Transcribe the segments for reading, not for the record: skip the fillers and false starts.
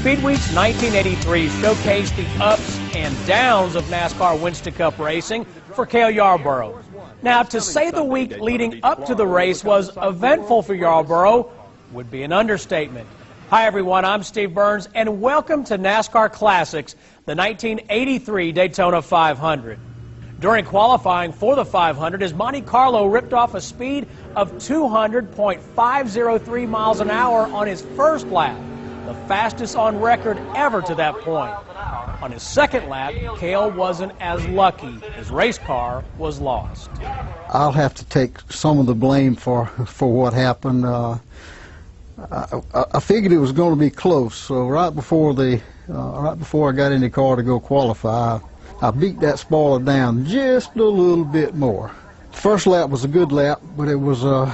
Speedweek's 1983 showcased the ups and downs of NASCAR Winston Cup racing for Cale Yarborough. Now, to say the week leading up to the race was eventful for Yarborough would be an understatement. Hi, everyone. I'm Steve Burns, and welcome to NASCAR Classics, the 1983 Daytona 500. During qualifying for the 500, as Monte Carlo ripped off a speed of 200.503 miles an hour on his first lap, the fastest on record ever to that point. On his second lap, Cale wasn't as lucky. His race car was lost. I'll have to take some of the blame for what happened. I figured it was going to be close, so right before I got in the car to go qualify, I beat that spoiler down just a little bit more. The first lap was a good lap, but it was a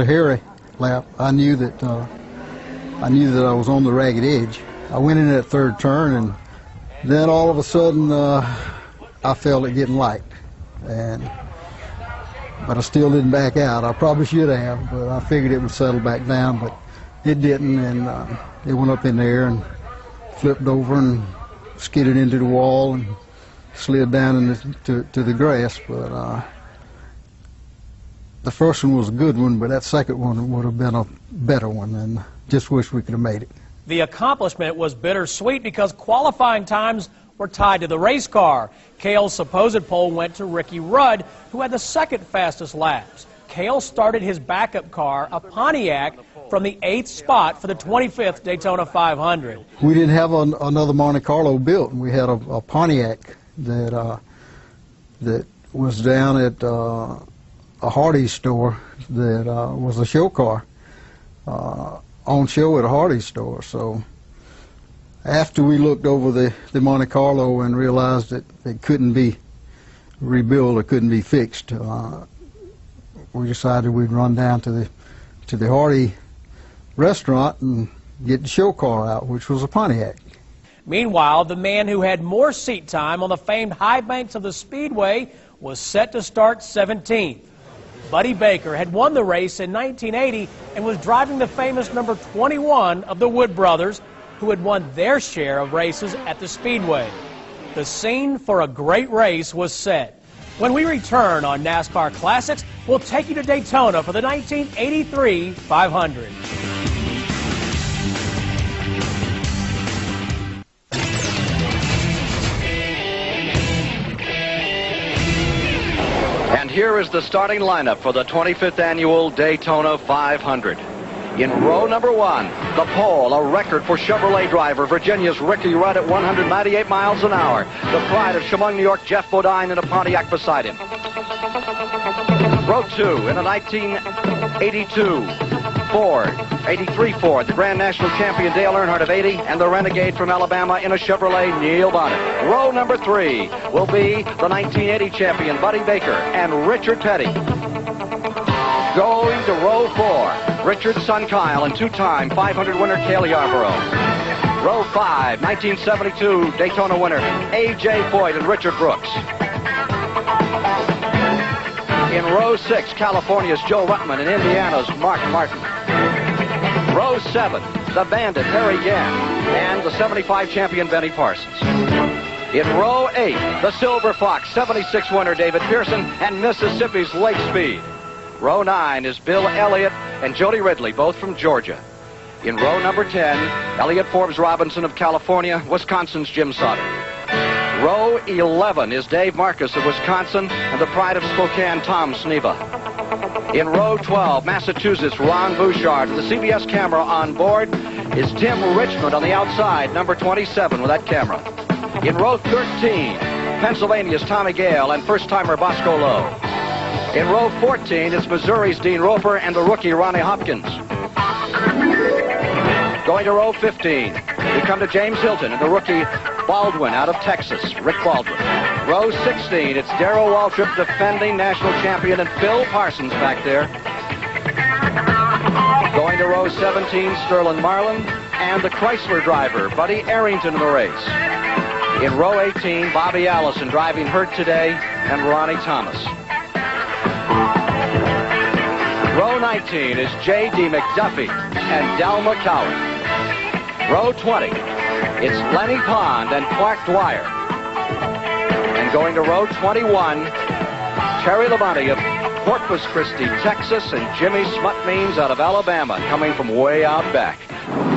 hairy lap. I knew that I was on the ragged edge. I went in that third turn, and then all of a sudden I felt it getting light, but I still didn't back out. I probably should have, but I figured it would settle back down, but it didn't, and it went up in the air and flipped over and skidded into the wall and slid down to the grass. But the first one was a good one, but that second one would have been a better one, and just wish we could have made it. The accomplishment was bittersweet because qualifying times were tied to the race car. Cale's supposed pole went to Ricky Rudd, who had the second fastest laps. Cale started his backup car, a Pontiac, from the 8th spot for the 25th Daytona 500. We didn't have another Monte Carlo built, and we had a Pontiac that was down at a Hardee's store that was a show car. On show at a Hardee's store. So after we looked over the Monte Carlo and realized that it couldn't be rebuilt or couldn't be fixed, we decided we'd run down to the Hardee's restaurant and get the show car out, which was a Pontiac. Meanwhile, the man who had more seat time on the famed high banks of the Speedway was set to start 17th. Buddy Baker had won the race in 1980 and was driving the famous number 21 of the Wood brothers, who had won their share of races at the Speedway. The scene for a great race was set. When we return on NASCAR Classics, we'll take you to Daytona for the 1983 500. And here is the starting lineup for the 25th annual Daytona 500. In row number 1, the pole, a record for Chevrolet driver, Virginia's Ricky Rudd at 198 miles an hour. The pride of Chemung, New York, Jeff Bodine in a Pontiac beside him. Row 2, in a 1982 Ford, 83 Ford, the Grand National Champion Dale Earnhardt of 80, and the Renegade from Alabama in a Chevrolet, Neil Bonnet. Row number 3 will be the 1980 champion Buddy Baker and Richard Petty. Going to row 4, Richard's son Kyle and two-time 500 winner Cale Yarborough. Row 5, 1972 Daytona winner A.J. Foyt and Richard Brooks. In row 6, California's Joe Ruttman and Indiana's Mark Martin. Row 7, the Bandit Harry Gant and the 75 champion Benny Parsons. In row 8, the Silver Fox 76 winner David Pearson and Mississippi's Lake Speed. Row 9 is Bill Elliott and Jody Ridley, both from Georgia. In row number 10, Elliott Forbes Robinson of California, Wisconsin's Jim Sauter. Row 11 is Dave Marcus of Wisconsin and the pride of Spokane, Tom Sneva. In row 12, Massachusetts, Ron Bouchard. The CBS camera on board is Tim Richmond on the outside, number 27 with that camera. In row 13, Pennsylvania's Tommy Gale and first-timer Bosco Lowe. In row 14, it's Missouri's Dean Roper and the rookie Ronnie Hopkins. Going to row 15, we come to James Hilton and the rookie Baldwin out of Texas, Rick Baldwin. Row 16, it's Darrell Waltrip, defending national champion, and Phil Parsons back there. Going to row 17, Sterling Marlin and the Chrysler driver, Buddy Arrington in the race. In row 18, Bobby Allison driving Hurt Today and Ronnie Thomas. Row 19 is J.D. McDuffie and Del McCowan. Row 20, It's Lenny Pond and Clark Dwyer. And going to row 21, Terry Labonte of Corpus Christi, Texas, and Jimmy Smut-Means out of Alabama, coming from way out back.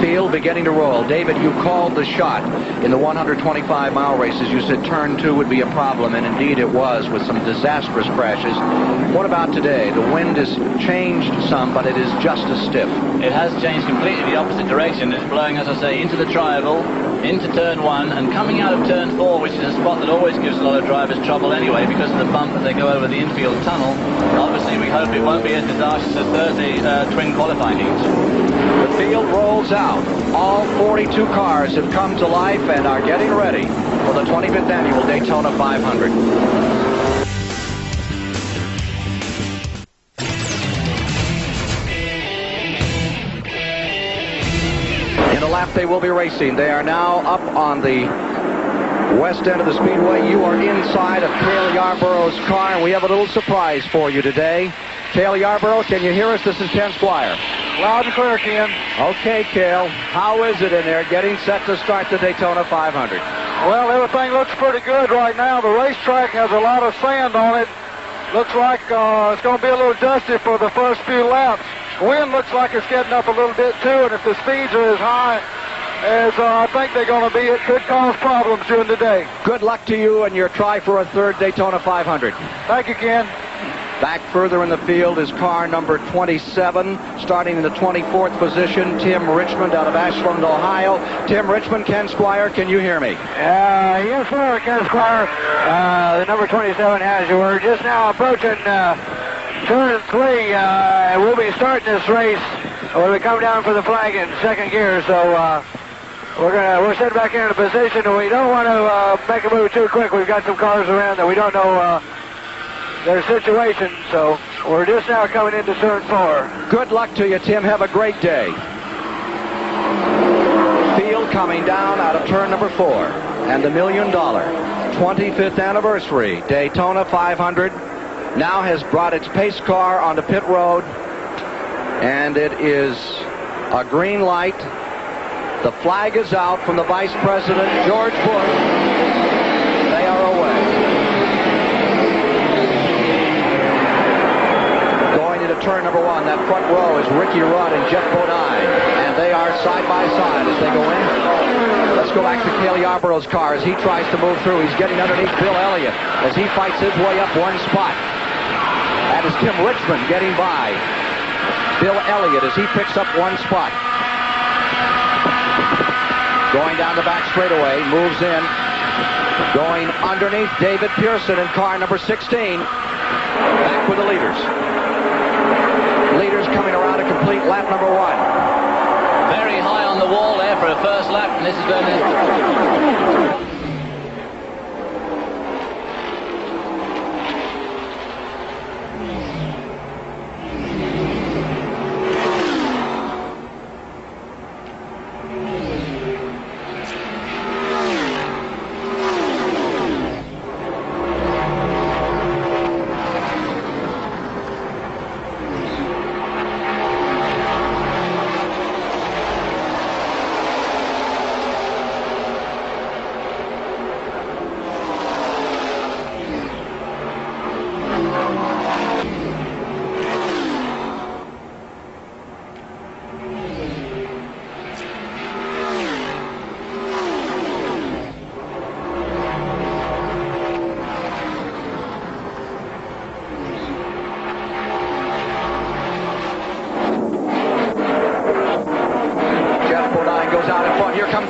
Field beginning to roll. David, you called the shot in the 125-mile races. You said turn 2 would be a problem, and indeed it was, with some disastrous crashes. What about today? The wind has changed some, but it is just as stiff. It has changed completely the opposite direction. It's blowing, as I say, into the tribal, into turn 1, and coming out of turn 4, which is a spot that always gives a lot of drivers trouble anyway because of the bump as they go over the infield tunnel. Obviously, we hope it won't be as disastrous as Thursday twin qualifying heats. The field rolls out. All 42 cars have come to life and are getting ready for the 25th annual Daytona 500. In a lap they will be racing. They are now up on the west end of the speedway. You are inside of Cale Yarborough's car, and we have a little surprise for you today. Cale Yarborough, can you hear us? This is Ken Squire. Loud and clear, Ken. Okay, Cale, how is it in there getting set to start the Daytona 500? Well, everything looks pretty good right now. The racetrack has a lot of sand on it. Looks like it's going to be a little dusty for the first few laps. Wind looks like it's getting up a little bit, too, and if the speeds are as high as I think they're going to be, it could cause problems during the day. Good luck to you and your try for a third Daytona 500. Thank you, Ken. Back further in the field is car number 27, starting in the 24th position, Tim Richmond out of Ashland, Ohio. Tim Richmond, Ken Squire, can you hear me? Yes, sir, Ken Squire. The number 27 has you. We're just now approaching turn 3. We'll be starting this race when we come down for the flag in second gear, so we're sitting back here in a position and we don't want to make a move too quick. We've got some cars around that we don't know their situation, so we're just now coming into turn 4. Good luck to you, Tim. Have a great day. Field coming down out of turn number 4, and the $1 million 25th anniversary Daytona 500 now has brought its pace car onto pit road, and it is a green light. The flag is out from the Vice President, George Bush. They are away. Going into turn number 1, that front row is Ricky Rudd and Jeff Bodine, and they are side by side as they go in. Let's go back to Cale Yarborough's car as he tries to move through. He's getting underneath Bill Elliott as he fights his way up one spot. That is Tim Richmond getting by Bill Elliott as he picks up one spot. Going down the back straightaway, moves in. Going underneath David Pearson in car number 16. Back with the leaders. Leaders coming around to complete lap number 1. Very high on the wall there for a first lap, and this is going to...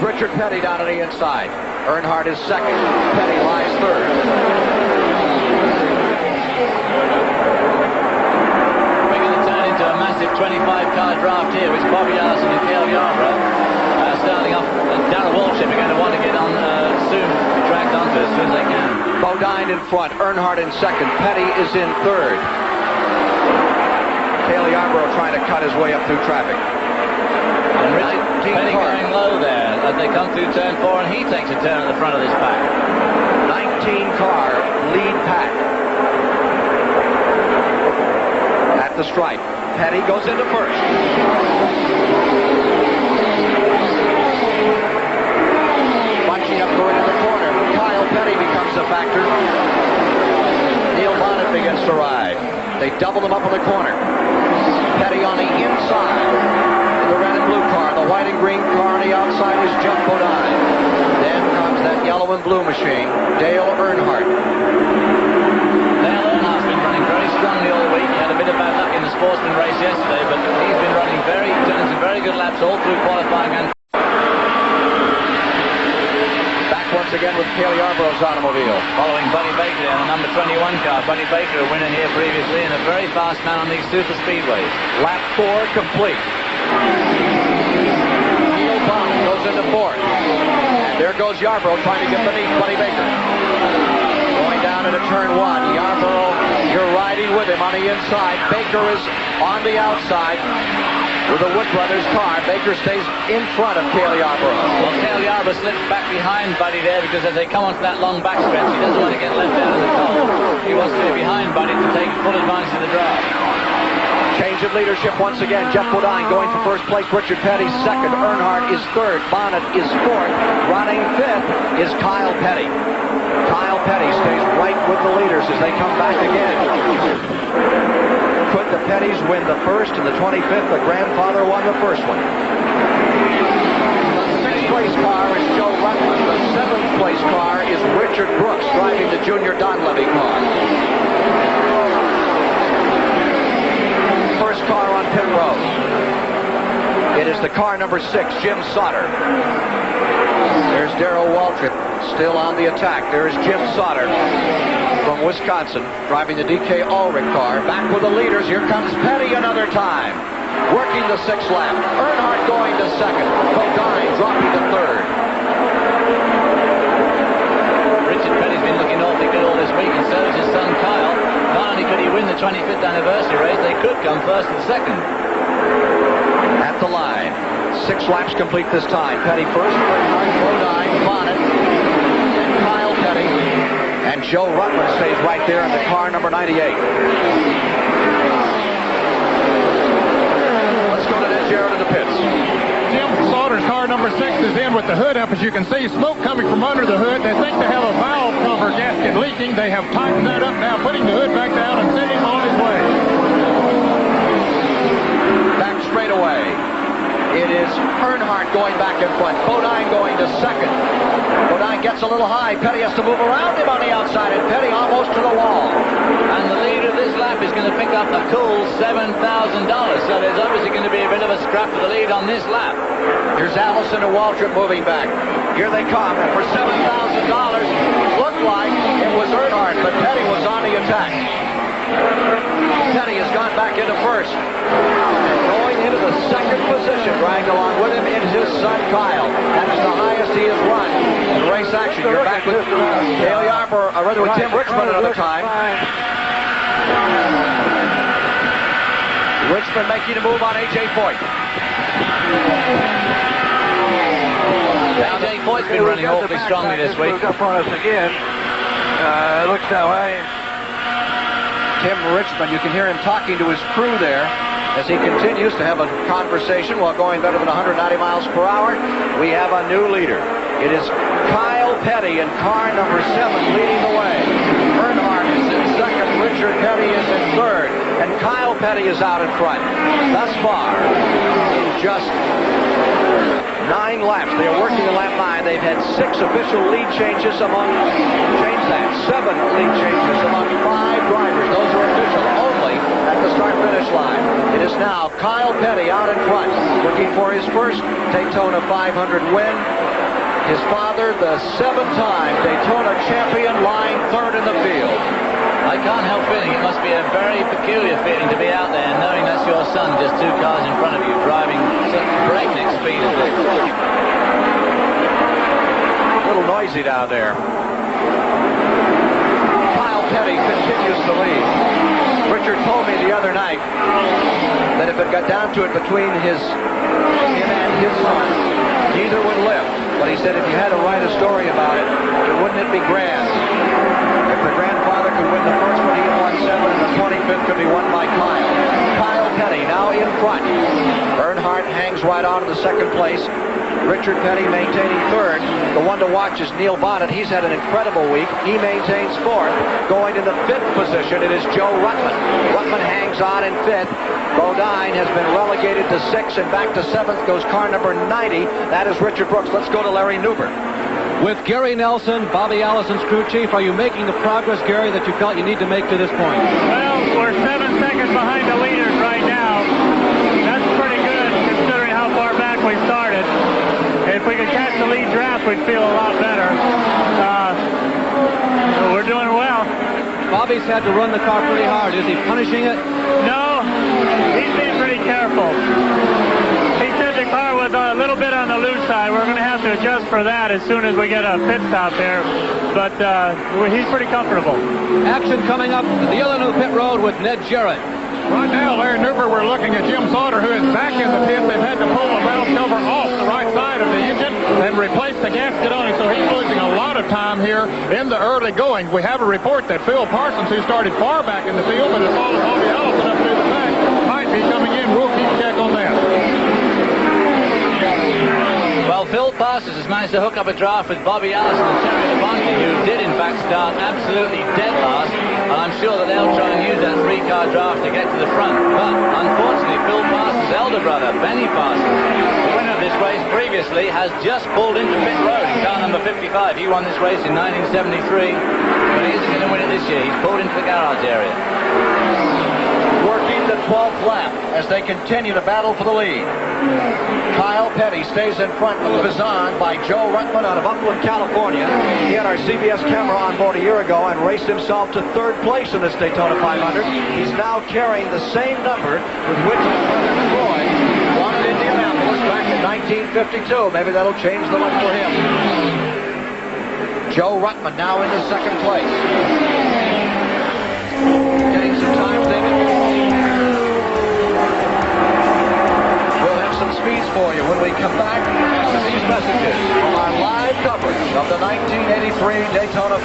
Richard Petty down to the inside. Earnhardt is second. Petty lies third. We're going to turn into a massive 25-car draft here with Bobby Allison and Cale Yarborough starting off. Darrell Waltrip are going to want to get on soon, be dragged onto as soon as they can. Bodine in front. Earnhardt in second. Petty is in third. Cale Yarborough trying to cut his way up through traffic. And Petty going low there as they come through turn 4, and he takes a turn at the front of this pack. 19-car lead pack. At the stripe. Petty goes into first. Earnhardt begins to ride. They double him up in the corner. Petty on the inside. The red and blue car. The white and green car on the outside is Jeff Bodine. Then comes that yellow and blue machine, Dale Earnhardt. Dale Earnhardt's been running very strongly all week. He had a bit of bad luck in the sportsman race yesterday, but he's been running turning some very good laps all through qualifying and Once again with Cale Yarborough's automobile. Following Buddy Baker on a number 21 car. Buddy Baker, a winner here previously, and a very fast man on these super speedways. Lap 4 complete. Neil Bond goes into fourth. And there goes Yarborough trying to get beneath Buddy Baker. Going down into turn 1. Yarborough, you're riding with him on the inside. Baker is on the outside. With the Wood Brothers car, Baker stays in front of Cale Yarborough. Well, Cale Yarborough slips back behind Buddy there because as they come onto that long backstretch, he doesn't want to get left out of the top. He wants to be behind Buddy to take full advantage of the drive. Change of leadership once again. Jeff Bodine going for first place. Richard Petty second. Earnhardt is third. Bonnet is fourth. Running fifth is Kyle Petty. Kyle Petty stays right with the leaders as they come back again. Could the Pettys win the first and the 25th? The grandfather won the first one. The sixth place car is Joe Ruttman. The seventh place car is Richard Brooks driving the Junior Donlevy car. First car on pit road. It is the car number 6, Jim Sauter. There's Darrell Waltrip still on the attack. There's Jim Sauter from Wisconsin driving the DK Ulrich car. Back with the leaders. Here comes Petty another time. Working the 6th lap. Earnhardt going to second. Bodine dropping to third. Richard Petty's been looking awfully good all this week, and so is his son Kyle. Not only could he win the 25th anniversary race, they could come first and second. At the line. 6 laps complete this time. Petty first, Earnhardt, Bodine, Bonnet, and Kyle Petty. And Joe Ruttman stays right there in the car number 98. Let's go to Ned Jarrett in the pits. Jim Sauter's car number 6 is in with the hood up. As you can see, smoke coming from under the hood. They think they have a valve cover gasket leaking. They have tightened that up now, putting the hood back down and sending him on his way. Back straight away. It is Earnhardt going back in front. Bodine going to second. Bodine gets a little high. Petty has to move around him on the outside, and Petty almost to the wall. And the leader of this lap is going to pick up a cool $7,000. So there's obviously going to be a bit of a scrap for the lead on this lap. Here's Allison and Waltrip moving back. Here they come, and for $7,000, looked like it was Earnhardt, but Petty was on the attack. Petty has gone back into first. Going into the second position, dragged along with him is his son Kyle. That is the highest he has run in race action. You're back with Cale Yarborough, or rather with Tim Richmond another time. Richmond making a move on A.J. Foyt. A.J. Foyt's been running awfully strongly this week. Up on us again. It looks that way. Tim Richmond, you can hear him talking to his crew there as he continues to have a conversation while going better than 190 miles per hour. We have a new leader. It is Kyle Petty in car number 7 leading the way. Earnhardt is in second. Richard Petty is in third. And Kyle Petty is out in front. Thus far, in just 9 laps. They are working in lap 9. They've had 6 official lead changes among 7 lead changes among 5 drivers. Those are official only at the start-finish line. It is now Kyle Petty out in front, looking for his first Daytona 500 win. His father, the 7-time Daytona champion, lying third in the field. I can't help feeling it must be a very peculiar feeling to be out there knowing that's your son just 2 cars in front of you driving such breakneck speed as this. A little noisy down there. Kyle Petty continues to lead. Richard told me the other night that if it got down to it between him and his son, neither would live. But he said if you had to write a story about it, wouldn't it be grand? If the grandfather could win the first one, he won 7, and the 25th could be won by Kyle. Kyle Petty now in front. Earnhardt hangs right on to the second place. Richard Petty maintaining third. The one to watch is Neil Bonnet. He's had an incredible week. He maintains fourth. Going in the fifth position, it is Joe Ruttman. Ruttman hangs on in fifth. Bodine has been relegated to sixth, and back to seventh goes car number 90. That is Richard Brooks. Let's go to Larry Newbert. With Gary Nelson, Bobby Allison's crew chief, are you making the progress, Gary, that you felt you need to make to this point? Well, we're 7 seconds behind the leaders right now. That's pretty good considering how far back we started. If we could catch the lead draft, we'd feel a lot better. We're doing well. Bobby's had to run the car pretty hard. Is he punishing it? No, he's being pretty careful. He said the car was a little bit on the loose side. We're going to have to adjust for that as soon as we get a pit stop there. But he's pretty comfortable. Action coming up at the Illinois pit road with Ned Jarrett. Right now, Larry Newbert, we're looking at Jim Sauter, who is back in the pit. They've had to pull the valve cover off the right side of the engine and replace the gasket on it, so he's losing a lot of time here in the early going. We have a report that Phil Parsons, who started far back in the field, but has followed Bobby Allison up through the back, might be coming in. We'll keep check on that. Well, Phil Parsons has managed to hook up a draft with Bobby Allison and Terry Labonte, who did in fact start absolutely dead last, and I'm sure that they'll try and use that three-car draft to get to the front. But unfortunately, Phil Parsons' elder brother, Benny Parsons, the winner of this race previously, has just pulled into pit road in car number 55. He won this race in 1973, but he isn't going to win it this year. He's pulled into the garage area. Working the 12th lap as they continue to battle for the lead. Kyle Petty stays in front of Vizon by Joe Ruttman out of Upland, California. He had our CBS camera on board a year ago and raced himself to third place in this Daytona 500. He's now carrying the same number with which his brother Troy won at Indianapolis back in 1952. Maybe that'll change the luck for him. Joe Ruttman now into second place. Getting some time thinking. We'll have some speeds for you when we come back after these messages from our live coverage of the 1983 Daytona 500.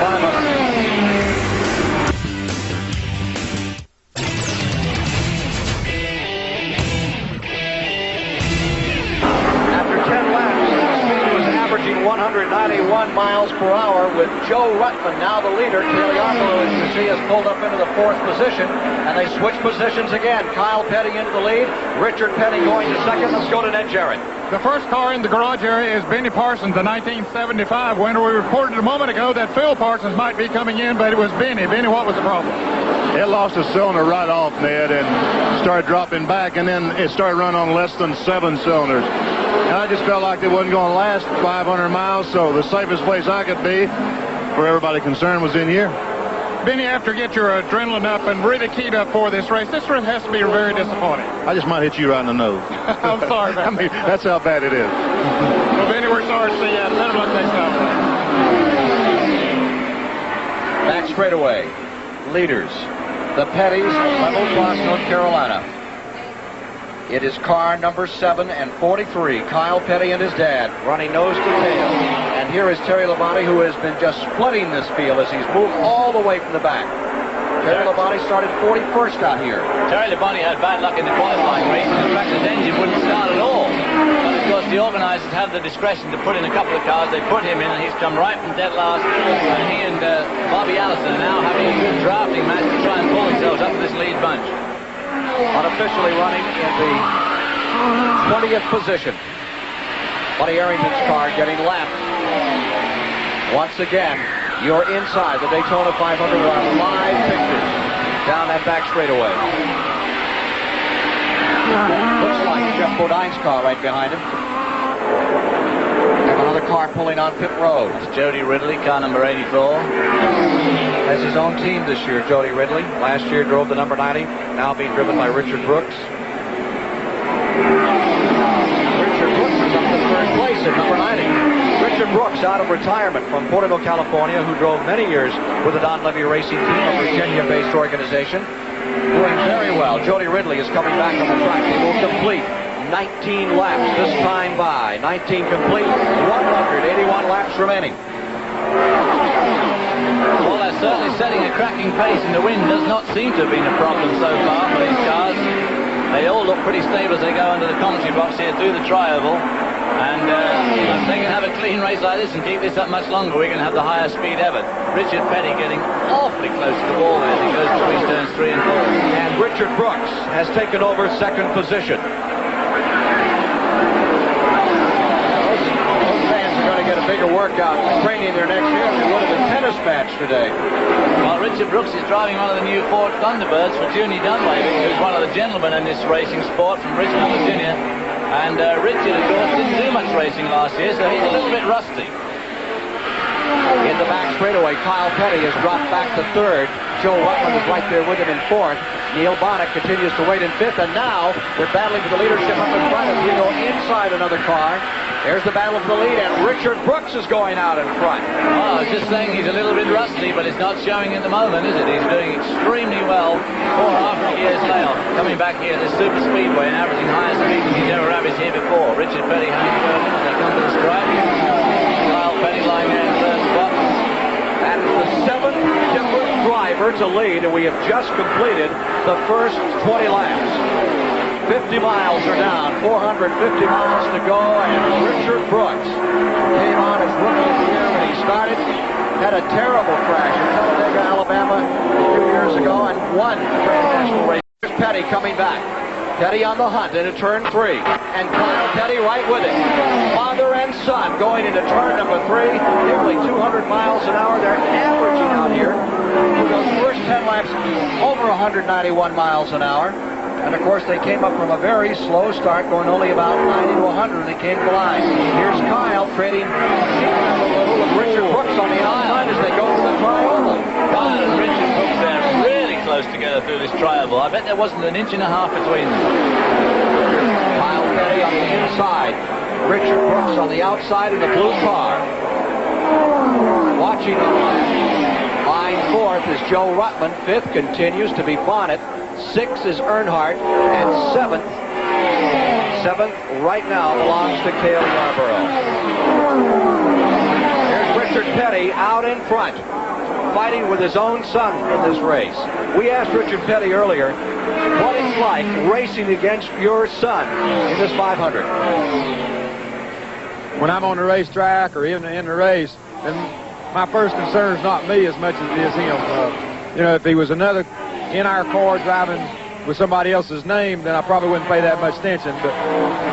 After 10 laps, the speed was averaging 191 miles per hour with Joe Ruttman now the leader. Kale Yarborough, as you see, has pulled up into the fourth position, and they switch positions again. Kyle Petty into the lead, Richard Petty going to second. Let's go to Ned Jarrett. The first car in the garage area is Benny Parsons, the 1975 winner. We reported a moment ago that Phil Parsons might be coming in, but it was Benny. Benny, what was the problem? It lost a cylinder right off, Ned, and started dropping back, and then it started running on less than 7 cylinders. And I just felt like it wasn't going to last 500 miles, so the safest place I could be for everybody concerned was in here. Benny, after you get your adrenaline up and really keyed up for this race has to be very disappointing. I just might hit you right in the nose. I'm sorry, man. I mean, that's how bad it is. Well, Benny, we're sorry to see you. Better luck next time. Back straightaway. Leaders. The Pettys of Level Cross, North Carolina. It is car number 7 and 43. Kyle Petty and his dad running nose to tail. And here is Terry Labonte, who has been just splitting this field as he's moved all the way from the back. Terry Labonte started 41st out here. Terry Labonte had bad luck in the qualifying race. In fact, his engine wouldn't start at all. But of course, the organisers have the discretion to put in a couple of cars. They put him in, and he's come right from dead last. And he and Bobby Allison are now having a good drafting match to try and pull themselves up to this lead bunch. Unofficially running in the 20th position. Buddy Arrington's car getting lapped. Once again, you're inside the Daytona 500 live pictures down that back straightaway. Looks like Jeff Bodine's car right behind him. Have another car pulling on pit road. It's Jody Ridley, car number 84. Has his own team this year, Jody Ridley. Last year drove the number 90, now being driven by Richard Brooks. Richard Brooks is up to third place at number 90. Richard Brooks, out of retirement from Porterville, California, who drove many years with the Don Levy Racing Team, a Virginia-based organization. Doing very well. Jody Ridley is coming back on the track. He will complete 19 laps this time by. 19 complete, 181 laps remaining. Well, they're certainly setting a cracking pace, and the wind does not seem to have been a problem so far for these cars. They all look pretty stable as they go under the commentary box here through the tri-oval. And if they can have a clean race like this and keep this up much longer, we're going to have the highest speed ever. Richard Petty getting awfully close to the wall as he goes between turns 3 and 4. And Richard Brooks has taken over second position. Those fans are going to get a bigger workout training there next year than they would have a tennis match today. Well, Richard Brooks is driving one of the new Ford Thunderbirds for Junie Dunleavy, who's one of the gentlemen in this racing sport from Richmond, Virginia. And Richard, of course, didn't do much racing last year, so he's a little bit rusty. In the back straightaway, Kyle Petty has dropped back to third. Joe Rutland is right there with him in fourth. Neil Bonnet continues to wait in fifth, and now they're battling for the leadership up in front as we go inside another car. There's the battle for the lead, and Richard Brooks is going out in front. Oh, I was just saying he's a little bit rusty, but it's not showing at the moment, is it? He's doing extremely well for after a year's layoff. Coming back here at the super speedway and averaging higher speed than he's ever averaged here before. Richard Petty having to go as they come to the stripe. Kyle Petty lying there in third spot. That is the seventh different driver to lead, and we have just completed the first 20 laps. 50 miles are down, 450 miles to go, and Richard Brooks came on as rookie of the year when he started, had a terrible crash in Talladega, Alabama a few years ago, and won the Grand National race. Here's Petty coming back. Petty on the hunt into turn 3, and Kyle Petty right with it. Father and son going into turn number 3, nearly 200 miles an hour. They're averaging out here for those first 10 laps over 191 miles an hour. And of course they came up from a very slow start, going only about 90 to 100, and they came to the line. Here's Kyle trading a little with Richard Brooks on the outside as they go to the trioval. Kyle and Richard Brooks there really close together through this trioval. I bet there wasn't an inch and a half between them. Kyle Petty on the inside, Richard Brooks on the outside in the blue car. Watching the line fourth is Joe Rutland. Fifth continues to be Bonnet. Sixth is Earnhardt, and seventh right now belongs to Cale Yarborough. Here's Richard Petty out in front, fighting with his own son in this race. We asked Richard Petty earlier what it's like racing against your son in this 500. When I'm on the racetrack or in the race, then my first concern is not me as much as it is him. You know, if he was another in our car driving with somebody else's name, then I probably wouldn't pay that much attention. But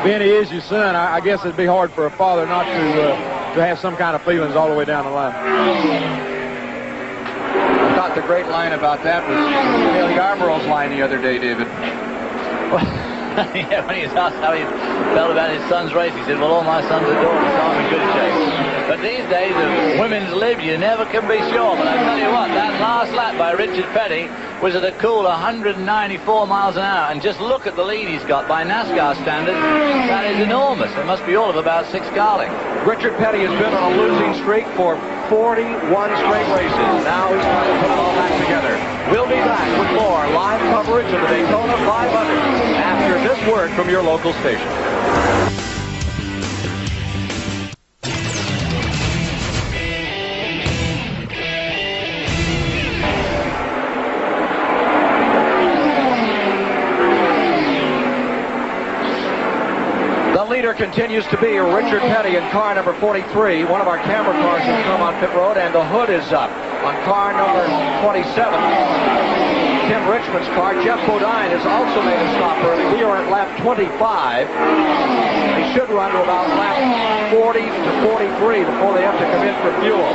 being he is your son, I guess it'd be hard for a father not to have some kind of feelings all the way down the line. I thought the great line about that was Cale Yarborough's line the other day, David. Yeah, when he was asked how he felt about his son's race, he said, well, all my sons are daughters, so I'm in good shape. But these days of women's live, you never can be sure. But I tell you what, that last lap by Richard Petty was at a cool 194 miles an hour. And just look at the lead he's got by NASCAR standards. That is enormous. It must be all of about 6 car lengths. Richard Petty has been on a losing streak for 41 straight races. Now he's trying to put it all back together. We'll be back with more live coverage of the Daytona 500 after this word from your local station. Continues to be Richard Petty in car number 43. One of our camera cars has come on pit road, and the hood is up on car number 27. Tim Richmond's car. Jeff Bodine has also made a stop early. We are at lap 25. They should run to about lap 40 to 43 before they have to come in for fuel.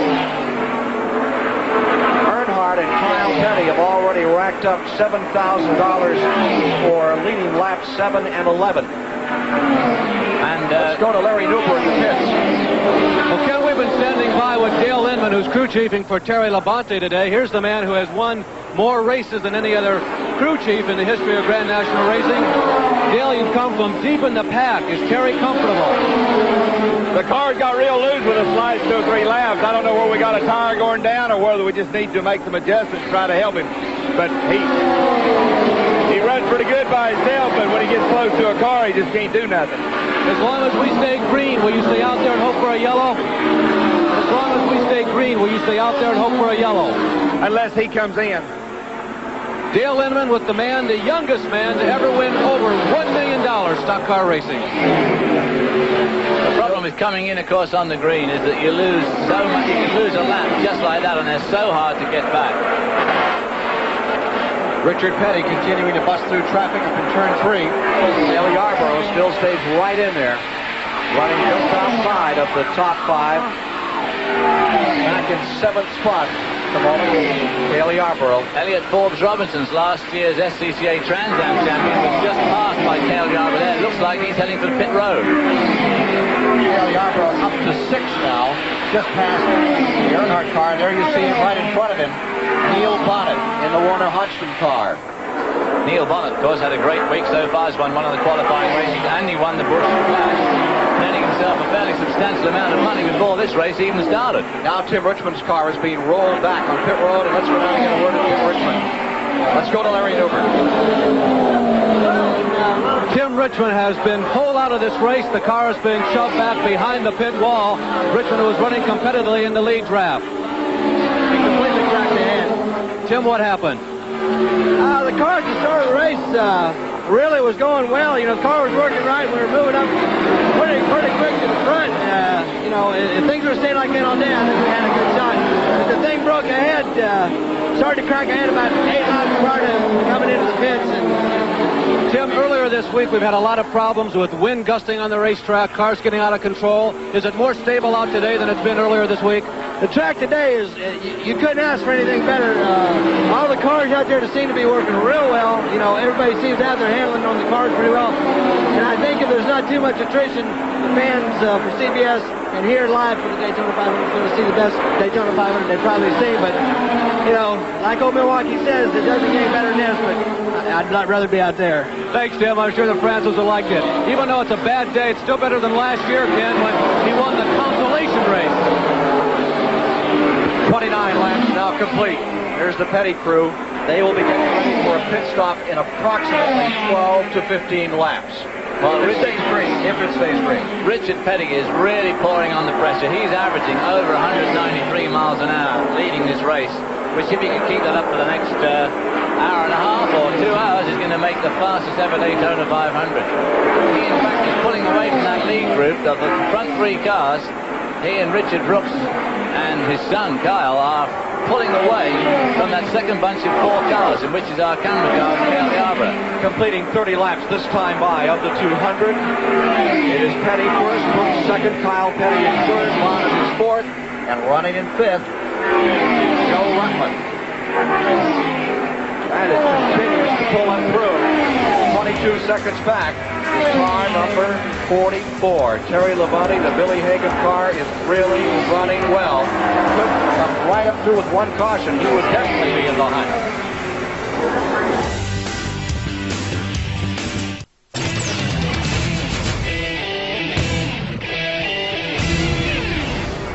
Earnhardt and Kyle Petty have already racked up $7,000 for leading laps 7 and 11. And let's go to Larry Newber in the pits. Well, Ken, we've been standing by with Dale Inman, who's crew chiefing for Terry Labonte today. Here's the man who has won more races than any other crew chief in the history of Grand National Racing. Dale, you've come from deep in the pack. Is Terry comfortable? The car's got real loose with us last 2 or 3 laps. I don't know whether we got a tire going down or whether we just need to make some adjustments to try to help him. But he runs pretty good by himself, but when he gets close to a car, he just can't do nothing. As long as we stay green, will you stay out there and hope for a yellow? As long as we stay green, will you stay out there and hope for a yellow? Unless he comes in. Dale Inman with the man, the youngest man to ever win over $1 million stock car racing. The problem with coming in, of course, on the green is that you lose so much. You can lose a lap just like that, and they're so hard to get back. Richard Petty continuing to bust through traffic up in turn 3. Dale Yarborough still stays right in there, running just outside of the top 5. Back in 7th spot at the moment, Dale Yarborough. Elliot Forbes Robinson's last year's SCCA Trans Am champion was just passed by Dale Yarborough there. It looks like he's heading for pit road. Dale Yarborough up to 6th now, just past the Earnhardt car. There you see him right in front of him, Neil Bonnet in the Warner Hodgson car. Neil Bonnet, of course, had a great week so far. He's won one of the qualifying races, and he won the Busch Clash, netting himself a fairly substantial amount of money before this race even started. Now Tim Richmond's car is being rolled back on pit road, and let's go down and get a word of Tim Richmond. Let's go to Larry Newbert. Tim Richmond has been pulled out of this race. The car is being shoved back behind the pit wall. Richmond was running competitively in the lead draft. He completely cracked the hand. Tim, what happened? The car at the start of the race really was going well. You know, the car was working right. We were moving up pretty quick to the front. You know, if things were staying like that all day, I think we had a good shot. But the thing broke ahead, started to crack ahead about 8 laps prior to coming into the pits. And Tim, earlier this week we've had a lot of problems with wind gusting on the racetrack, cars getting out of control. Is it more stable out today than it's been earlier this week? the track today is, you couldn't ask for anything better. All the cars out there seem to be working real well. You know, everybody seems to have their handling on the cars pretty well. And I think if there's not too much attrition, the fans for CBS and here live for the Daytona 500 is going to see the best Daytona 500 they've probably seen. But, you know, like old Milwaukee says, it doesn't get any better than this, but I'd rather be out there. Thanks, Tim. I'm sure the Francis will like it. Even though it's a bad day, it's still better than last year, Ken, when he won the consolation race. 29 laps now complete. There's the Petty crew. They will be getting ready for a pit stop in approximately 12 to 15 laps. Well, if it stays green, Richard Petty is really pouring on the pressure. He's averaging over 193 miles an hour leading this race, which if he can keep that up for the next hour and a half or 2 hours is going to make the fastest ever Daytona 500. He, in fact, is pulling away from that lead group. The front three cars, he and Richard Brooks and his son, Kyle, are pulling away from that second bunch of 4 cars, in which is our camera car, Dale Yarborough. completing 30 laps this time by of the 200. It is Petty first, Brooks second, Kyle Petty in third, Bonnet is fourth, and running in fifth, Joe Ruttman. And it continues to pull him through. 22 seconds back is car number 44. Terry Labonte, the Billy Hagan car, is really running well. Could come right up through with one caution. He would definitely be in the hunt.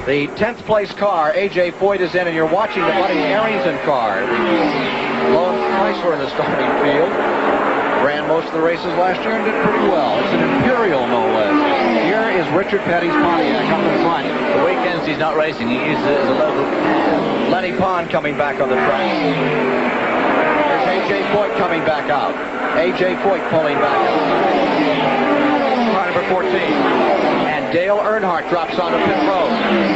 The 10th place car, A.J. Foyt, is in, and you're watching the Buddy Arrington car. Lone Chrysler in the starting field. Ran most of the races last year and did pretty well. It's an Imperial, no less. Here is Richard Petty's Pontiac up in front. The weekends he's not racing, he uses it as a local cab. Lenny Pond coming back on the track. There's A.J. Foyt coming back out. A.J. Foyt pulling back out. Car number 14. And Dale Earnhardt drops onto pit road.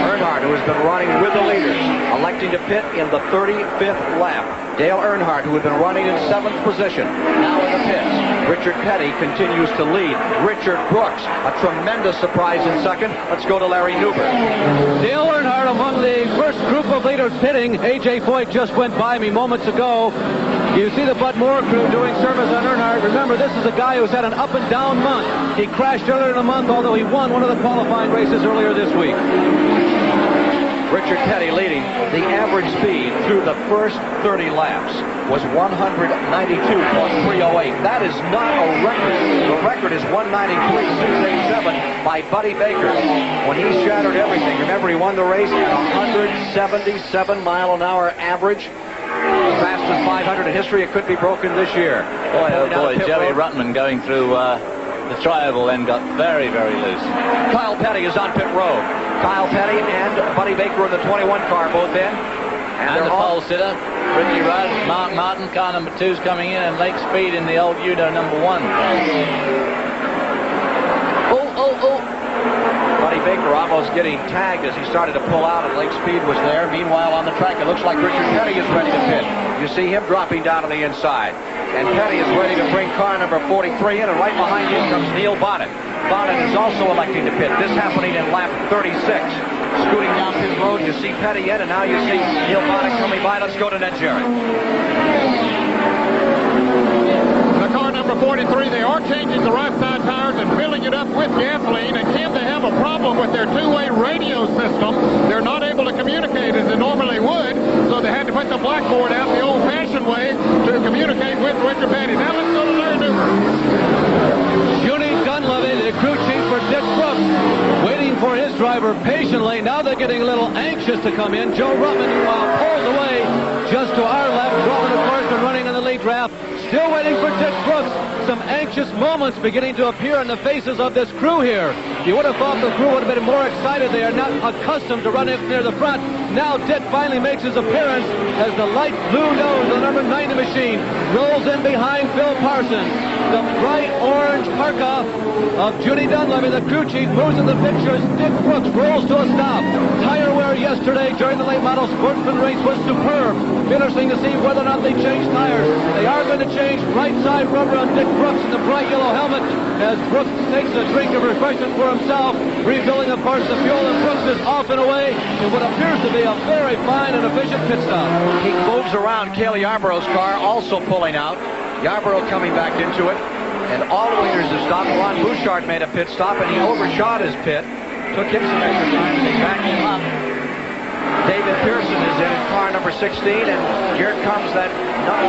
Earnhardt, who has been running with the leaders, electing to pit in the 35th lap. Dale Earnhardt, who had been running in 7th position, now in the pits. Richard Petty continues to lead. Richard Brooks, a tremendous surprise in second. Let's go to Larry Newbert. Dale Earnhardt among the first group of leaders pitting. A.J. Foyt just went by me moments ago. You see the Bud Moore crew doing service on Earnhardt. Remember, this is a guy who's had an up and down month. He crashed earlier in the month, although he won one of the qualifying races earlier this week. Richard Petty leading. The average speed through the first 30 laps was 192.308. That is not a record. The record is 193.687 by Buddy Baker. When he shattered everything, remember he won the race at 177 mile an hour average. The fastest 500 in history. It could be broken this year. Boy, oh boy, Joey Ruttman going through the tri-oval then got very, very loose. Kyle Petty is on pit road. Kyle Petty and Buddy Baker in the 21 car both in. And the pole sitter, Ricky Rudd, Mark Martin, car number 2's coming in, and Lake Speed in the old Udo number 1. Buddy Baker almost getting tagged as he started to pull out, and Lake Speed was there. Meanwhile, on the track, it looks like Richard Petty is ready to pit. You see him dropping down to the inside. And Petty is ready to bring car number 43 in, and right behind him comes Neil Bonnet. Bonnet is also electing to pit. This happening in lap 36. Scooting down pit road, you see Petty in, and now you see Neil Bonnet coming by. Let's go to Ned Jarrett. The car number 43, they are changing the right side tires and filling it up with gasoline. And Kim, they have a problem with their two-way radio system. They're not able to communicate as they normally would, so they had to put the blackboard out the old-fashioned way to communicate with Richard Petty. Now let's go to Larry Newber. Judy Dunleavy, the crew chief for Dick Brooks, waiting for his driver patiently. Now they're getting a little anxious to come in. Joe Ruttman, pulls away just to our left. Ruttman, of course, been running in the lead draft. Still waiting for Dick Brooks. Some anxious moments beginning to appear in the faces of this crew here. You would have thought the crew would have been more excited. They are not accustomed to running near the front. Now Dick finally makes his appearance as the light blue nose of the number 90 machine rolls in behind Phil Parsons. The bright orange parka of Judy Dunleavy, the crew chief, moves in the picture as Dick Brooks rolls to a stop. Tire wear yesterday during the late model sportsman race was superb. Interesting to see whether or not they change tires. They are going to change right side rubber on Dick Brooks in the bright yellow helmet as Brooks takes a drink of refreshment for himself, refilling of course the fuel, and Brooks is off and away in what appears to be a very fine and efficient pit stop. He moves around Cale Yarborough's car, also pulling out. Yarborough coming back into it. And all the leaders have stopped. Ron Bouchard made a pit stop, and he overshot his pit. Took him some extra time, and they backed him up. David Pearson is in car number 16, and here comes that number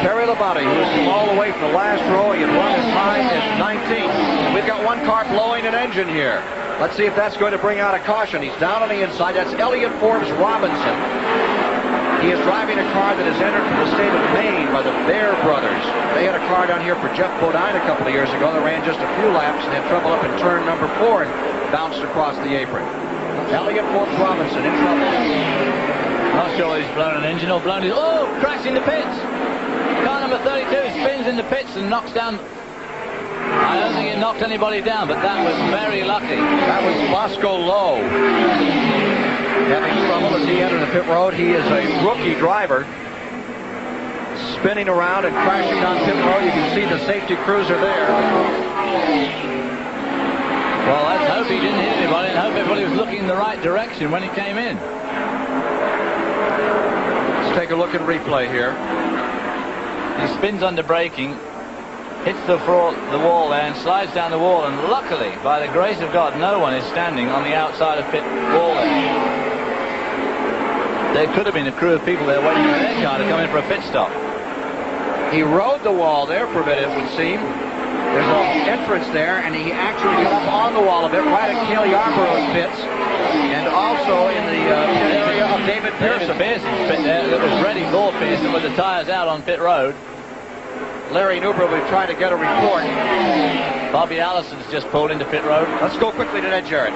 Terry Labonte, who is all the way from the last row. He had run as high as 19. We've got one car blowing an engine here. Let's see if that's going to bring out a caution. He's down on the inside. That's Elliott Forbes Robinson. He is driving a car that is entered from the state of Maine by the Bear brothers. They had a car down here for Jeff Bodine a couple of years ago that ran just a few laps and had trouble up in turn number 4 and bounced across the apron. Elliott Forbes Robinson in trouble. Not sure he's blown an engine or blown his... Oh, crash in the pits. Car number 32 spins in the pits and knocks down... I don't think it knocked anybody down, but that was very lucky. That was Bosco Lowe. Having trouble as he entered the pit road. He is a rookie driver. Spinning around and crashing on pit road. You can see the safety cruiser there. Well, let's hope he didn't hit anybody and hope everybody was looking in the right direction when he came in. Let's take a look at replay here. He spins under braking, hits the wall there and slides down the wall, and luckily, by the grace of God, no one is standing on the outside of pit wall there. There could have been a crew of people there waiting for their car to come in for a pit stop. He rode the wall there for a bit, it would seem. There's an entrance there, and he actually got up on the wall a bit, right at Cale Yarborough's pits, and also in the pit area of David Pearson. Pearson's pit there that was ready for Pearson with the tires out on pit road. Larry Newber will try to get a report. Bobby Allison's just pulled into pit road. Let's go quickly to Ned Jarrett.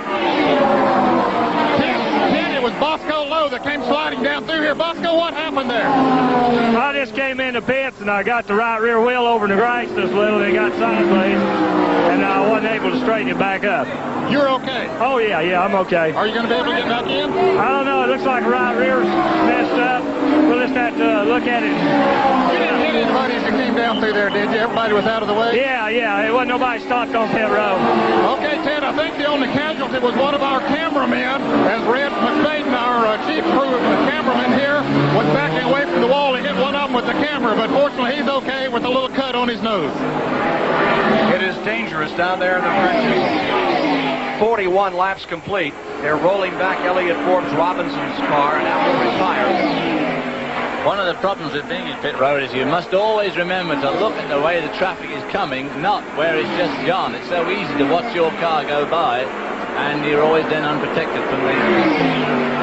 It was Bosco Lowe that came sliding down through here. Bosco, what happened there? I just came in the pits and I got the right rear wheel over the grass just a little and it got sideways, and I wasn't able to straighten it back up. You're okay? Oh, yeah, I'm okay. Are you going to be able to get back in? I don't know. It looks like the right rear's messed up. We'll just have to look at it. You didn't hit anybody as you came down through there, did you? Everybody was out of the way? Yeah. It wasn't nobody stopped on pit road. Okay, Ted, I think the only casualty was one of our cameramen, as Red McFadden, our chief crew cameraman here, was backing away from the wall. He hit one of them with the camera, but fortunately he's okay with a little cut on his nose. It is dangerous down there in the trenches. 41 laps complete. They're rolling back Elliott Forbes Robinson's car, and now will retire. One of the problems with being in pit road is you must always remember to look at the way the traffic is coming, not where it's just gone. It's so easy to watch your car go by, and you're always then unprotected from the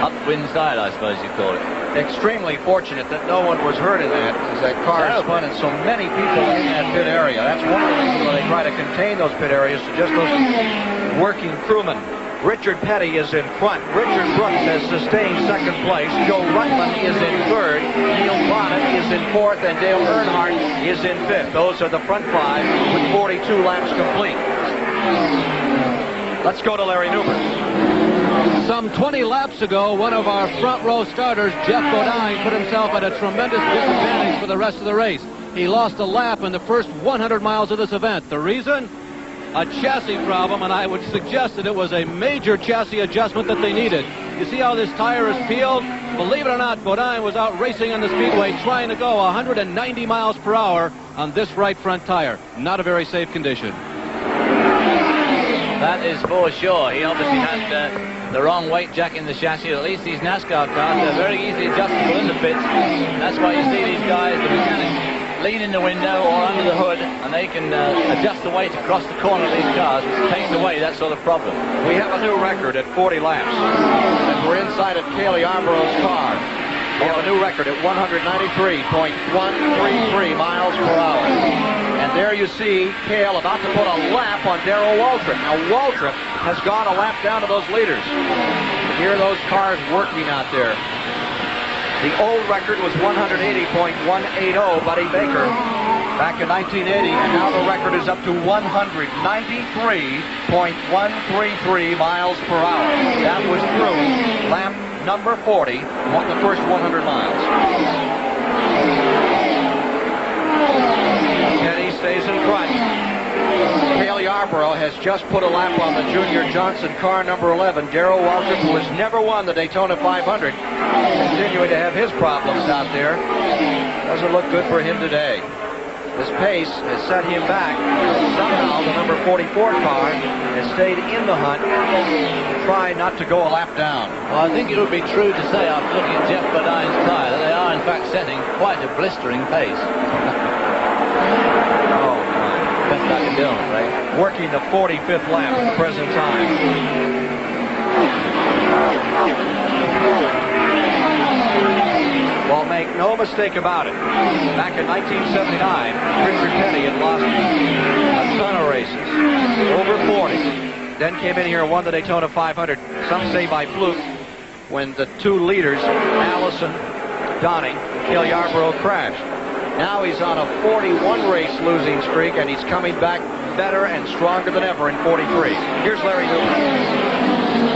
upwind side, I suppose you call it. Extremely fortunate that no one was hurt in that, as that car spun and so many people in that pit area. That's one of the reasons why they try to contain those pit areas to just those working crewmen. Richard Petty is in front. Richard Brooks has sustained second place. Joe Ruttman is in third. Neil Bonnet is in fourth, and Dale Earnhardt is in fifth. Those are the front five with 42 laps complete. Let's go to Larry Newber. Some 20 laps ago, one of our front row starters, Jeff Bodine, put himself at a tremendous disadvantage for the rest of the race. He lost a lap in the first 100 miles of this event. The reason? A chassis problem, and I would suggest that it was a major chassis adjustment that they needed. You see how this tire is peeled? Believe it or not, Bodine was out racing on the speedway trying to go 190 miles per hour on this right front tire. Not a very safe condition. That is for sure. He obviously had the wrong weight jack in the chassis. At least these NASCAR cars are very easily adjustable in the pits. That's why you see these guys, the mechanics, lean in the window or under the hood, and they can adjust the weight across the corner of these cars, which takes away that sort of problem. We have a new record at 40 laps, and we're inside of Cale Yarborough's car. We have a new record at 193.133 miles per hour. And there you see Cale about to put a lap on Darrell Waltrip. Now, Waltrip has gone a lap down to those leaders. Here are those cars working out there. The old record was 180.180, Buddy Baker, back in 1980, and now the record is up to 193.133 miles per hour. That was through lap number 40, the first 100 miles. Petty stays in front. Cale Yarborough has just put a lap on the Junior Johnson car number 11. Darrell Waltrip, who has never won the Daytona 500, continuing to have his problems out there. Doesn't look good for him today. This pace has set him back. Somehow the number 44 car has stayed in the hunt, trying not to go a lap down. Well, I think it would be true to say, after looking at Jeff Bodine's tire, that they are in fact setting quite a blistering pace. Oh, my. Best I can do, I'm afraid. Working the 45th lap at the present time. Well, make no mistake about it. Back in 1979, Richard Petty had lost a ton of races, over 40. Then came in here and won the Daytona 500, some say by fluke, when the two leaders, Allison, Donning, and Cale Yarborough, crashed. Now he's on a 41 race losing streak, and he's coming back better and stronger than ever in 43. Here's Larry Newman.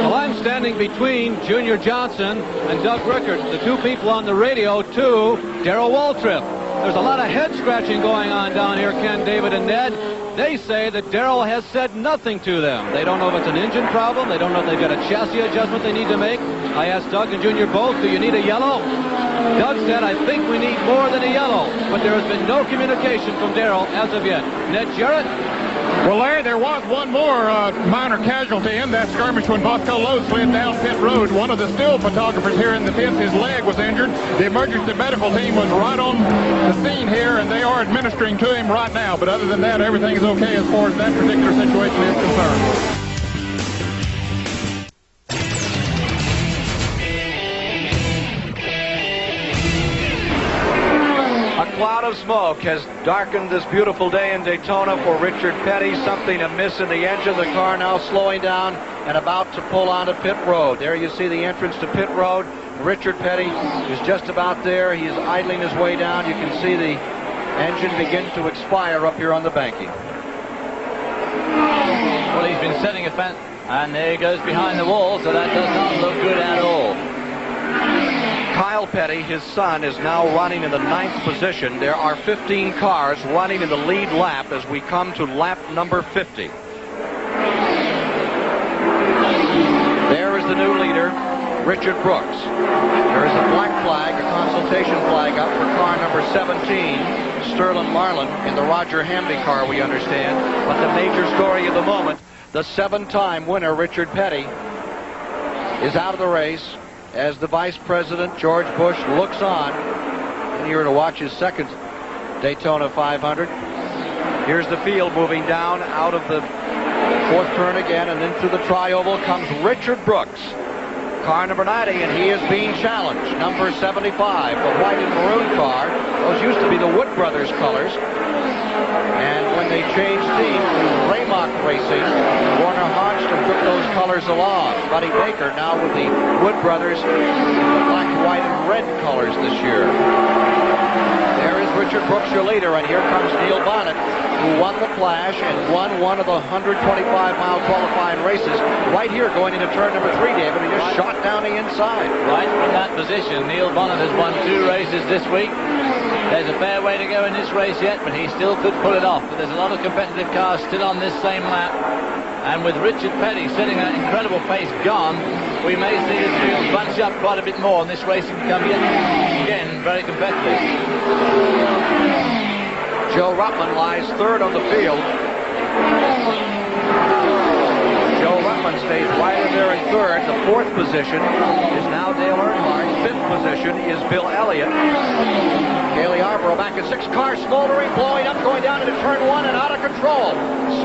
Well, I'm standing between Junior Johnson and Doug Rickard, the two people on the radio to Darrell Waltrip. There's a lot of head scratching going on down here, Ken, David, and Ned. They say that Darrell has said nothing to them. They don't know if it's an engine problem. They don't know if they've got a chassis adjustment they need to make. I asked Doug and Junior both, do you need a yellow? Doug said, I think we need more than a yellow. But there has been no communication from Darrell as of yet. Ned Jarrett? Well, Larry, there was one more minor casualty in that skirmish when Bosco Lowe slid down pit road. One of the still photographers here in the pits, his leg was injured. The emergency medical team was right on the scene here, and they are administering to him right now. But other than that, everything is okay as far as that particular situation is concerned. A cloud of smoke has darkened this beautiful day in Daytona for Richard Petty. Something amiss in the engine. The car now slowing down and about to pull onto pit road. There you see the entrance to pit road. Richard Petty is just about there. He is idling his way down. You can see the engine begin to expire up here on the banking. Well, he's been setting a fence, and there he goes behind the wall, so that does not look good at all. Kyle Petty, his son, is now running in the 9th position. There are 15 cars running in the lead lap as we come to lap number 50. There is the new leader, Richard Brooks. There is a black flag, a consultation flag up for car number 17, Sterling Marlin, in the Roger Hamby car, we understand. But the major story of the moment, the 7-time winner, Richard Petty, is out of the race as the Vice President, George Bush, looks on. And here to watch his second Daytona 500. Here's the field moving down out of the 4th turn again, and into the tri-oval comes Richard Brooks. Car number 90, and he is being challenged. Number 75, the white and maroon car. Those used to be the Wood Brothers colors. And when they changed teams to Raymock Racing, Warner Hodgson took those colors along. Buddy Baker now with the Wood Brothers, the black, white, and red colors this year. There is Richard Brooks, your leader, and here comes Neil Bonnet. who won the Flash and won one of the 125-mile qualifying races right here going into turn number 3, David. He just shot down the inside. Right from that position, Neil Bonnet has won 2 races this week. There's a fair way to go in this race yet, but he still could pull it off. But there's a lot of competitive cars still on this same lap. And with Richard Petty sitting at incredible pace gone, we may see this field bunch up quite a bit more, and this race can become yet again very competitive. Joe Ruttman lies third on the field. Joe Ruttman stays right in there in third. The 4th position is now Dale Earnhardt. 5th position is Bill Elliott. Cale Yarborough back at 6. Car smoldering, blowing up, going down into turn 1 and out of control.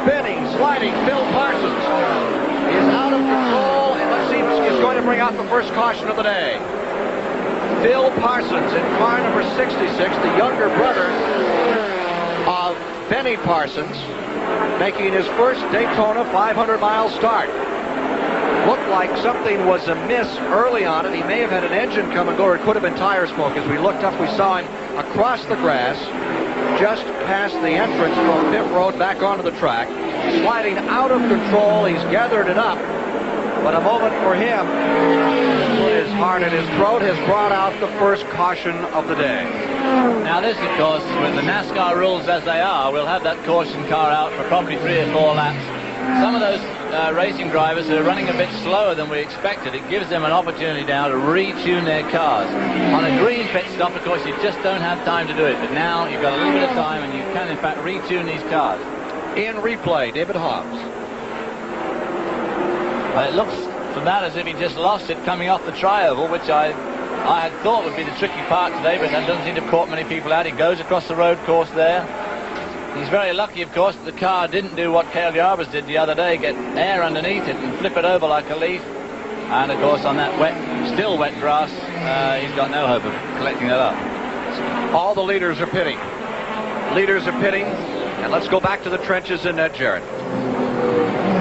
Spinning, sliding, Phil Parsons is out of control, and let's see if he's going to bring out the first caution of the day. Phil Parsons in car number 66, the younger brother of Benny Parsons, making his first Daytona 500-mile start. Looked like something was amiss early on, and he may have had an engine come and go, or it could have been tire smoke. As we looked up, we saw him across the grass, just past the entrance from pit road back onto the track, sliding out of control. He's gathered it up, but a moment for him, put his heart in his throat, has brought out the first caution of the day. Now this, of course, with the NASCAR rules as they are, we'll have that caution car out for probably 3 or 4 laps. Some of those racing drivers are running a bit slower than we expected. It gives them an opportunity now to retune their cars. On a green pit stop, of course, you just don't have time to do it. But now you've got a little bit of time, and you can, in fact, retune these cars. In replay, David Hobbs. It looks from that as if he just lost it coming off the tri-oval, which I had thought would be the tricky part today, but that doesn't seem to have caught many people out. He goes across the road course there. He's very lucky, of course, that the car didn't do what Cale Yarborough's did the other day, get air underneath it and flip it over like a leaf. And, of course, on that wet, still wet grass, he's got no hope of collecting that up. All the leaders are pitting. Leaders are pitting. And let's go back to the trenches in net, Jared.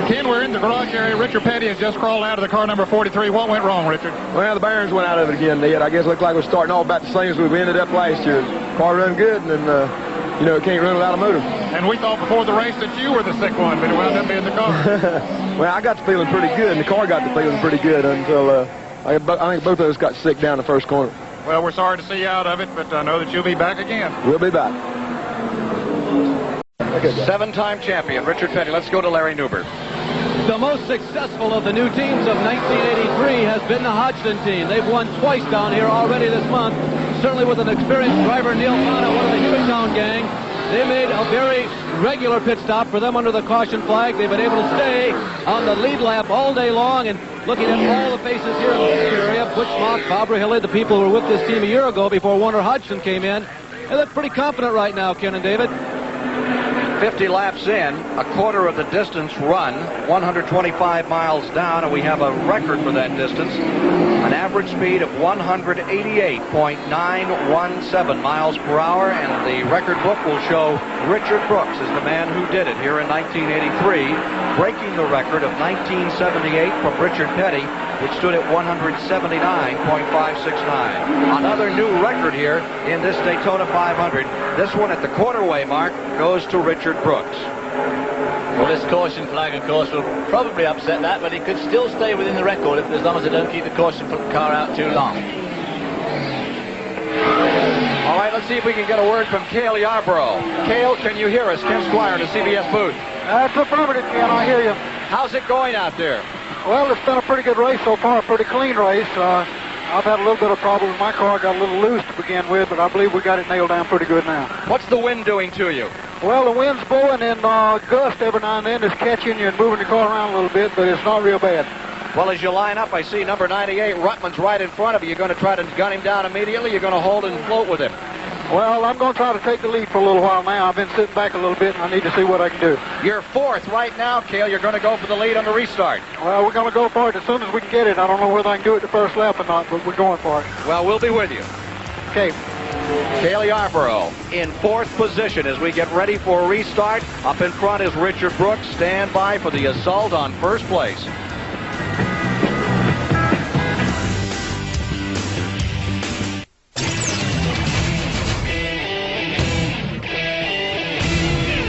Ken, we're in the garage area. Richard Petty has just crawled out of the car number 43. What went wrong, Richard? Well, the bearings went out of it again, Ned. I guess it looked like we're starting all about the same as we ended up last year. Car run good, and then, you know, it can't run without a motor. And we thought before the race that you were the sick one, but it wound up being the car. Well, I got the feeling pretty good, and the car got the feeling pretty good until I think both of us got sick down the first corner. Well, we're sorry to see you out of it, but I know that you'll be back again. We'll be back. Okay, 7-time champion, Richard Petty. Let's go to Larry Newberg. The most successful of the new teams of 1983 has been the Hodgson team. They've won twice down here already this month. Certainly with an experienced driver, Neil Bonnet, one of the Hewittown gang. They made a very regular pit stop for them under the caution flag. They've been able to stay on the lead lap all day long, and looking at all the faces here in the area, Butch Mock, Barbara Hilley, the people who were with this team a year ago before Warner Hodgson came in, they look pretty confident right now, Ken and David. 50 laps in, a quarter of the distance run, 125 miles down, and we have a record for that distance. An average speed of 188.917 miles per hour, and the record book will show Richard Brooks as the man who did it here in 1983, breaking the record of 1978 from Richard Petty, which stood at 179.569. Another new record here in this Daytona 500. This one at the quarter-way mark goes to Richard Brooks. Well, this caution flag, of course, will probably upset that, but he could still stay within the record as long as they don't keep the caution car out too long. All right, let's see if we can get a word from Cale Yarborough. Cale, can you hear us? Ken Squire in the CBS booth. That's affirmative, Ken. I hear you. How's it going out there? Well, it's been a pretty good race so far, a pretty clean race. I've had a little bit of problem with my car. Got a little loose to begin with, but I believe we got it nailed down pretty good now. What's the wind doing to you? Well, the wind's blowing and gust every now and then is catching you and moving the car around a little bit, but it's not real bad. Well, as you line up, I see number 98, Ruttman's right in front of you. You're going to try to gun him down immediately? You're going to hold and float with him? Well, I'm going to try to take the lead for a little while now. I've been sitting back a little bit, and I need to see what I can do. You're fourth right now, Cale. You're going to go for the lead on the restart. Well, we're going to go for it as soon as we can get it. I don't know whether I can do it the first lap or not, but we're going for it. Well, we'll be with you. Okay. Cale Yarborough in fourth position as we get ready for a restart. Up in front is Richard Brooks. Stand by for the assault on first place.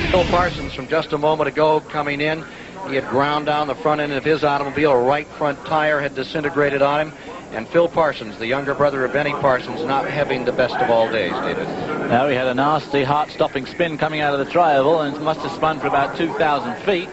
Phil Parsons from just a moment ago coming in. He had ground down the front end of his automobile. A right front tire had disintegrated on him. And Phil Parsons, the younger brother of Benny Parsons, not having the best of all days, David. Now he had a nasty heart-stopping spin coming out of the tri-oval and must have spun for about 2,000 feet.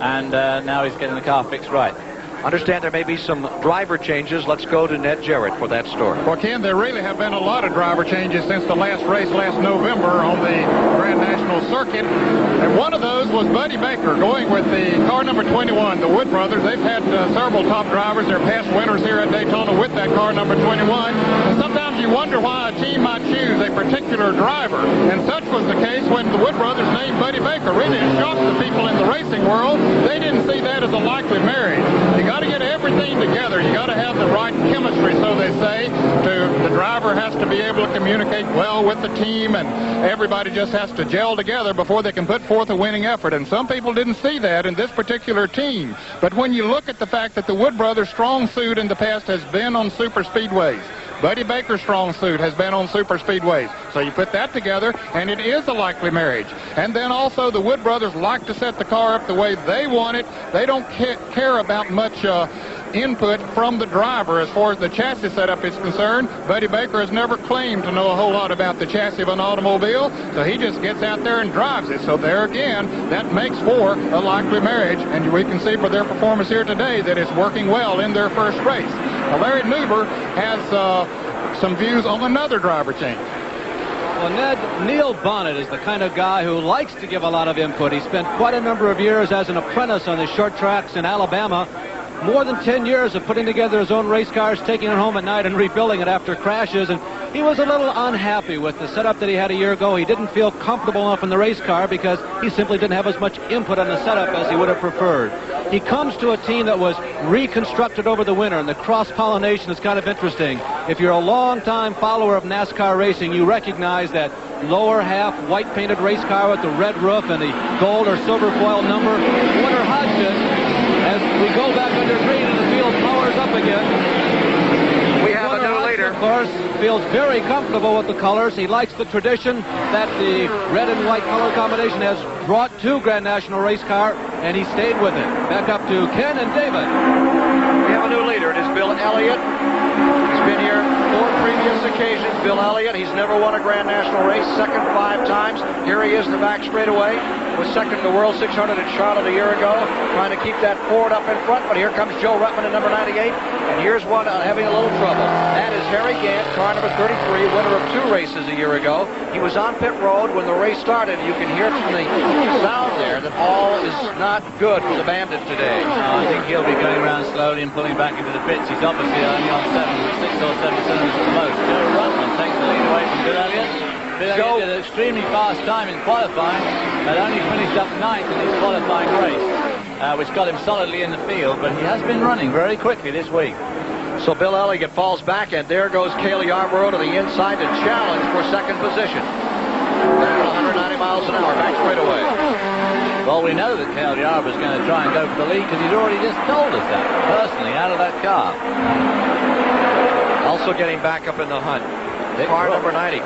And now he's getting the car fixed right. Understand there may be some driver changes. Let's go to Ned Jarrett for that story. Well, Ken, there really have been a lot of driver changes since the last race last November on the Grand National Circuit. And one of those was Buddy Baker going with the car number 21, the Wood brothers. They've had several top drivers. They're past winners here at Daytona with that car number 21. And sometimes you wonder why a team might choose a particular driver. And such was the case when the Wood brothers named Buddy Baker. Really, it shocked the people in the racing world. They didn't see that as a likely marriage. You got to get everything together. You got to have the right chemistry, so they say. The driver has to be able to communicate well with the team, and everybody just has to gel together before they can put forth a winning effort. And some people didn't see that in this particular team. But when you look at the fact that the Wood brothers' strong suit in the past has been on super speedways, Buddy Baker's strong suit has been on super speedways. So you put that together, and it is a likely marriage. And then also the Wood brothers like to set the car up the way they want it. They don't care about much input from the driver as far as the chassis setup is concerned. Buddy Baker has never claimed to know a whole lot about the chassis of an automobile, so he just gets out there and drives it. So there again, that makes for a likely marriage, and we can see for their performance here today that it's working well in their first race. Now, Larry Newber has some views on another driver change. Well, Ned, Neil Bonnet is the kind of guy who likes to give a lot of input. He spent quite a number of years as an apprentice on the short tracks in Alabama. More than 10 years of putting together his own race cars, taking it home at night and rebuilding it after crashes. And he was a little unhappy with the setup that he had a year ago. He didn't feel comfortable enough in the race car because he simply didn't have as much input on the setup as he would have preferred. He comes to a team that was reconstructed over the winter, and the cross-pollination is kind of interesting. If you're a long-time follower of NASCAR racing, you recognize that lower half white-painted race car with the red roof and the gold or silver foil number. Winter Hodgson, as we go back under green and the field powers up again. We have a new leader. Of course, feels very comfortable with the colors. He likes the tradition that the red and white color combination has brought to Grand National Race Car, and he stayed with it. Back up to Ken and David. We have a new leader. It is Bill Elliott. He's been here 4 previous occasions. Bill Elliott, he's never won a Grand National race, second 5 times. Here he is in the back straightaway. Was second in the World 600 at Charlotte a year ago, trying to keep that Ford up in front, but here comes Joe Ruttman in number 98, and here's one having a little trouble. That is Harry Gant, car number 33, winner of 2 races a year ago. He was on pit road when the race started. You can hear from the sound there that all is not good for the Bandit today. I think he'll be going around slowly and pulling back into the pits. He's obviously only on 6 or 7 cylinders at the most. Joe Ruttman takes the lead away from Bill Elliott. Bill Elliott did an extremely fast time in qualifying, but only finished up 9th in his qualifying race, which got him solidly in the field, but he has been running very quickly this week. So Bill Elliott falls back, and there goes Cale Yarborough to the inside to challenge for second position. 190 miles an hour, back straight away. Well, we know that Cale Yarborough is going to try and go for the lead because he's already just told us that, personally, out of that car. Also getting back up in the hunt, car number 90.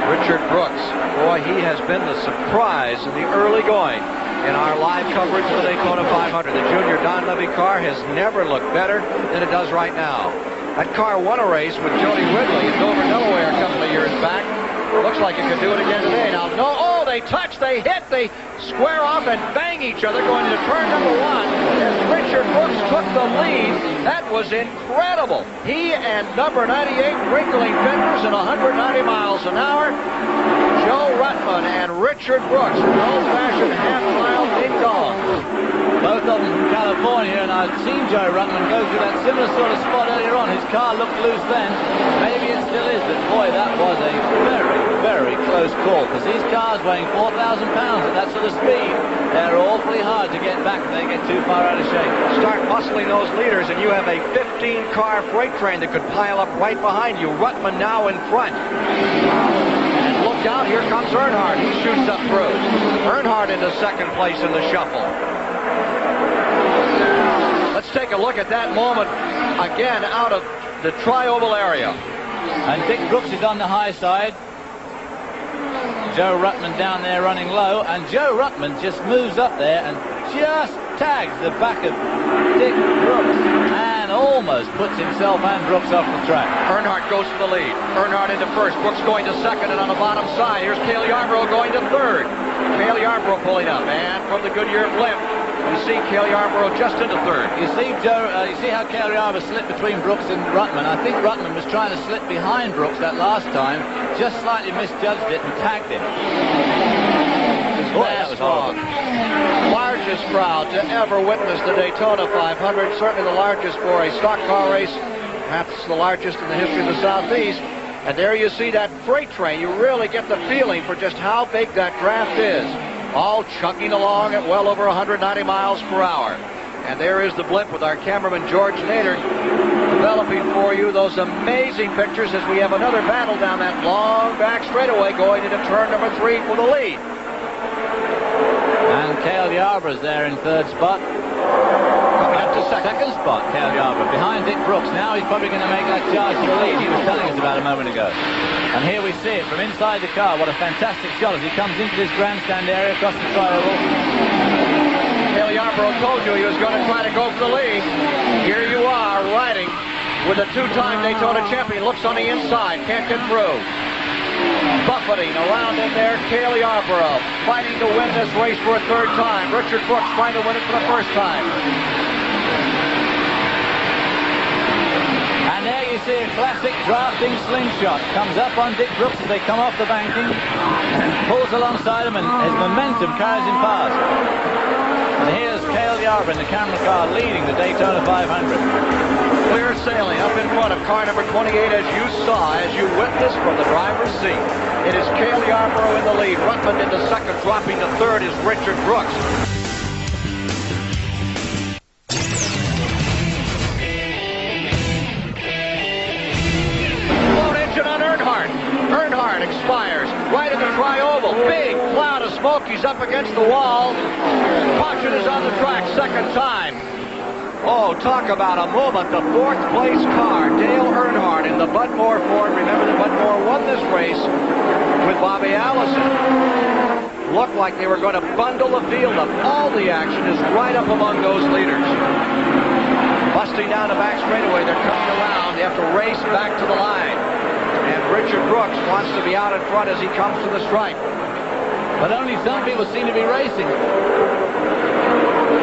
Richard Brooks. Boy, he has been the surprise in the early going in our live coverage of the Daytona 500. The junior Don Levy car has never looked better than it does right now. That car won a race with Jody Ridley in Dover, Delaware a couple of years back. Looks like it could do it again today. Now, no, oh, they touch, they hit, they square off and bang each other going into turn number 1 as Richard Brooks took the lead. That was incredible. He and number 98 wrinkling fenders at 190 miles an hour. Joe Ruttman and Richard Brooks in an old-fashioned half-mile ding-dong. Both of them from California, and I've seen Joe Ruttman go through that similar sort of spot earlier on. His car looked loose then. Maybe it still is, but boy, that was a very, very close call, because these cars weighing 4,000 pounds at that sort of speed, they're awfully hard to get back if they get too far out of shape. Start muscling those leaders, and you have a 15-car freight train that could pile up right behind you. Ruttman now in front. And look out, here comes Earnhardt. He shoots up through. Earnhardt into second place in the shuffle. Let's take a look at that moment again out of the tri-oval area. And Dick Brooks is on the high side. Joe Ruttman down there running low, and Joe Ruttman just moves up there and just tags the back of Dick Brooks and almost puts himself and Brooks off the track. Earnhardt goes to the lead. Earnhardt into first. Brooks going to second, and on the bottom side, here's Cale Yarborough going to third. Cale Yarborough pulling up, and from the Goodyear blimp, you see Cale Yarborough just into third. You see, Joe, you see how Cale Yarborough slipped between Brooks and Ruttman. I think Ruttman was trying to slip behind Brooks that last time, just slightly misjudged it and tagged him. Boy, that was horrible. Largest crowd to ever witness the Daytona 500, certainly the largest for a stock car race, perhaps the largest in the history of the Southeast. And there you see that freight train. You really get the feeling for just how big that draft is. All chugging along at well over 190 miles per hour. And there is the blimp with our cameraman George Nader developing for you those amazing pictures as we have another battle down that long back straightaway going into turn number 3 for the lead. And Cale Yarborough's there in third spot. Coming up to second spot, Cale Yarborough, behind Dick Brooks. Now he's probably going to make that charge to the lead he was telling us about a moment ago. And here we see it from inside the car. What a fantastic shot as he comes into this grandstand area across the tri-oval. Cale Yarborough told you he was going to try to go for the lead. Here you are riding with a two-time Daytona champion. Looks on the inside, can't get through. Buffeting around in there, Cale Yarborough fighting to win this race for a third time. Richard Brooks trying to win it for the first time. And there you see a classic drafting slingshot. Comes up on Dick Brooks as they come off the banking and pulls alongside him, and his momentum carries him past. And here's Cale Yarborough in the camera car leading the Daytona 500. Clear sailing up in front of car number 28 as you saw, as you witnessed from the driver's seat. It is Cale Yarborough in the lead. Ruttman into second, dropping to third is Richard Brooks. Float engine on Earnhardt. Earnhardt expires right in the tri-oval. Big cloud of smoke. He's up against the wall. Caution is on the track, second time. Oh, talk about a moment. The fourth place car, Dale Earnhardt in the Bud Moore Ford. Remember that Bud Moore won this race with Bobby Allison. Looked like they were going to bundle the field up. All the action is right up among those leaders. Busting down the back straightaway, they're coming around. They have to race back to the line. And Richard Brooks wants to be out in front as he comes to the stripe. But only some people seem to be racing.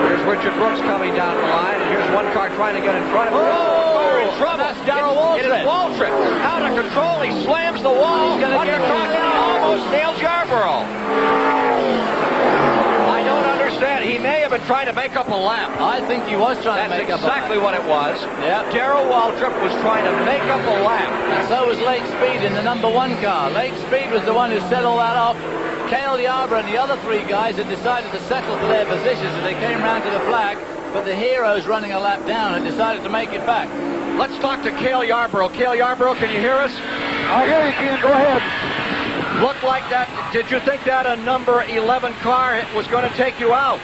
Here's Richard Brooks coming down the line, and here's one car trying to get in front of him. Oh, in trouble. That's Darrell Waltrip. It is Waltrip. Out of control. He slams the wall. He's gonna get Undercut, and he almost nails Yarborough. I don't understand. He may have been trying to make up a lap. I think he was trying to make up a lap. That's exactly what it was. Yep. Darrell Waltrip was trying to make up a lap. And so was Lake Speed in the number 1 car. Lake Speed was the one who set all that off. Cale Yarborough and the other 3 guys had decided to settle for their positions as they came round to the flag, but the heroes running a lap down had decided to make it back. Let's talk to Cale Yarborough. Cale Yarborough, can you hear us? I hear you, Ken. Go ahead. Looked like that. Did you think that a number 11 car was going to take you out?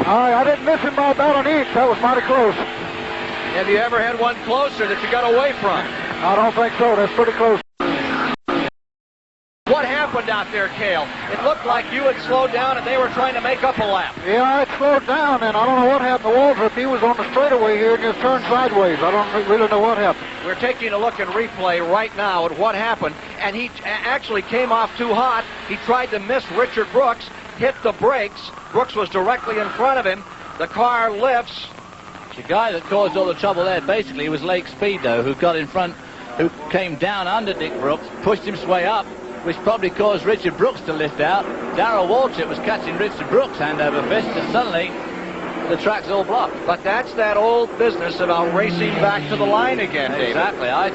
I didn't miss him by about an inch. That was mighty close. Have you ever had one closer that you got away from? I don't think so. That's pretty close. What happened out there, Cale? It looked like you had slowed down and they were trying to make up a lap. Yeah, I had slowed down, and I don't know what happened to Waltrip. He was on the straightaway here and just turned sideways. I don't really know what happened. We're taking a look in replay right now at what happened, and he actually came off too hot. He tried to miss Richard Brooks, hit the brakes. Brooks was directly in front of him. The car lifts. The guy that caused all the trouble there basically was Lake Speed, though, who got in front, who came down under Dick Brooks, pushed him sway up, which probably caused Richard Brooks to lift out. Darrell Waltrip was catching Richard Brooks hand over fist, and suddenly the track's all blocked. But that's that old business about racing back to the line again, David. Exactly. I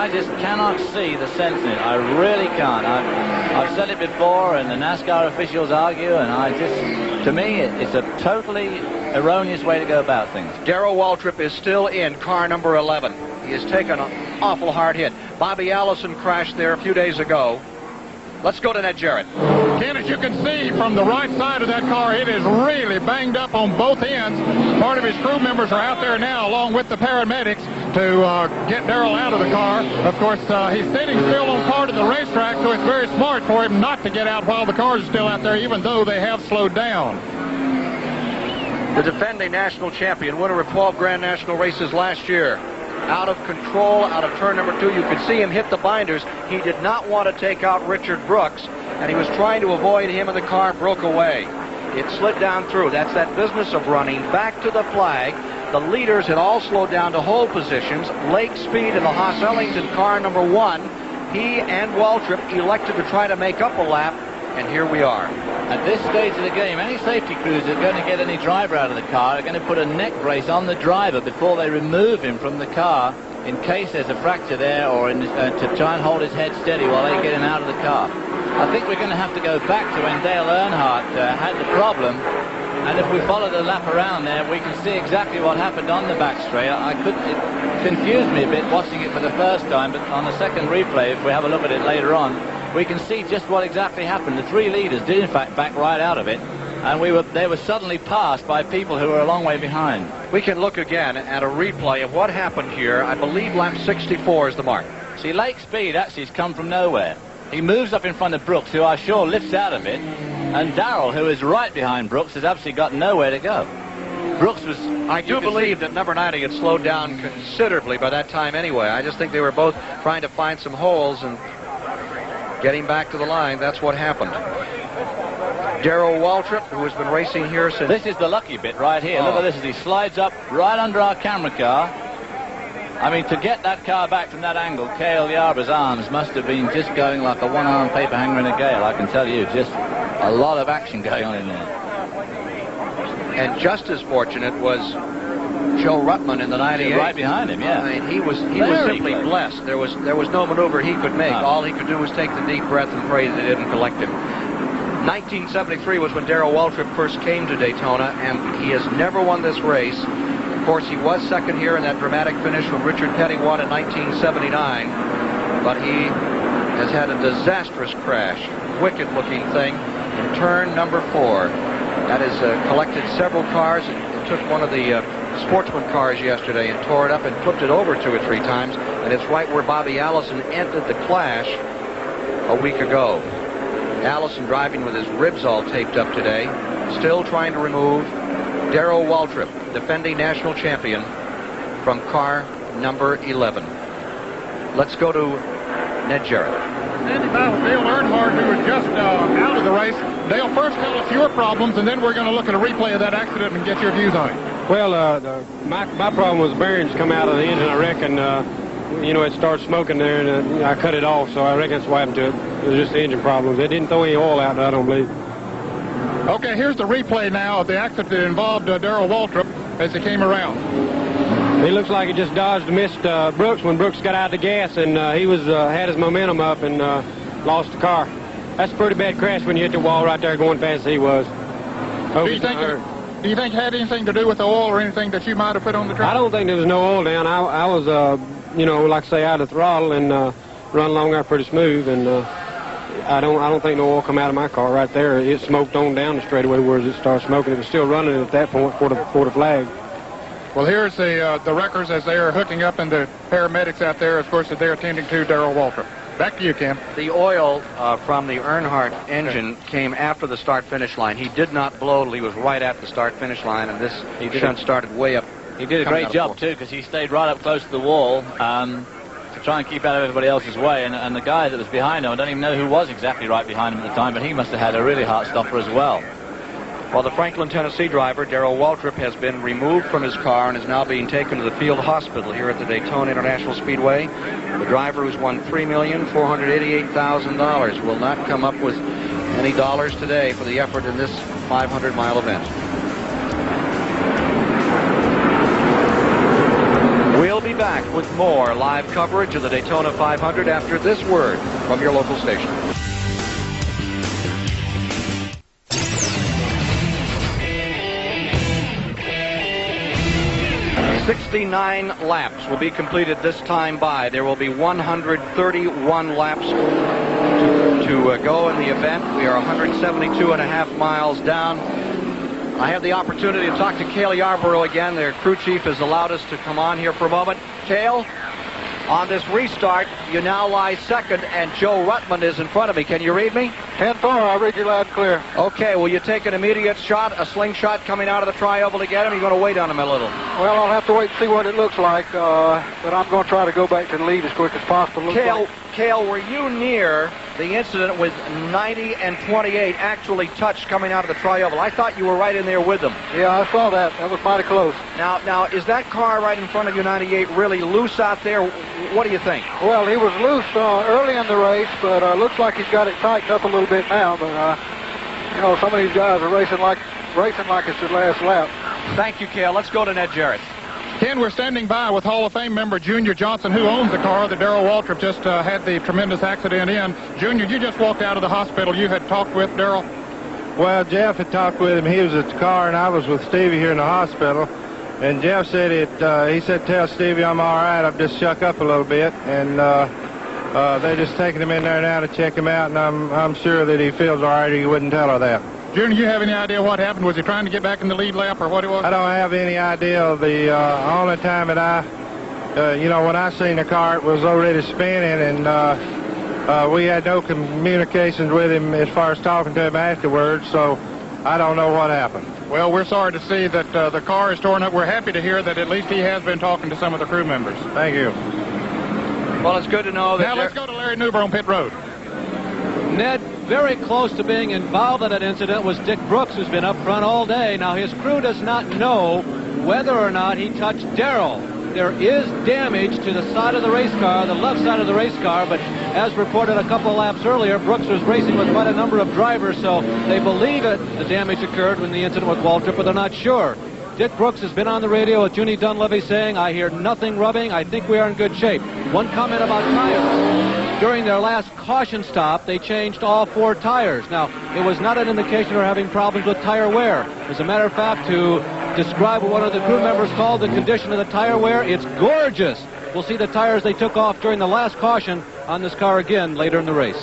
just cannot see the sense in it. I really can't. I've said it before, and the NASCAR officials argue, and to me, it's a totally erroneous way to go about things. Darrell Waltrip is still in car number 11. He has taken an awful hard hit. Bobby Allison crashed there a few days ago. Let's go to Ned Jarrett. Ken, as you can see from the right side of that car, it is really banged up on both ends. Part of his crew members are out there now, along with the paramedics. to get Darrell out of the car. Of course, he's sitting still on part of the racetrack, so it's very smart for him not to get out while the cars are still out there, even though they have slowed down. The defending national champion, winner of 12 Grand National races last year, out of control, out of turn number 2. You could see him hit the binders. He did not want to take out Richard Brooks, and he was trying to avoid him, and the car broke away. It slid down through. That's that business of running back to the flag. The leaders had all slowed down to hold positions. Lake Speed in the Haas Ellington car number 1. He and Waltrip elected to try to make up a lap, and here we are. At this stage of the game, any safety crews that are going to get any driver out of the car are going to put a neck brace on the driver before they remove him from the car in case there's a fracture there, or to try and hold his head steady while they get him out of the car. I think we're going to have to go back to when Dale Earnhardt had the problem, and if we follow the lap around there, we can see exactly what happened on the back straight. It confused me a bit watching it for the first time, but on the second replay, if we have a look at it later on, we can see just what exactly happened. The 3 leaders did in fact back right out of it, and they were suddenly passed by people who were a long way behind. We can look again at a replay of what happened here. I believe lap 64 is the mark. See, Lake Speed actually has come from nowhere. He moves up in front of Brooks, who I sure lifts out of it, and Darrell, who is right behind Brooks, has absolutely got nowhere to go. Brooks was... I do believe that number 90 had slowed down considerably by that time anyway. I just think they were both trying to find some holes and getting back to the line. That's what happened. Darrell Waltrip, who has been racing here since... This is the lucky bit right here. Look at this as he slides up right under our camera car. I mean, to get that car back from that angle, Cale Yarber's arms must have been just going like a one-arm paper hanger in a gale, I can tell you. Just a lot of action going on in there. And just as fortunate was Joe Ruttman in the 98. Right behind him, yeah. I mean, he was simply blessed. There was no maneuver he could make. All he could do was take the deep breath and pray that it didn't collect him. 1973 was when Darrell Waltrip first came to Daytona, and he has never won this race. Of course, he was second here in that dramatic finish when Richard Petty won in 1979, but he has had a disastrous crash, wicked-looking thing, in turn number 4. That has collected several cars. It took one of the sportsman cars yesterday and tore it up and flipped it over 2 or 3 times, and it's right where Bobby Allison entered the clash a week ago. Allison driving with his ribs all taped up today, still trying to remove Darrell Waltrip, defending national champion, from car number 11. Let's go to Ned Jarrett. Andy Battle, Dale Earnhardt, who was just out of the race. Dale, first tell us your problems, and then we're going to look at a replay of that accident and get your views on it. Well, my problem was bearings come out of the engine, I reckon. You know, it started smoking there, and I cut it off, so I reckon that's what happened to it. It was just the engine problems. They didn't throw any oil out, I don't believe. Okay, here's the replay now of the accident that involved Darrell Waltrip as he came around. He looks like he just dodged and missed Brooks when Brooks got out of the gas, and he was had his momentum up and lost the car. That's a pretty bad crash when you hit the wall right there going fast as he was. Do you think it had anything to do with the oil or anything that you might have put on the truck? I don't think there was no oil down. I was, you know, like I say, out of the throttle and run along there pretty smooth, and I don't think no oil come out of my car right there. It smoked on down the straightaway where it started smoking. It was still running at that point for the flag. Well, here's the wreckers as they are hooking up, and the paramedics out there, of course, that they're attending to Darrell Waltrip. Back to you, Ken. The oil from the Earnhardt engine came after the start-finish line. He did not blow till he was right at the start-finish line, and this shunt started way up. He did a great job, too, because he stayed right up close to the wall to try and keep out of everybody else's way. And the guy that was behind him, I don't even know who was exactly right behind him at the time, but he must have had a really hard stopper as well. Well, the Franklin, Tennessee driver, Darrell Waltrip, has been removed from his car and is now being taken to the field hospital here at the Daytona International Speedway. The driver, who's won $3,488,000, will not come up with any dollars today for the effort in this 500-mile event. We'll be back with more live coverage of the Daytona 500 after this word from your local station. 69 laps will be completed this time by. There will be 131 laps to go in the event. We are 172.5 miles down I have the opportunity to talk to Cale Yarborough again. Their crew chief has allowed us to come on here for a moment. Cale, on this restart, you now lie second, and Joe Ruttman is in front of me. Can you read me? 10-4, I'll read you loud and clear. Okay, will you take an immediate shot, a slingshot coming out of the tri-oval to get him? You're going to wait on him a little. Well, I'll have to wait and see what it looks like, but I'm going to try to go back to the lead as quick as possible. Cale, were you near the incident with 90 and 28 actually touched coming out of the tri-oval? I thought you were right in there with them. Yeah, I saw that. That was mighty close. Now, is that car right in front of you, 98, really loose out there? What do you think? Well, he was loose early in the race, but looks like he's got it tightened up a little bit now. But you know, some of these guys are racing like it's their last lap. Thank you, Cale. Let's go to Ned Jarrett. Ken, we're standing by with Hall of Fame member Junior Johnson, who owns the car that Darrell Waltrip just had the tremendous accident in. Junior, you just walked out of the hospital. You had talked with Darrell? Well, Jeff had talked with him. He was at the car, and I was with Stevie here in the hospital. And Jeff said he said, tell Stevie I'm all right. I've just shook up a little bit. And they're just taking him in there now to check him out, and I'm sure that he feels all right, or he wouldn't tell her that. Junior, you have any idea what happened? Was he trying to get back in the lead lap, or what it was? I don't have any idea. The only time that when I seen the car, it was already spinning, and we had no communications with him as far as talking to him afterwards, so I don't know what happened. Well, we're sorry to see that the car is torn up. We're happy to hear that at least he has been talking to some of the crew members. Thank you. Well, it's good to know that... Now let's go to Larry Newber on pit road. Ned, very close to being involved in that incident was Dick Brooks, who's been up front all day. Now, his crew does not know whether or not he touched Darrell. There is damage to the side of the race car, the left side of the race car, but as reported a couple laps earlier, Brooks was racing with quite a number of drivers, so they believe the damage occurred when the incident with Waltrip, but they're not sure. Dick Brooks has been on the radio with Junie Dunleavy saying, I hear nothing rubbing. I think we are in good shape. One comment about tires. During their last caution stop, they changed all 4 tires. Now, it was not an indication of having problems with tire wear. As a matter of fact, to describe what one of the crew members called the condition of the tire wear, it's gorgeous. We'll see the tires they took off during the last caution on this car again later in the race.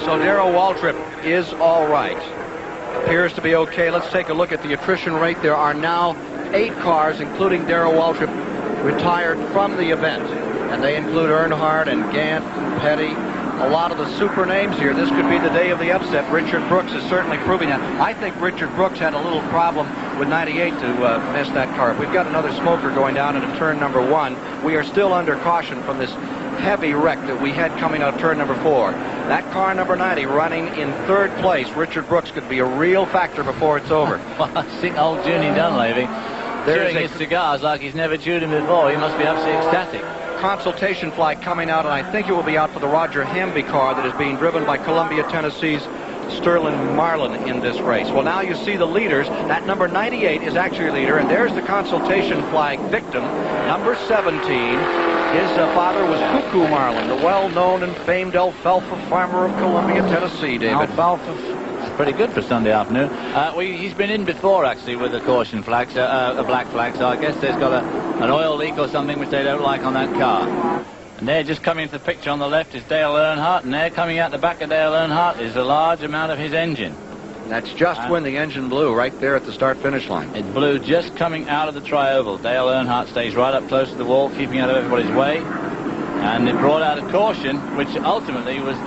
So Darrell Waltrip is all right. Appears to be okay. Let's take a look at the attrition rate. There are now 8 cars, including Darrell Waltrip, retired from the event. And they include Earnhardt and Gant and Petty. A lot of the super names here. This could be the day of the upset. Richard Brooks is certainly proving that. I think Richard Brooks had a little problem with 98 to miss that car. If we've got another smoker going down into turn number 1, we are still under caution from this heavy wreck that we had coming out of turn number 4. That car number 90 running in 3rd place. Richard Brooks could be a real factor before it's over. Well, I think old Junie Dunleavy chewing his cigars like he's never chewed them before. He must be absolutely ecstatic. Consultation flag coming out, and I think it will be out for the Roger Hamby car that is being driven by Columbia, Tennessee's Sterling Marlin in this race. Well, now you see the leaders. That number 98 is actually a leader, and there's the consultation flag victim, number 17. His father was Cuckoo Marlin, the well-known and famed alfalfa farmer of Columbia, Tennessee, David. Alfalfa. Pretty good for Sunday afternoon. He's been in before, actually, with the caution flags, a black flag, so I guess there's got an oil leak or something which they don't like on that car. And there, just coming into the picture on the left, is Dale Earnhardt, and there, coming out the back of Dale Earnhardt, is a large amount of his engine. That's just when the engine blew, right there at the start-finish line. It blew just coming out of the tri-oval. Dale Earnhardt stays right up close to the wall, keeping out of everybody's way. And it brought out a caution, which ultimately was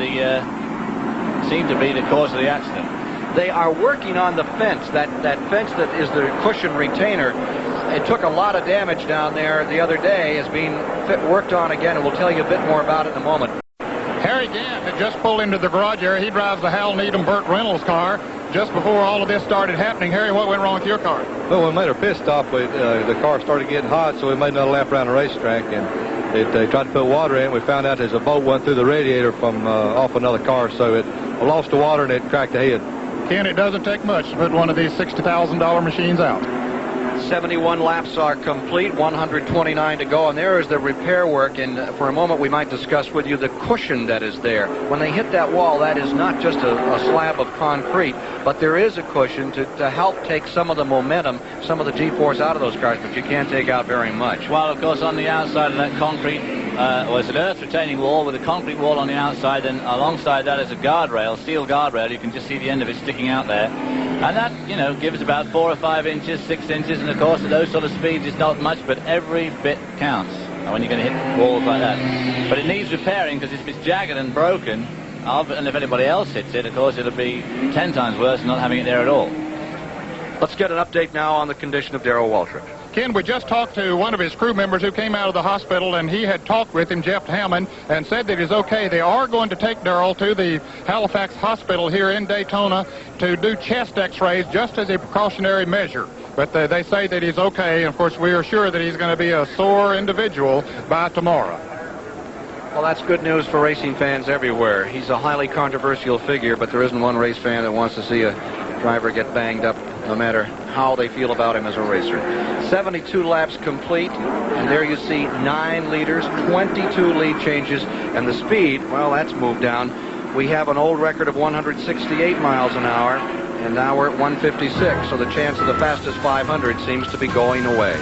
seemed to be the cause of the accident. They are working on the fence, that fence that is the cushion retainer. It took a lot of damage down there the other day, is being worked on again, and we'll tell you a bit more about it in a moment. Harry Gant had just pulled into the garage area. He drives the Hal Needham Burt Reynolds car. Just before all of this started happening, Harry, what went wrong with your car? Well, when we made our pit stop, the car started getting hot, so we made another lap around the racetrack, and they tried to put water in. We found out there's a bolt went through the radiator from off another car, so it lost the water and it cracked the head. Ken, it doesn't take much to put one of these $60,000 machines out. 71 laps are complete, 129 to go, and there is the repair work. And for a moment we might discuss with you the cushion that is there. When they hit that wall, that is not just a slab of concrete, but there is a cushion to help take some of the momentum, some of the G-force out of those cars, but you can't take out very much. Well, of course, on the outside of that concrete, was an earth retaining wall with a concrete wall on the outside, and alongside that is a guardrail, steel guardrail. You can just see the end of it sticking out there. And that, you know, gives about 4 or 5 inches, 6 inches, and of course at those sort of speeds it's not much, but every bit counts when you're going to hit walls like that. But it needs repairing, because if it's jagged and broken, and if anybody else hits it, of course it'll be 10 times worse than not having it there at all. Let's get an update now on the condition of Darrell Waltrip. Ken, we just talked to one of his crew members who came out of the hospital, and he had talked with him, Jeff Hammond, and said that he's okay. They are going to take Darrell to the Halifax Hospital here in Daytona to do chest x-rays just as a precautionary measure. But they say that he's okay, and of course we are sure that he's going to be a sore individual by tomorrow. Well, that's good news for racing fans everywhere. He's a highly controversial figure, but there isn't one race fan that wants to see a driver get banged up, no matter how they feel about him as a racer. 72 laps complete, and there you see 9 leaders, 22 lead changes, and the speed, well, that's moved down. We have an old record of 168 miles an hour, and now we're at 156, so the chance of the fastest 500 seems to be going away.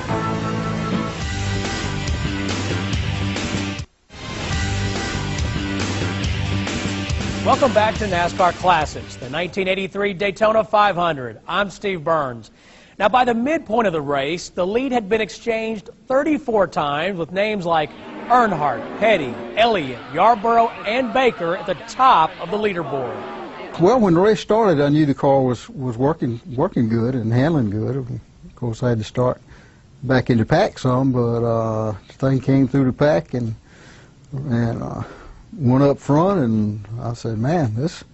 Welcome back to NASCAR Classics, the 1983 Daytona 500. I'm Steve Burns. Now, by the midpoint of the race, the lead had been exchanged 34 times with names like Earnhardt, Petty, Elliott, Yarborough, and Baker at the top of the leaderboard. Well, when the race started, I knew the car was working good and handling good. Of course, I had to start back in the pack some, but the thing came through the pack and went up front, and I said, "Man, this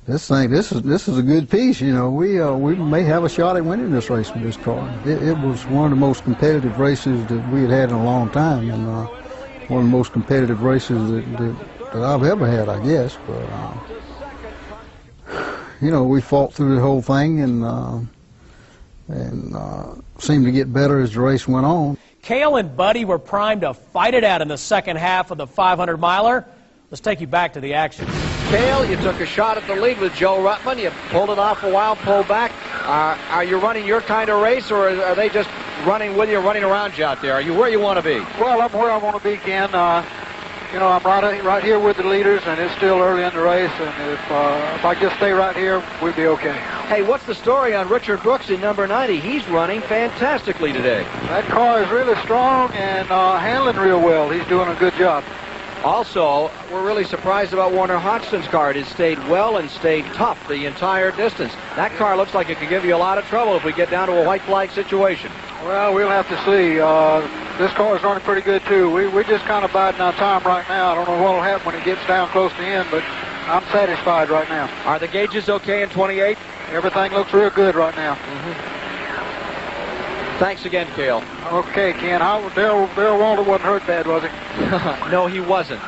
is a good piece. You know, we may have a shot at winning this race with this car." It was one of the most competitive races that we had in a long time, and one of the most competitive races that I've ever had, I guess. But you know, we fought through the whole thing and seemed to get better as the race went on. Cale and Buddy were primed to fight it out in the second half of the 500-miler. Let's take you back to the action. Cale, you took a shot at the lead with Joe Ruttman. You pulled it off a while, pulled back. Are you running your kind of race, or are they just running with you, running around you out there? Are you where you want to be? Well, I'm where I want to be, Ken. You know, I'm right here with the leaders, and it's still early in the race, and if I just stay right here, we'll be okay. Hey, what's the story on Richard Brooks in number 90? He's running fantastically today. That car is really strong and handling real well. He's doing a good job. Also, we're really surprised about Warner Hodgson's car. It has stayed well and stayed tough the entire distance. That car looks like it could give you a lot of trouble if we get down to a white flag situation. Well, we'll have to see. This car is running pretty good, too. We're just kind of biding our time right now. I don't know what will happen when it gets down close to the end, but I'm satisfied right now. Are the gauges okay in 28? Everything looks real good right now. Thanks again, Cale. Okay, Ken. Darrell Walter wasn't hurt bad, was he? No, he wasn't.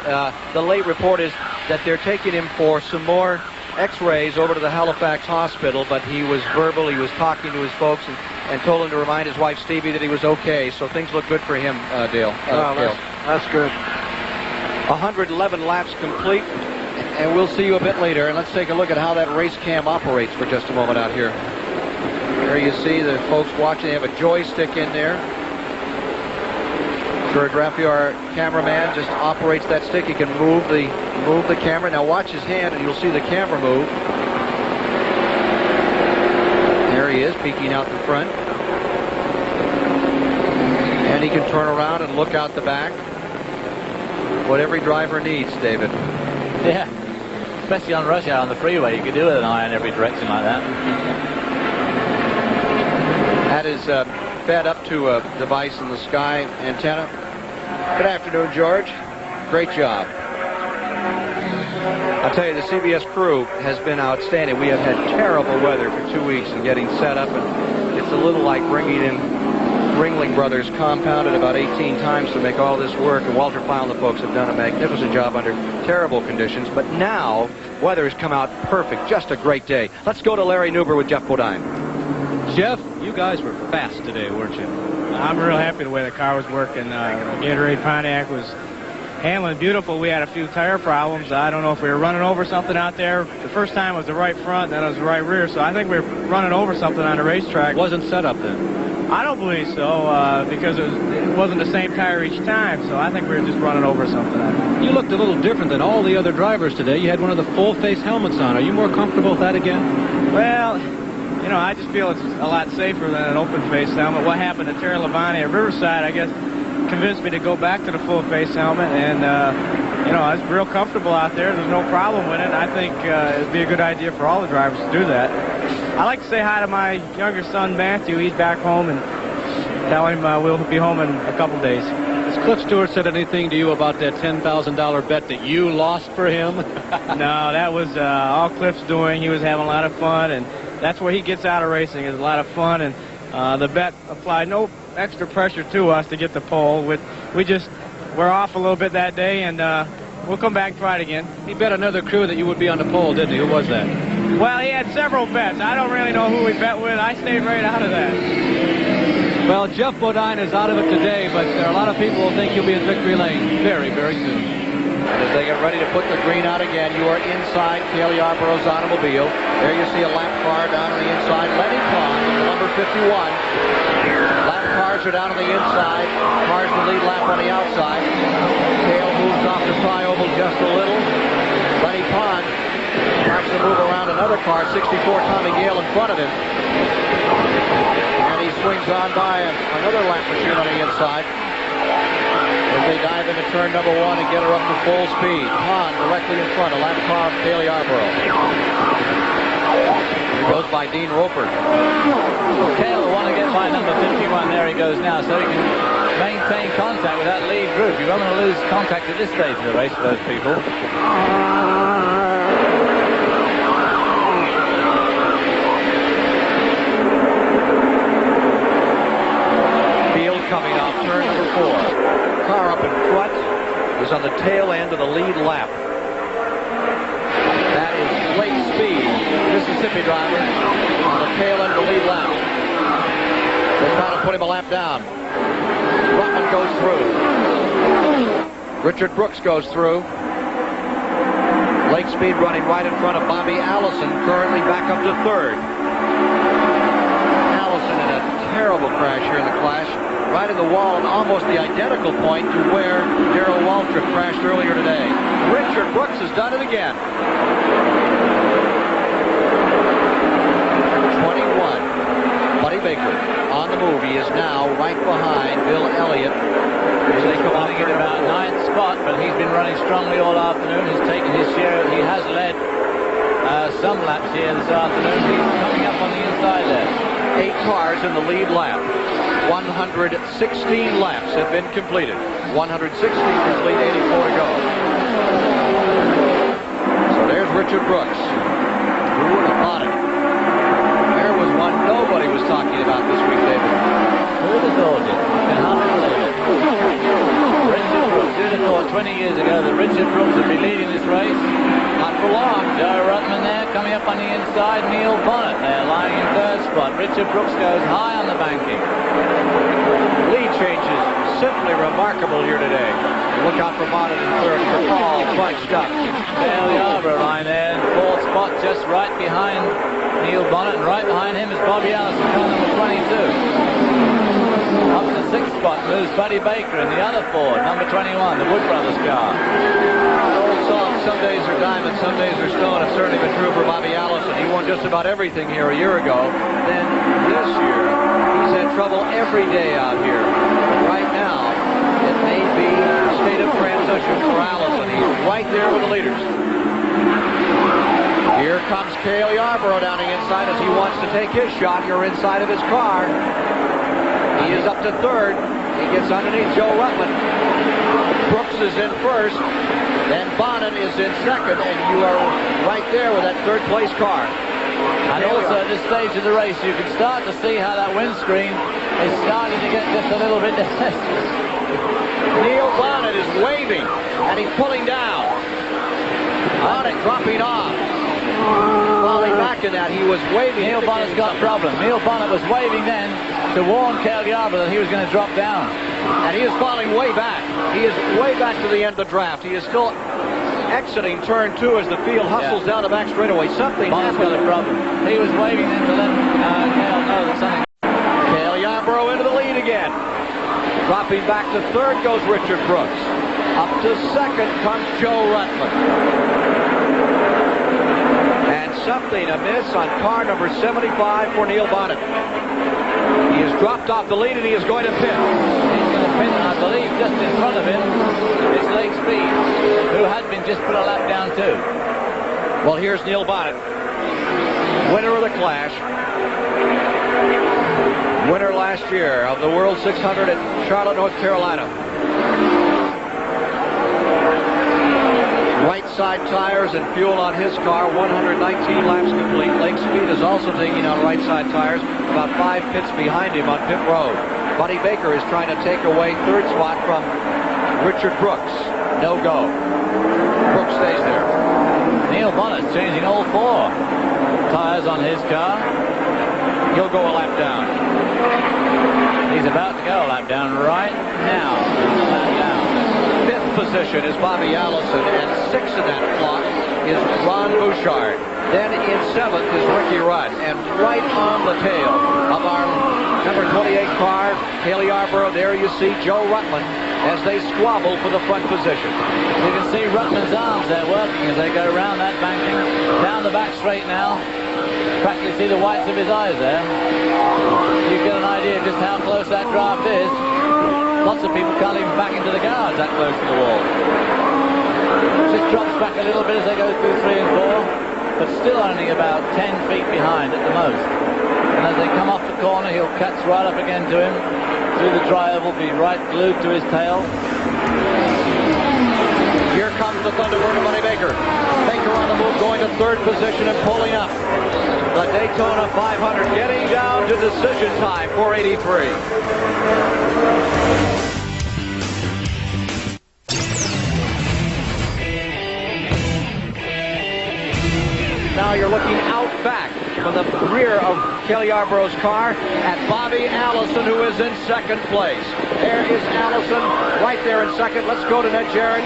The late report is that they're taking him for some more x-rays over to the Halifax Hospital, but he was verbal. He was talking to his folks and told him to remind his wife, Stevie, that he was okay. So things look good for him, Dale. That's good. 111 laps complete, and we'll see you a bit later. And let's take a look at how that race cam operates for just a moment out here. There you see the folks watching. They have a joystick in there. George Raffi, our cameraman, just operates that stick. He can move the camera. Now watch his hand, and you'll see the camera move. There he is, peeking out the front. And he can turn around and look out the back. What every driver needs, David. Yeah, especially on rush hour on the freeway. You could do it with an eye in every direction like that. That is fed up to a device in the sky antenna. Good afternoon, George. Great job. I'll tell you, the CBS crew has been outstanding. We have had terrible weather for 2 weeks and getting set up, and it's a little like bringing in Ringling Brothers compounded about 18 times to make all this work, and Walter File and the folks have done a magnificent job under terrible conditions, but now weather has come out perfect. Just a great day. Let's go to Larry Nuber with Jeff Bodine. Jeff, you guys were fast today, weren't you? I'm real happy the way the car was working. Gatorade Pontiac was handling beautiful. We had a few tire problems. I don't know if we were running over something out there. The first time was the right front, then it was the right rear, so I think we were running over something on the racetrack. Wasn't set up then. I don't believe so, because it wasn't the same tire each time, so I think we were just running over something. You looked a little different than all the other drivers today. You had one of the full-face helmets on. Are you more comfortable with that again? Well, you know, I just feel it's a lot safer than an open-face helmet. What happened to Terry Labonte at Riverside, I guess, convinced me to go back to the full-face helmet, and, you know, I was real comfortable out there. There's no problem with it. I think it'd be a good idea for all the drivers to do that. I like to say hi to my younger son, Matthew. He's back home, and tell him we'll be home in a couple days. Has Cliff Stewart said anything to you about that $10,000 bet that you lost for him? No, that was all Cliff's doing. He was having a lot of fun, and that's what he gets out of racing, is a lot of fun, and the bet applied no extra pressure to us to get the pole. We're off a little bit that day, and we'll come back and try it again. He bet another crew that you would be on the pole, didn't he? Who was that? Well, he had several bets. I don't really know who he bet with. I stayed right out of that. Well, Jeff Bodine is out of it today, but there are a lot of people who think he'll be in victory lane very, very soon. And as they get ready to put the green out again, you are inside Cale Yarborough's automobile. There you see a lap car down on the inside. Lenny Pond, number 51. Lap cars are down on the inside. Cars the lead lap on the outside. Cale moves off the tri-oval just a little. Lenny Pond tries to move around another car, 64 Tommy Gale in front of him. And he swings on by another lap machine on the inside. As they dive into turn number 1 and get her up to full speed. Pond directly in front, a lap car of Cale Yarborough. He goes by Dean Roper. Cale will want to get by number 51. There he goes now, so he can maintain contact with that lead group. You don't want to lose contact at this stage of the race for those people. Field coming off turn number 4. Car up in front is on the tail end of the lead lap. That is Lake Speed, Mississippi driver, on the tail end of the lead lap. They're trying to put him a lap down. Ruttman goes through. Richard Brooks goes through. Lake Speed running right in front of Bobby Allison, currently back up to 3rd. Allison in a terrible crash here in the clash. Right in the wall and almost the identical point to where Darrell Waltrip crashed earlier today. Richard Brooks has done it again. 21. Buddy Baker on the move. He is now right behind Bill Elliott. They come running in about 9th spot, but he's been running strongly all afternoon. He's taken his share. He has led some laps here this afternoon. He's coming up on the inside there. 8 cars in the lead lap. 116 laps have been completed. 116 complete, 84 to go. So there's Richard Brooks. Who would have thought it? There was one nobody was talking about this week, David. Who would have thought it? And how many believe it? Richard Brooks. Who would have thought 20 years ago that Richard Brooks would be leading this race? Not for long. Joe Ruttman there, coming up on the inside. Neil Bonnet there, lying in 3rd spot. Richard Brooks goes high on the banking. Lead changes simply remarkable here today. Look out for Bonnet in 3rd. All bunched up. Cale Yarborough line there, 4th spot, just right behind Neil Bonnet, and right behind him is Bobby Allison, car number 22. Up to 6th spot moves Buddy Baker in the other Ford, number 21, the Wood Brothers car. Old song, some days are diamond, some days are stone. It's certainly been true for Bobby Allison. He won just about everything here a year ago. Then this year, he's had trouble every day out here. But right now, it may be a state of transition for Allison. He's right there with the leaders. Here comes Cale Yarborough down the inside as he wants to take his shot here inside of his car. He is up to 3rd. He gets underneath Joe Ruttman. Brooks is in 1st. Then Bonnet is in 2nd, and you are right there with that 3rd place car. And also at this stage of the race, you can start to see how that windscreen is starting to get just a little bit disastrous. Neil Bonnet is waving, and he's pulling down. Bonnet dropping off. Falling back in that, he was waving. Neil Bonnet's got a problem. Neil Bonnet was waving then to warn Cale Yarborough that he was going to drop down. And he is falling way back. He is way back to the end of the draft. He is still exiting turn 2 as the field hustles down the back straightaway. Something Bonnet's happened. got a problem. He was waving then to let Cale know that something. Cale Yarborough Yarborough into the lead again. Dropping back to third goes Richard Brooks. Up to second comes Joe Rutland. And something amiss on car number 75 for Neil Bonnet. He has dropped off the lead and he is going to pit. He's going to pit, I believe, just in front of him. It's Lake Speed, who had been just put a lap down too. Well, here's Neil Bonnet, winner of the Clash. Winner last year of the World 600 at Charlotte, North Carolina. Right side tires and fuel on his car, 119 laps complete. Lake Speed is also taking on right side tires, about 5 pits behind him on pit road. Buddy Baker is trying to take away third spot from Richard Brooks. No go. Brooks stays there. Neil Bonnet's changing all 4 tires on his car. He'll go a lap down. He's about to go a lap down right now. Lap down. Fifth position is Bobby Allison, and sixth in that clock is Ron Bouchard. Then in seventh is Ricky Rudd, and right on the tail of our number 28 car, Cale Yarborough. There you see Joe Rutland as they squabble for the front position. You can see Rutland's arms there working as they go around that banking, down the back straight now. Practically see the whites of his eyes there. You get an idea just how close that draft is. Lots of people can't even back into the garage that close to the wall. Just drops back a little bit as they go through 3 and 4, but still only about 10 feet behind at the most. And as they come off the corner, he'll catch right up again to him. Through the tri-oval, be right glued to his tail. Here comes the Thunderbird of Buddy Baker. Baker on the move, going to third position and pulling up. The Daytona 500 getting down to decision time, 483. Now you're looking out back from the rear of Cale Yarborough's car at Bobby Allison, who is in second place. There is Allison right there in second. Let's go to Ned Jarrett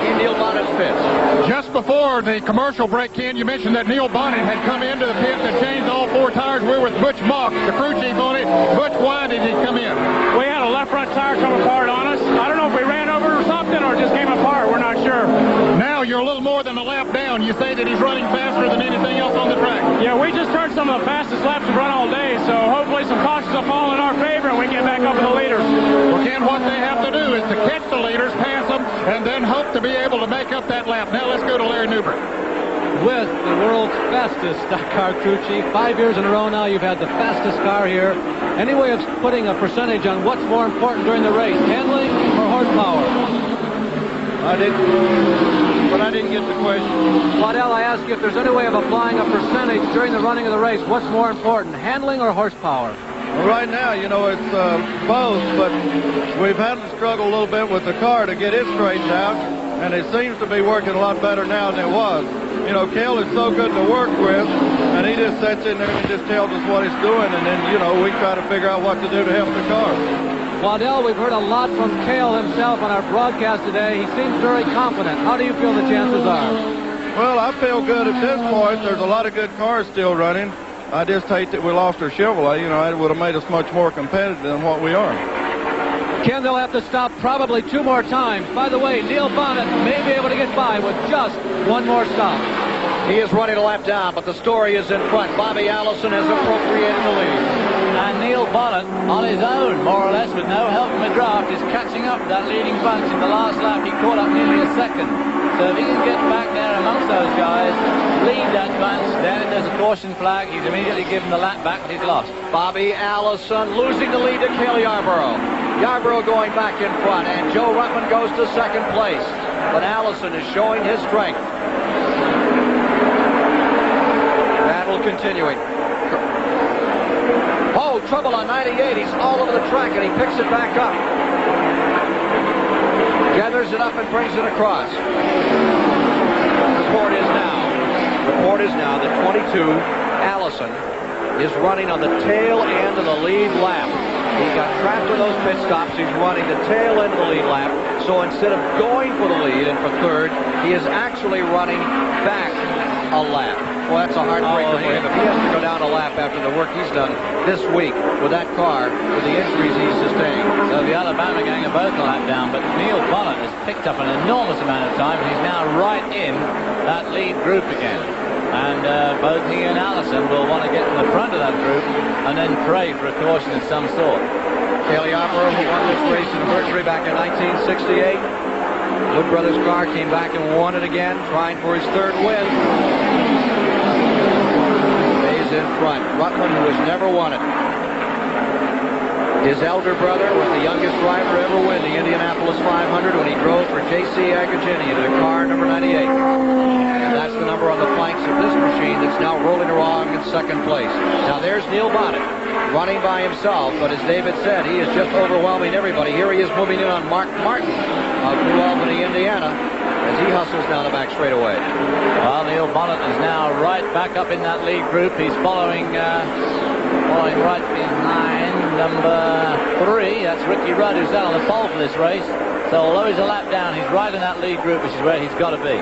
in Neil Bonnet's pits. Just before the commercial break, Ken, you mentioned that Neil Bonnet had come into the pits and changed all 4 tires. We're with Butch Mock, the crew chief on it. Butch, why did he come in? We had a left front tire come apart on us. I don't know if we ran over it or something or it just came apart. We're not sure. Now you're a little more than a lap down. You say that he's running faster than anything else on the track. Yeah, we just turned some of the fastest laps we've run all day, so hopefully some cautions will fall in our favor and we can get back up with the leaders. Well, Ken, what they have to do is to catch the leaders, pass them, and then hope to be able to make up that lap. Now let's go to Larry Newberg. With the world's fastest stock car crew chief, 5 years in a row now you've had the fastest car here. Any way of putting a percentage on what's more important during the race, handling or horsepower? I didn't get the question. Waddell, I ask you if there's any way of applying a percentage during the running of the race. What's more important, handling or horsepower? Well, right now, you know, it's both, but we've had to struggle a little bit with the car to get it straightened out, and it seems to be working a lot better now than it was. You know, Cale is so good to work with, and he just sits in there and just tells us what he's doing, and then, you know, we try to figure out what to do to help the car. Waddell, we've heard a lot from Cale himself on our broadcast today. He seems very confident. How do you feel the chances are? Well, I feel good at this point. There's a lot of good cars still running. I just hate that we lost our Chevrolet. You know, it would have made us much more competitive than what we are. Ken, they'll have to stop probably 2 more times. By the way, Neil Bonnet may be able to get by with just 1 more stop. He is running a lap down, but the story is in front. Bobby Allison has appropriated the lead. And Neil Bonnet, on his own, more or less, with no help from the draft, is catching up that leading bunch. In the last lap, he caught up nearly a second. So if he can get back there amongst those guys, lead that bunch, then if there's a caution flag, he's immediately given the lap back, but he's lost. Bobby Allison losing the lead to Cale Yarborough. Yarborough going back in front, and Joe Rutland goes to second place. But Allison is showing his strength. Battle continuing. Oh, trouble on 98. He's all over the track, and he picks it back up. Gathers it up and brings it across. Report is now that 22, Allison, is running on the tail end of the lead lap. He got trapped with those pit stops. He's running the tail end of the lead lap. So So instead of going for the lead and for third, he is actually running back a lap. Well, that's a heartbreaker for him. If he has to go down a lap after the work he's done this week with that car, with the injuries he's sustained. So the Alabama gang are both a lap down, but Neil Bonnet has picked up an enormous amount of time, and he's now right in that lead group again. And both he and Allison will want to get in the front of that group and then pray for a caution of some sort. Cale Yarborough, who won this race in Mercury back in 1968. Wood Brothers car came back and won it again, trying for his third win. Stays in front. Rutland, who has never won it. His elder brother was the youngest driver to ever win the Indianapolis 500 when he drove for J.C. Agogini in a car number 98. And that's the number on the flanks of this machine that's now rolling along in second place. Now there's Neil Bonnet running by himself, but as David said, he is just overwhelming everybody. Here he is moving in on Mark Martin of New Albany, Indiana, as he hustles down the back straightaway. Well, Neil Bonnet is now right back up in that lead group. He's following right behind number 3. That's Ricky Rudd, who's out on the pole for this race. So although he's a lap down, he's right in that lead group, which is where he's got to be.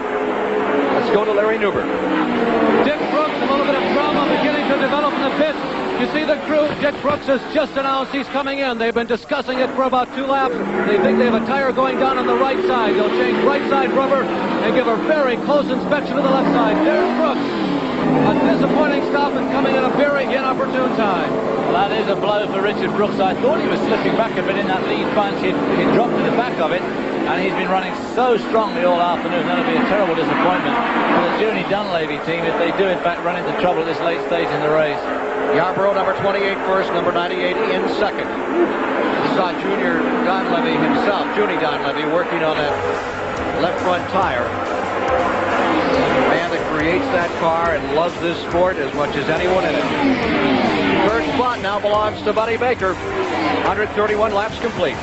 Let's go to Larry Newberg. Dick Brooks, a little bit of trauma beginning to develop in the pits. You see the crew. Dick Brooks has just announced he's coming in. They've been discussing it for about 2 laps. They think they have a tire going down on the right side. They'll change right side rubber and give a very close inspection of the left side. There's Brooks. A disappointing stop and coming at a very inopportune time. Well, that is a blow for Richard Brooks. I thought he was slipping back a bit in that lead bunch. He dropped to the back of it, and he's been running so strongly all afternoon. That'll be a terrible disappointment for the Junie Dunleavy team if they do, in fact, run into trouble at this late stage in the race. Yarborough, number 28 first, number 98 in second. We saw Junior Donlevy himself, Junie Donlevy, working on that left front tire. The man that creates that car and loves this sport as much as anyone in it. Third spot now belongs to Buddy Baker. 131 laps complete.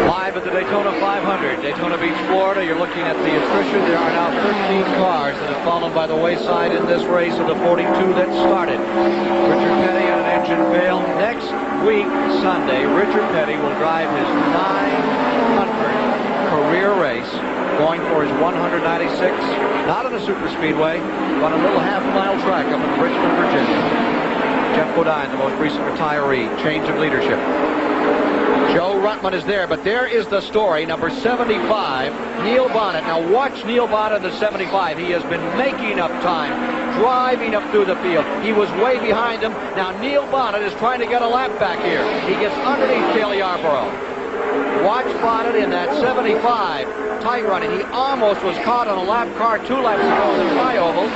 Live at the Daytona 500, Daytona Beach, Florida. You're looking at the attrition. There are now 13 cars that have fallen by the wayside in this race of the 42 that started. Richard Petty on an engine fail. Next week, Sunday, Richard Petty will drive his 900th career race, going for his 196, not on a super speedway, but a little half-mile track up in Richmond, Virginia. Jeff Bodine, the most recent retiree, change of leadership. Joe Ruttman is there, but there is the story, number 75, Neil Bonnet. Now watch Neil Bonnet in the 75. He has been making up time, driving up through the field. He was way behind him. Now Neil Bonnet is trying to get a lap back here. He gets underneath Cale Yarborough. Watch Bonnet in that 75, tight running. He almost was caught on a lap car 2 laps ago in the tri-oval.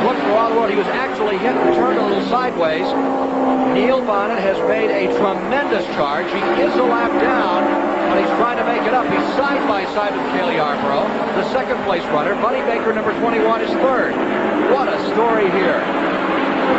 Looked for all the road. He was actually hit and turned a little sideways. Neil Bonnet has made a tremendous charge. He is a lap down, but he's trying to make it up. He's side by side with Cale Yarborough, the second place runner. Buddy Baker, number 21, is third. What a story here.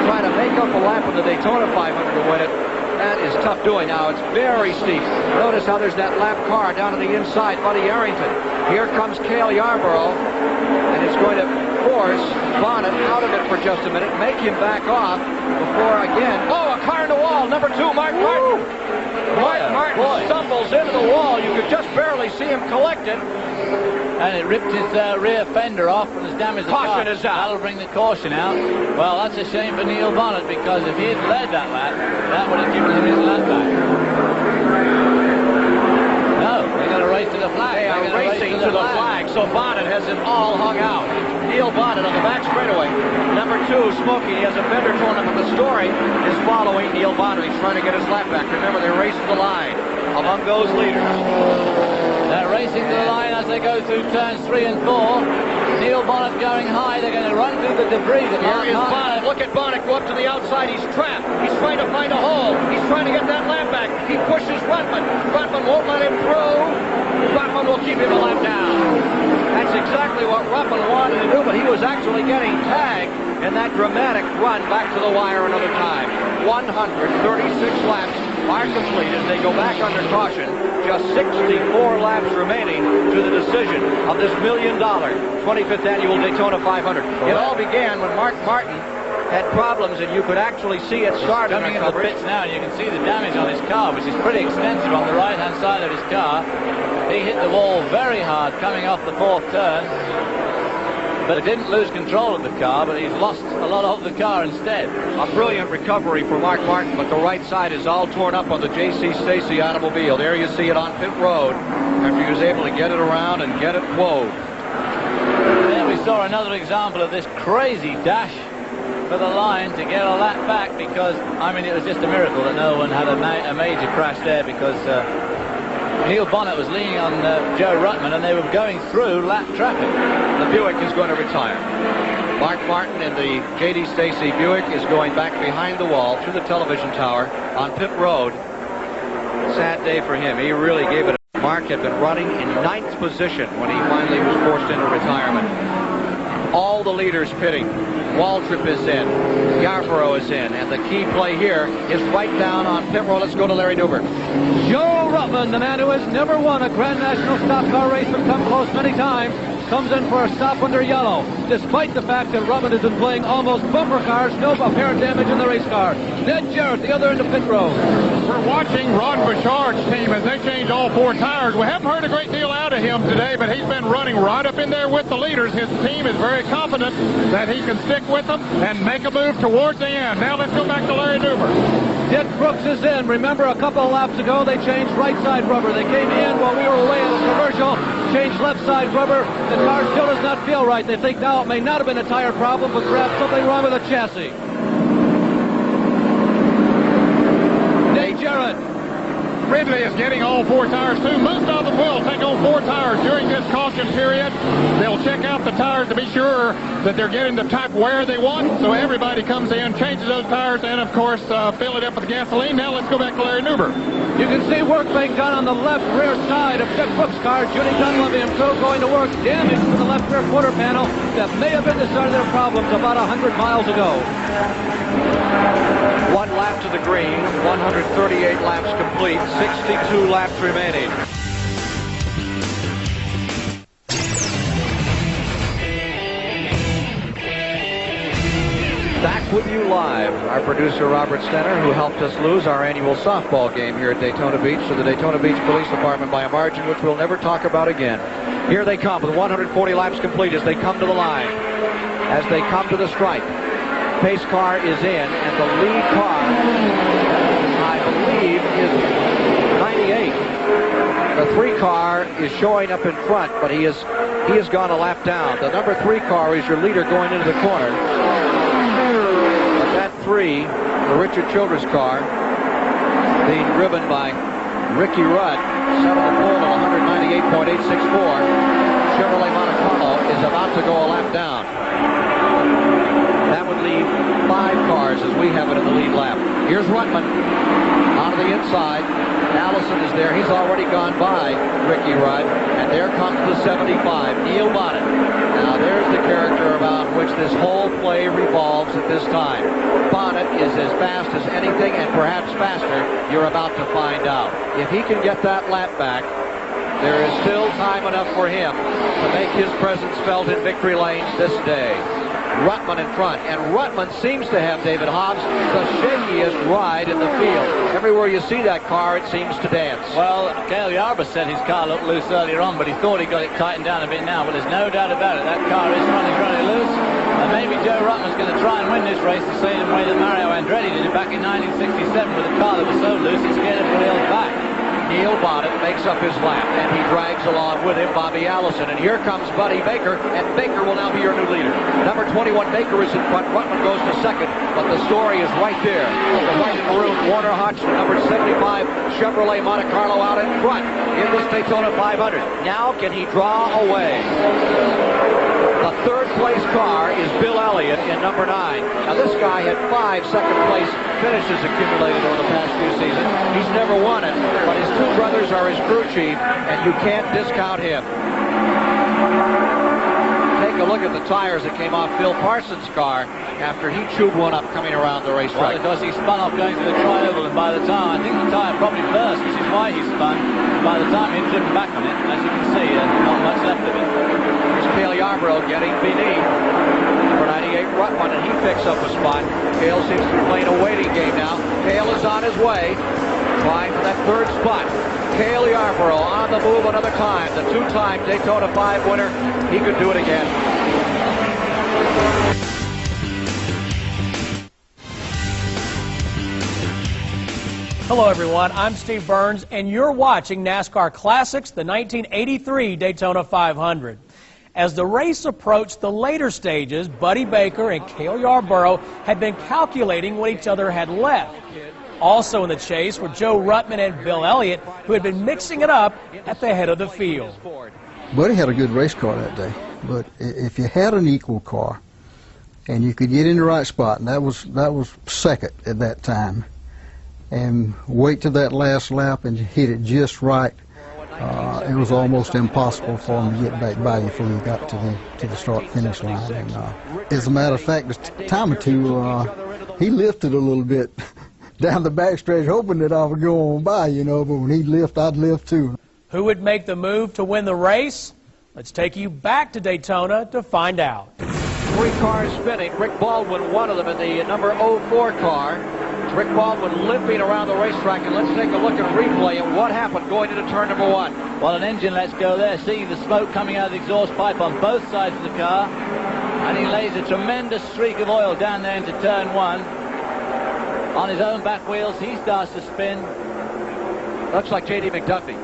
Trying to make up a lap on the Daytona 500 to win it. That is tough doing. Now it's very steep. Notice how there's that lap car down on the inside, Buddy Arrington. Here comes Cale Yarborough, and it's going to force Bonnet out of it for just a minute, make him back off before again. Oh, a car in the wall. Number 2, Mark Martin. Mark Martin stumbles into the wall. You could just barely see him collect it. And it ripped his rear fender off and has damaged the car. Caution is out. That'll bring the caution out. Well, that's a shame for Neil Bonnet, because if he had led that lap, that would have given him his lap back. No, they're going to race to the flag. They are racing to the flag, so Bonnet has it all hung out. Neil Bonnet on the back straightaway. Number 2, Smokey. He has a fender torn up, but the story is following Neil Bonnet. He's trying to get his lap back. Remember, they're racing the line among those leaders. They're racing to the line as they go through turns 3 and 4. Neil Bonnet going high. They're going to run through the debris. Here is Bonnet. Look at Bonnet go up to the outside. He's trapped. He's trying to find a hole. He's trying to get that lap back. He pushes Ruttman. Ruttman won't let him through. Ruttman will keep him a lap down. That's exactly what Ruttman wanted to do, but he was actually getting tagged in that dramatic run back to the wire another time. 136 laps are complete as they go back under caution. Just 64 laps remaining to the decision of this $1 million 25th annual Daytona 500. It all began when Mark Martin had problems, and you could actually see it start in Coming the into the coverage. pits now, and you can see the damage on his car, which is pretty extensive on the right-hand side of his car. He hit the wall very hard coming off the fourth turn, but didn't lose control of the car, but he's lost a lot of the car instead. A brilliant recovery for Mark Martin, but the right side is all torn up on the J.C. Stacy automobile. There you see it on pit road after he was able to get it around and get it flowed. There we saw another example of this crazy dash for the line to get a lap back, because, I mean, it was just a miracle that no one had a major crash there, because Neil Bonnet was leaning on Joe Ruttman, and they were going through lap traffic. The Buick is going to retire. Mark Martin in the J.D. Stacy Buick is going back behind the wall through the television tower on pit road. Sad day for him. He really gave it. Mark had been running in 9th position when he finally was forced into retirement. All the leaders pitting. Waltrip is in. Yarborough is in. And the key play here is right down on pit road. Let's go to Larry Newberg. Joe Ruttman, the man who has never won a Grand National stock car race but come close many times, comes in for a stop under yellow, despite the fact that Ruttman has been playing almost bumper cars, no apparent damage in the race car. Ned Jarrett, the other end of pit road. We're watching Ron Bouchard's team as they change all 4 tires. We haven't heard a great deal out of him today, but he's been running right up in there with the leaders. His team is very confident that he can stick with them and make a move towards the end. Now let's go back to Larry Newberg. Dick Brooks is in. Remember, a couple of laps ago, they changed right side rubber. They came in while we were away at the commercial, changed left side rubber. The car still does not feel right. They think now it may not have been a tire problem, but perhaps something wrong with the chassis. Nate Jarrett. Ridley is getting all 4 tires too. Most of them will take on 4 tires during this caution period. They'll check out the tires to be sure that they're getting the type wear they want. So everybody comes in, changes those tires, and of course fill it up with gasoline. Now let's go back to Larry Newberg. You can see work being done on the left rear side of Dick Brooks' car. Judy Dunlevy and crew going to work. Damage to the left rear quarter panel that may have been the start of their problems about 100 miles ago. 1 lap to the green, 138 laps complete, 62 laps remaining. Back with you live, our producer Robert Stenner, who helped us lose our annual softball game here at Daytona Beach to the Daytona Beach Police Department by a margin which we'll never talk about again. Here they come with 140 laps complete as they come to the line, as they come to the stripe. Pace car is in, and the lead car, I believe, is 98. The 3 car is showing up in front, but he has gone a lap down. The number 3 car is your leader going into the corner. But that 3, the Richard Childress car, being driven by Ricky Rudd, set on the pole at 198.864. Chevrolet Monte Carlo is about to go a lap down. That would leave 5 cars as we have it in the lead lap. Here's Ruttman out of the inside. Allison is there. He's already gone by Ricky Rudd. And there comes the 75, Neil Bonnet. Now there's the character about which this whole play revolves at this time. Bonnet is as fast as anything, and perhaps faster. You're about to find out. If he can get that lap back, there is still time enough for him to make his presence felt in victory lane this day. Ruttman in front, and Ruttman seems to have, David Hobbs, the shakiest ride in the field. Everywhere you see that car, it seems to dance. Well, Cale Yarborough said his car looked loose earlier on, but he thought he got it tightened down a bit now. But there's no doubt about it, that car is running really loose. And maybe Joe Ruttman's going to try and win this race the same way that Mario Andretti did it back in 1967 with a car that was so loose it scared everybody else back. Neil Bonnet makes up his lap, and he drags along with him Bobby Allison. And here comes Buddy Baker, and Baker will now be your new leader. Number 21, Baker, is in front. Ruttman goes to second, but the story is right there. The right in the room, Warner Hutch, number 75, Chevrolet Monte Carlo out in front in this Daytona 500. Now can he draw away? The 3rd place car is Bill Elliott in number 9. Now this guy had 5 second place finishes accumulated over the past few seasons. He's never won it, but his 2 brothers are his crew chief, and you can't discount him. Take a look at the tires that came off Phil Parsons' car after he chewed one up coming around the racetrack. Well, because he spun off going through the tri-oval, and by the time, I think the tire probably burst, which is why he spun. By the time he'd driven back on it, as you can see, not much left of it. Here's Cale Yarborough getting beneath number 98 Rutman, and he picks up a spot. Cale seems to be playing a waiting game now. Cale is on his way, trying for that third spot. Cale Yarborough on the move, another climb. The two-time Daytona 5 winner. He could do it again. Hello, everyone. I'm Steve Burns, and you're watching NASCAR Classics, the 1983 Daytona 500. As the race approached the later stages, Buddy Baker and Cale Yarborough had been calculating what each other had left. Also in the chase were Joe Ruttman and Bill Elliott, who had been mixing it up at the head of the field. Buddy had a good race car that day, but if you had an equal car and you could get in the right spot, and that was second at that time, and wait to that last lap and hit it just right, it was almost impossible for him to get back by you before you got to the start-finish line. And as a matter of fact, a time or two, he lifted a little bit down the backstretch, hoping that I would go on by, you know, but when he'd lift, I'd lift too. Who would make the move to win the race? Let's take you back to Daytona to find out. 3 cars spinning. Rick Baldwin, one of them in the number 04 car. Rick Baldwin limping around the racetrack, and let's take a look at replay and what happened going into turn number 1. Well, an engine lets go there. See the smoke coming out of the exhaust pipe on both sides of the car. And he lays a tremendous streak of oil down there into turn 1. On his own back wheels, he starts to spin. Looks like J.D. McDuffie.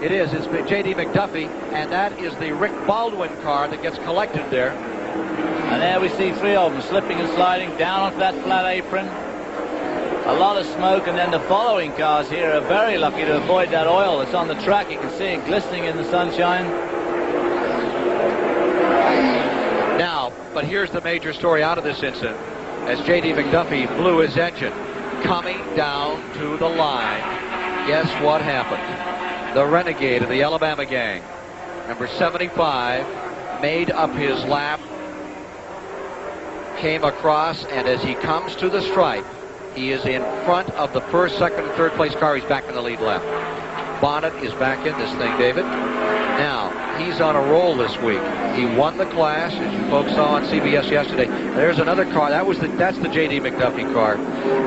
It is. It's J.D. McDuffie, and that is the Rick Baldwin car that gets collected there. And there we see 3 of them slipping and sliding down onto that flat apron. A lot of smoke, and then the following cars here are very lucky to avoid that oil that's on the track. You can see it glistening in the sunshine. Now, but here's the major story out of this incident. As J.D. McDuffie blew his engine, coming down to the line, guess what happened? The renegade of the Alabama gang, number 75, made up his lap, came across, and as he comes to the stripe, he is in front of the first, second, and third place car. He's back in the lead lap. Bonnet is back in this thing, David. Now, he's on a roll this week. He won the class, as you folks saw on CBS yesterday. There's another car. That's the J.D. McDuffie car.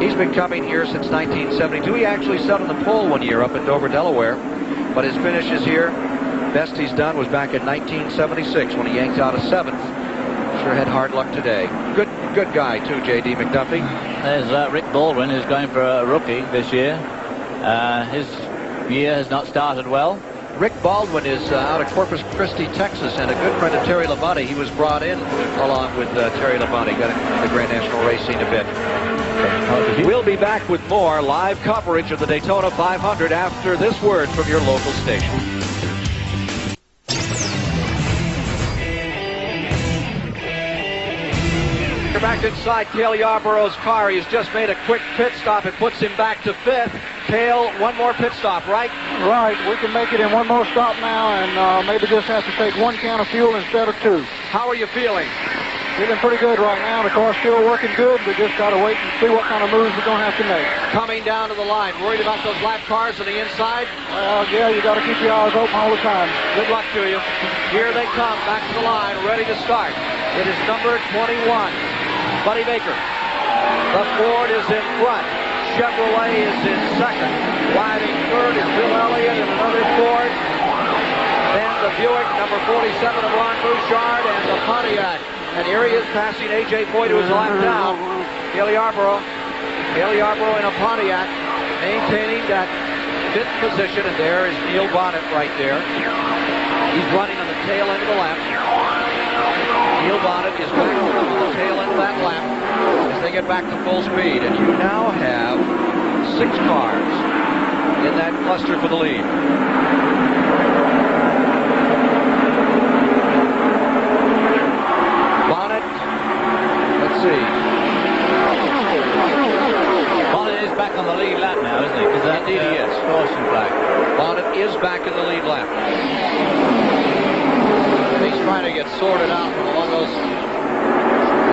He's been coming here since 1972. He actually sat on the pole one year up in Dover, Delaware. But his finishes here, best he's done was back in 1976 when he yanked out a 7th. Sure had hard luck today. Good guy, too, J.D. McDuffie. There's Rick Baldwin, who's going for a rookie this year. His year has not started well. Rick Baldwin is out of Corpus Christi, Texas, and a good friend of Terry Labonte. He was brought in along with Terry Labonte. Got into the Grand National racing a bit. We'll be back with more live coverage of the Daytona 500 after this word from your local station. Back inside Cale Yarborough's car. He's just made a quick pit stop. It puts him back to 5th. Cale, one more pit stop, right? Right. We can make it in one more stop now, and maybe just have to take 1 can of fuel instead of 2. How are you feeling? Feeling pretty good right now. The car's still working good. We just got to wait and see what kind of moves we're going to have to make. Coming down to the line. Worried about those lap cars on the inside? Well, yeah, you got to keep your eyes open all the time. Good luck to you. Here they come, back to the line, ready to start. It is number 21. Buddy Baker. The Ford is in front. Chevrolet is in second. Riding third is Bill Elliott and another Ford. Then the Buick, number 47 of Ron Bouchard, and the Pontiac. And here he is passing A.J. Foyt, who is a lap down. Cale Yarborough in a Pontiac, maintaining that 5th position. And there is Neil Bonnet right there. He's running on the tail end of the lap. Neil Bonnet is back on the tail end of that lap as they get back to full speed. And you now have 6 cars in that cluster for the lead. Bonnet, let's see. Bonnet is back on the lead lap now, isn't he? Because that Indeed he is. caution flag. Bonnet is back in the lead lap. He's trying to get sorted out from among those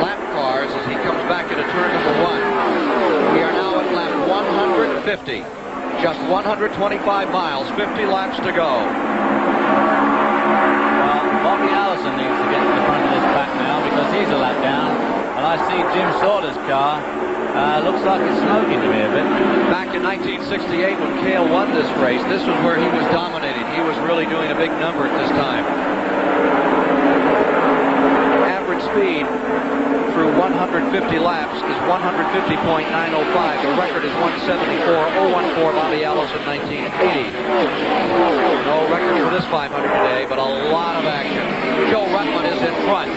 lap cars as he comes back into turn number 1. We are now at lap 150. Just 125 miles, 50 laps to go. Well, Bobby Allison needs to get to the front of this pack now because he's a lap down. And I see Jim Sauter's car. Looks like it's smoking to me a bit. Back in 1968 when Cale won this race, this was where he was dominating. He was really doing a big number at this time. Average speed through 150 laps is 150.905. The record is 174.014. Bobby Allison, 1980. No record for this 500 today, but a lot of action. Joe Ruttman is in front.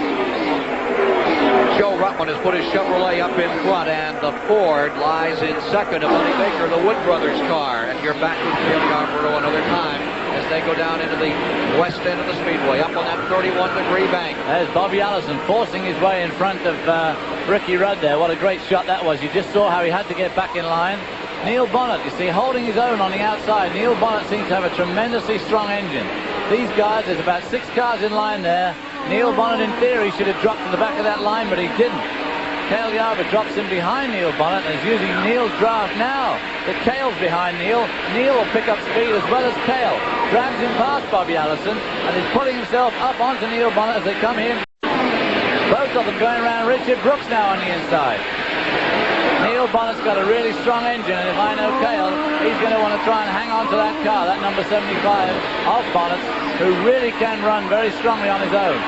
Joe Ruttman has put his Chevrolet up in front, and the Ford lies in second of Buddy Baker, the Wood Brothers car. And you're back with Cale Yarborough another time as they go down into the west end of the speedway, up on that 31-degree bank. There's Bobby Allison forcing his way in front of Ricky Rudd there. What a great shot that was. You just saw how he had to get back in line. Neil Bonnet, you see, holding his own on the outside. Neil Bonnet seems to have a tremendously strong engine. These guys, there's about 6 cars in line there. Neil Bonnet, in theory, should have dropped to the back of that line, but he didn't. Cale Yarborough drops in behind Neil Bonnet and is using Neil's draft now. The Cale's behind Neil. Neil will pick up speed as well as Cale. Drags him past Bobby Allison and is putting himself up onto Neil Bonnet as they come in. Both of them going around Richard Brooks now on the inside. Neil Bonnet's got a really strong engine, and if I know Cale, he's going to want to try and hang on to that car, that number 75 of Bonnet's, who really can run very strongly on his own.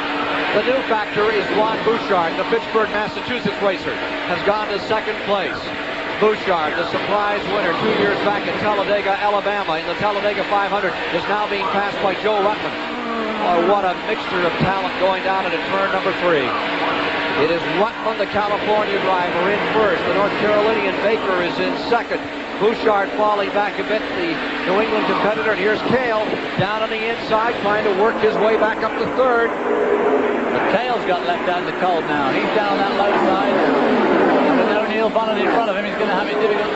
The new factor is Juan Bouchard, the Pittsburgh, Massachusetts racer, has gone to second place. Bouchard, the surprise winner 2 years back at Talladega, Alabama, in the Talladega 500, is now being passed by Joe Ruttman. Oh, what a mixture of talent going down into turn number 3. It is Ruttman, the California driver, in first. The North Carolinian Baker is in second. Bouchard falling back a bit, the New England competitor. And here's Cale down on the inside, trying to work his way back up to third. But Cale's got left out in the cold now. He's down on that low side. With no Neil Bonnet in front of him, he's going to have it difficult.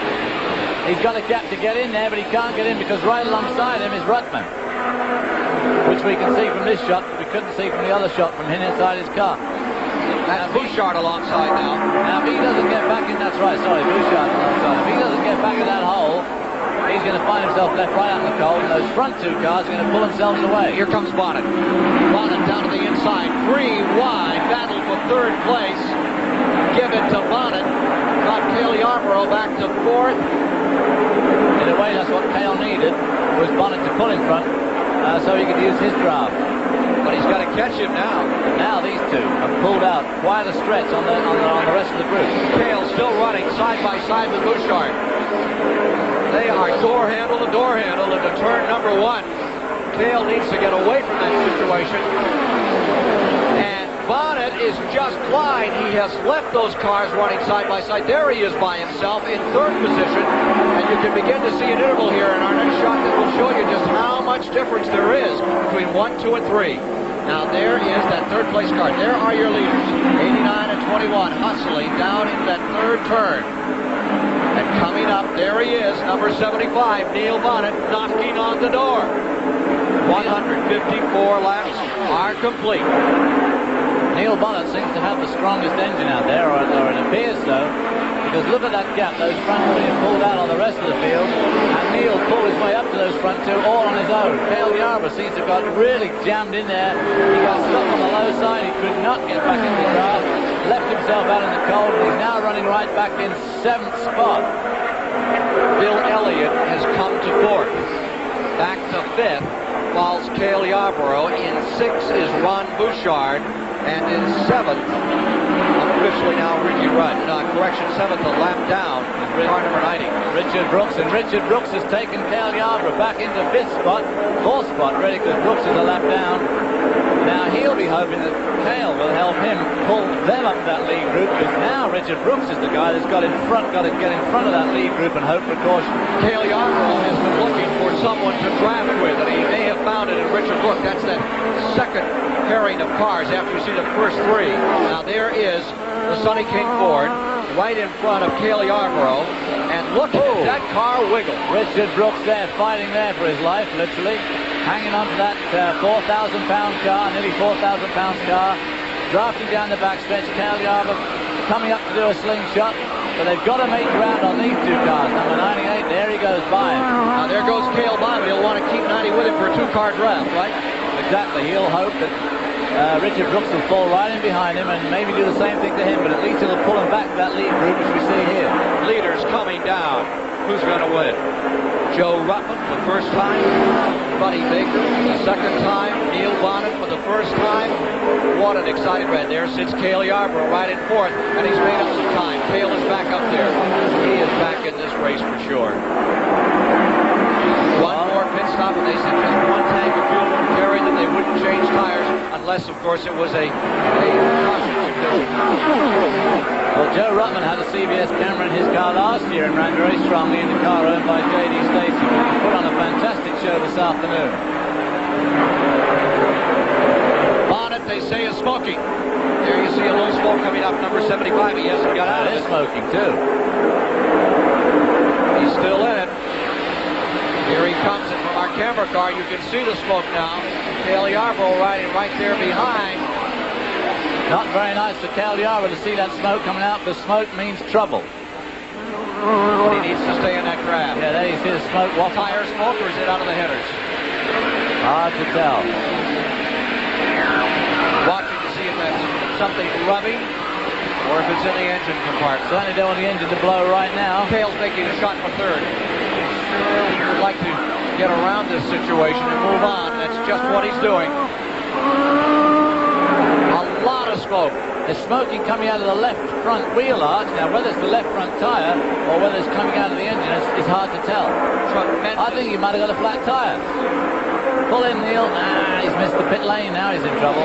He's got a gap to get in there, but he can't get in because right alongside him is Ruttman, which we can see from this shot, but we couldn't see from the other shot from inside his car. That's Bouchard alongside now. Now, if he doesn't get back in, that's right, sorry, Bouchard alongside. If he doesn't get back in that hole, he's going to find himself left right out in the cold, and those front 2 cars are going to pull themselves away. Here comes Bonnet. Bonnet down to the inside. 3 wide. Battle for third place. Give it to Bonnet. Got Cale Yarborough back to fourth. In a way, that's what Cale needed, was Bonnet to pull in front, so he could use his draft. But he's got to catch him now. Now these two have pulled out quite a stretch on the rest of the group. Cale still running side by side with Bouchard. They are door handle to door handle into turn number 1. Cale needs to get away from that situation. And Bonnet is just flying. He has left those cars running side by side. There he is by himself in third position. And you can begin to see an interval here in our next shot that will show you just how much difference there is between 1, 2, and 3. Now there is that third place car. There are your leaders. 89 and 21 hustling down in that third turn. And coming up, there he is, number 75, Neil Bonnet, knocking on the door. 154 laps are complete. Neil Bonnet seems to have the strongest engine out there, or it appears so, because look at that gap. Those front 2 have pulled out on the rest of the field, and Neil pulled his way up to those front 2 all on his own. Cale Yarborough seems to have got really jammed in there. He got stuck on the low side. He could not get back in the draft. Left himself out in the cold, and he's now running right back in 7th spot. Bill Elliott has come to 4th. Back to 5th falls Cale Yarborough. In 6th is Ron Bouchard. And in 7th, officially now Ricky Rudd. Correction, 7th, a lap down, car number 90. Richard Brooks, and Richard Brooks has taken Cale Yarborough back into 5th spot, 4th spot, really, because Brooks is a lap down. Now he'll be hoping that Cale will help him pull them up that lead group, because now Richard Brooks is the guy that's got to get in front of that lead group and hope for caution. Cale Yarborough has been looking for someone to draft with, and he may have found it in Richard Brooks. That's that second pairing of cars after you see the first 3. Now there is the Sonny King Ford right in front of Cale Yarborough, and look at that car wiggle. Richard Brooks there, fighting there for his life, literally, hanging on to that 4,000-pound car, nearly 4,000-pound car, drafting down the backstretch. Cale Yarborough coming up to do a slingshot, but they've got to make ground on these 2 cars. Number 98, there he goes by him. Now there goes Cale by him. He'll want to keep 90 with him for a 2-car draft, right? Exactly. He'll hope that Richard Brooks will fall right in behind him and maybe do the same thing to him, but at least it'll pull him back to that lead group, as we see here. Leaders coming down. Who's going to win? Joe Ruttman for the first time. Buddy Baker the second time. Neil Bonnet for the first time. What an exciting red. There sits Cale Yarborough right in fourth, and he's made up some time. Cale is back up there. He is back in this race for sure. One more pit stop, and they said just one tank of fuel would carry them. They wouldn't change tires unless, of course, it was a caution condition. Well, Joe Ruttman had a CBS camera in his car last year and ran very strongly in the car owned by J.D. Stacy. He put on a fantastic show this afternoon. Bonnet, they say, is smoking. There you see a little smoke coming up, number 75. He hasn't got out of it. Smoking, too. He's still in it. Here he comes, and from our camera car, you can see the smoke now. Cale Yarborough riding right there behind. Not very nice for Cale Yarborough to see that smoke coming out, because smoke means trouble. And he needs to stay in that grab. Yeah, there you see the smoke. What tire smoke, or is it out of the headers? Hard to tell. Watching to see if that's something rubbing, or if it's in the engine compartment. Certainly don't want the engine to blow right now. Cale's making a shot for third. Would like to get around this situation and move on. That's just what he's doing. A lot of smoke. There's smoking coming out of the left front wheel arch. Now, whether it's the left front tire or whether it's coming out of the engine, it's hard to tell. Tremendous. I think he might have got a flat tire. Pull in, Neil. He's missed the pit lane. Now he's in trouble.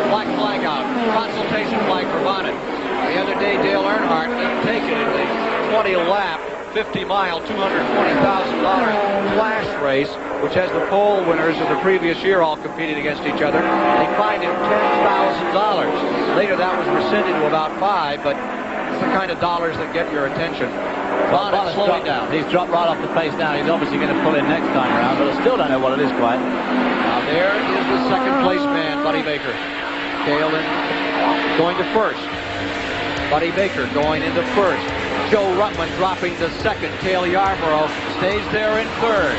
Black flag out. Consultation flag for Bonnet. The other day, Dale Earnhardt didn't take it in the 20-lap, 50-mile, $220,000 flash race, which has the pole winners of the previous year all competing against each other. They fined him $10,000. Later, that was rescinded to about $5,000, but it's the kind of dollars that get your attention. Bonnet slowing down. He's dropped right off the pace now. He's obviously going to pull in next time around, but I still don't know what it is quite. Now there is the second place man, Buddy Baker. Cale going to first. Buddy Baker going into first. Joe Ruttman dropping to second. Cale Yarborough stays there in third.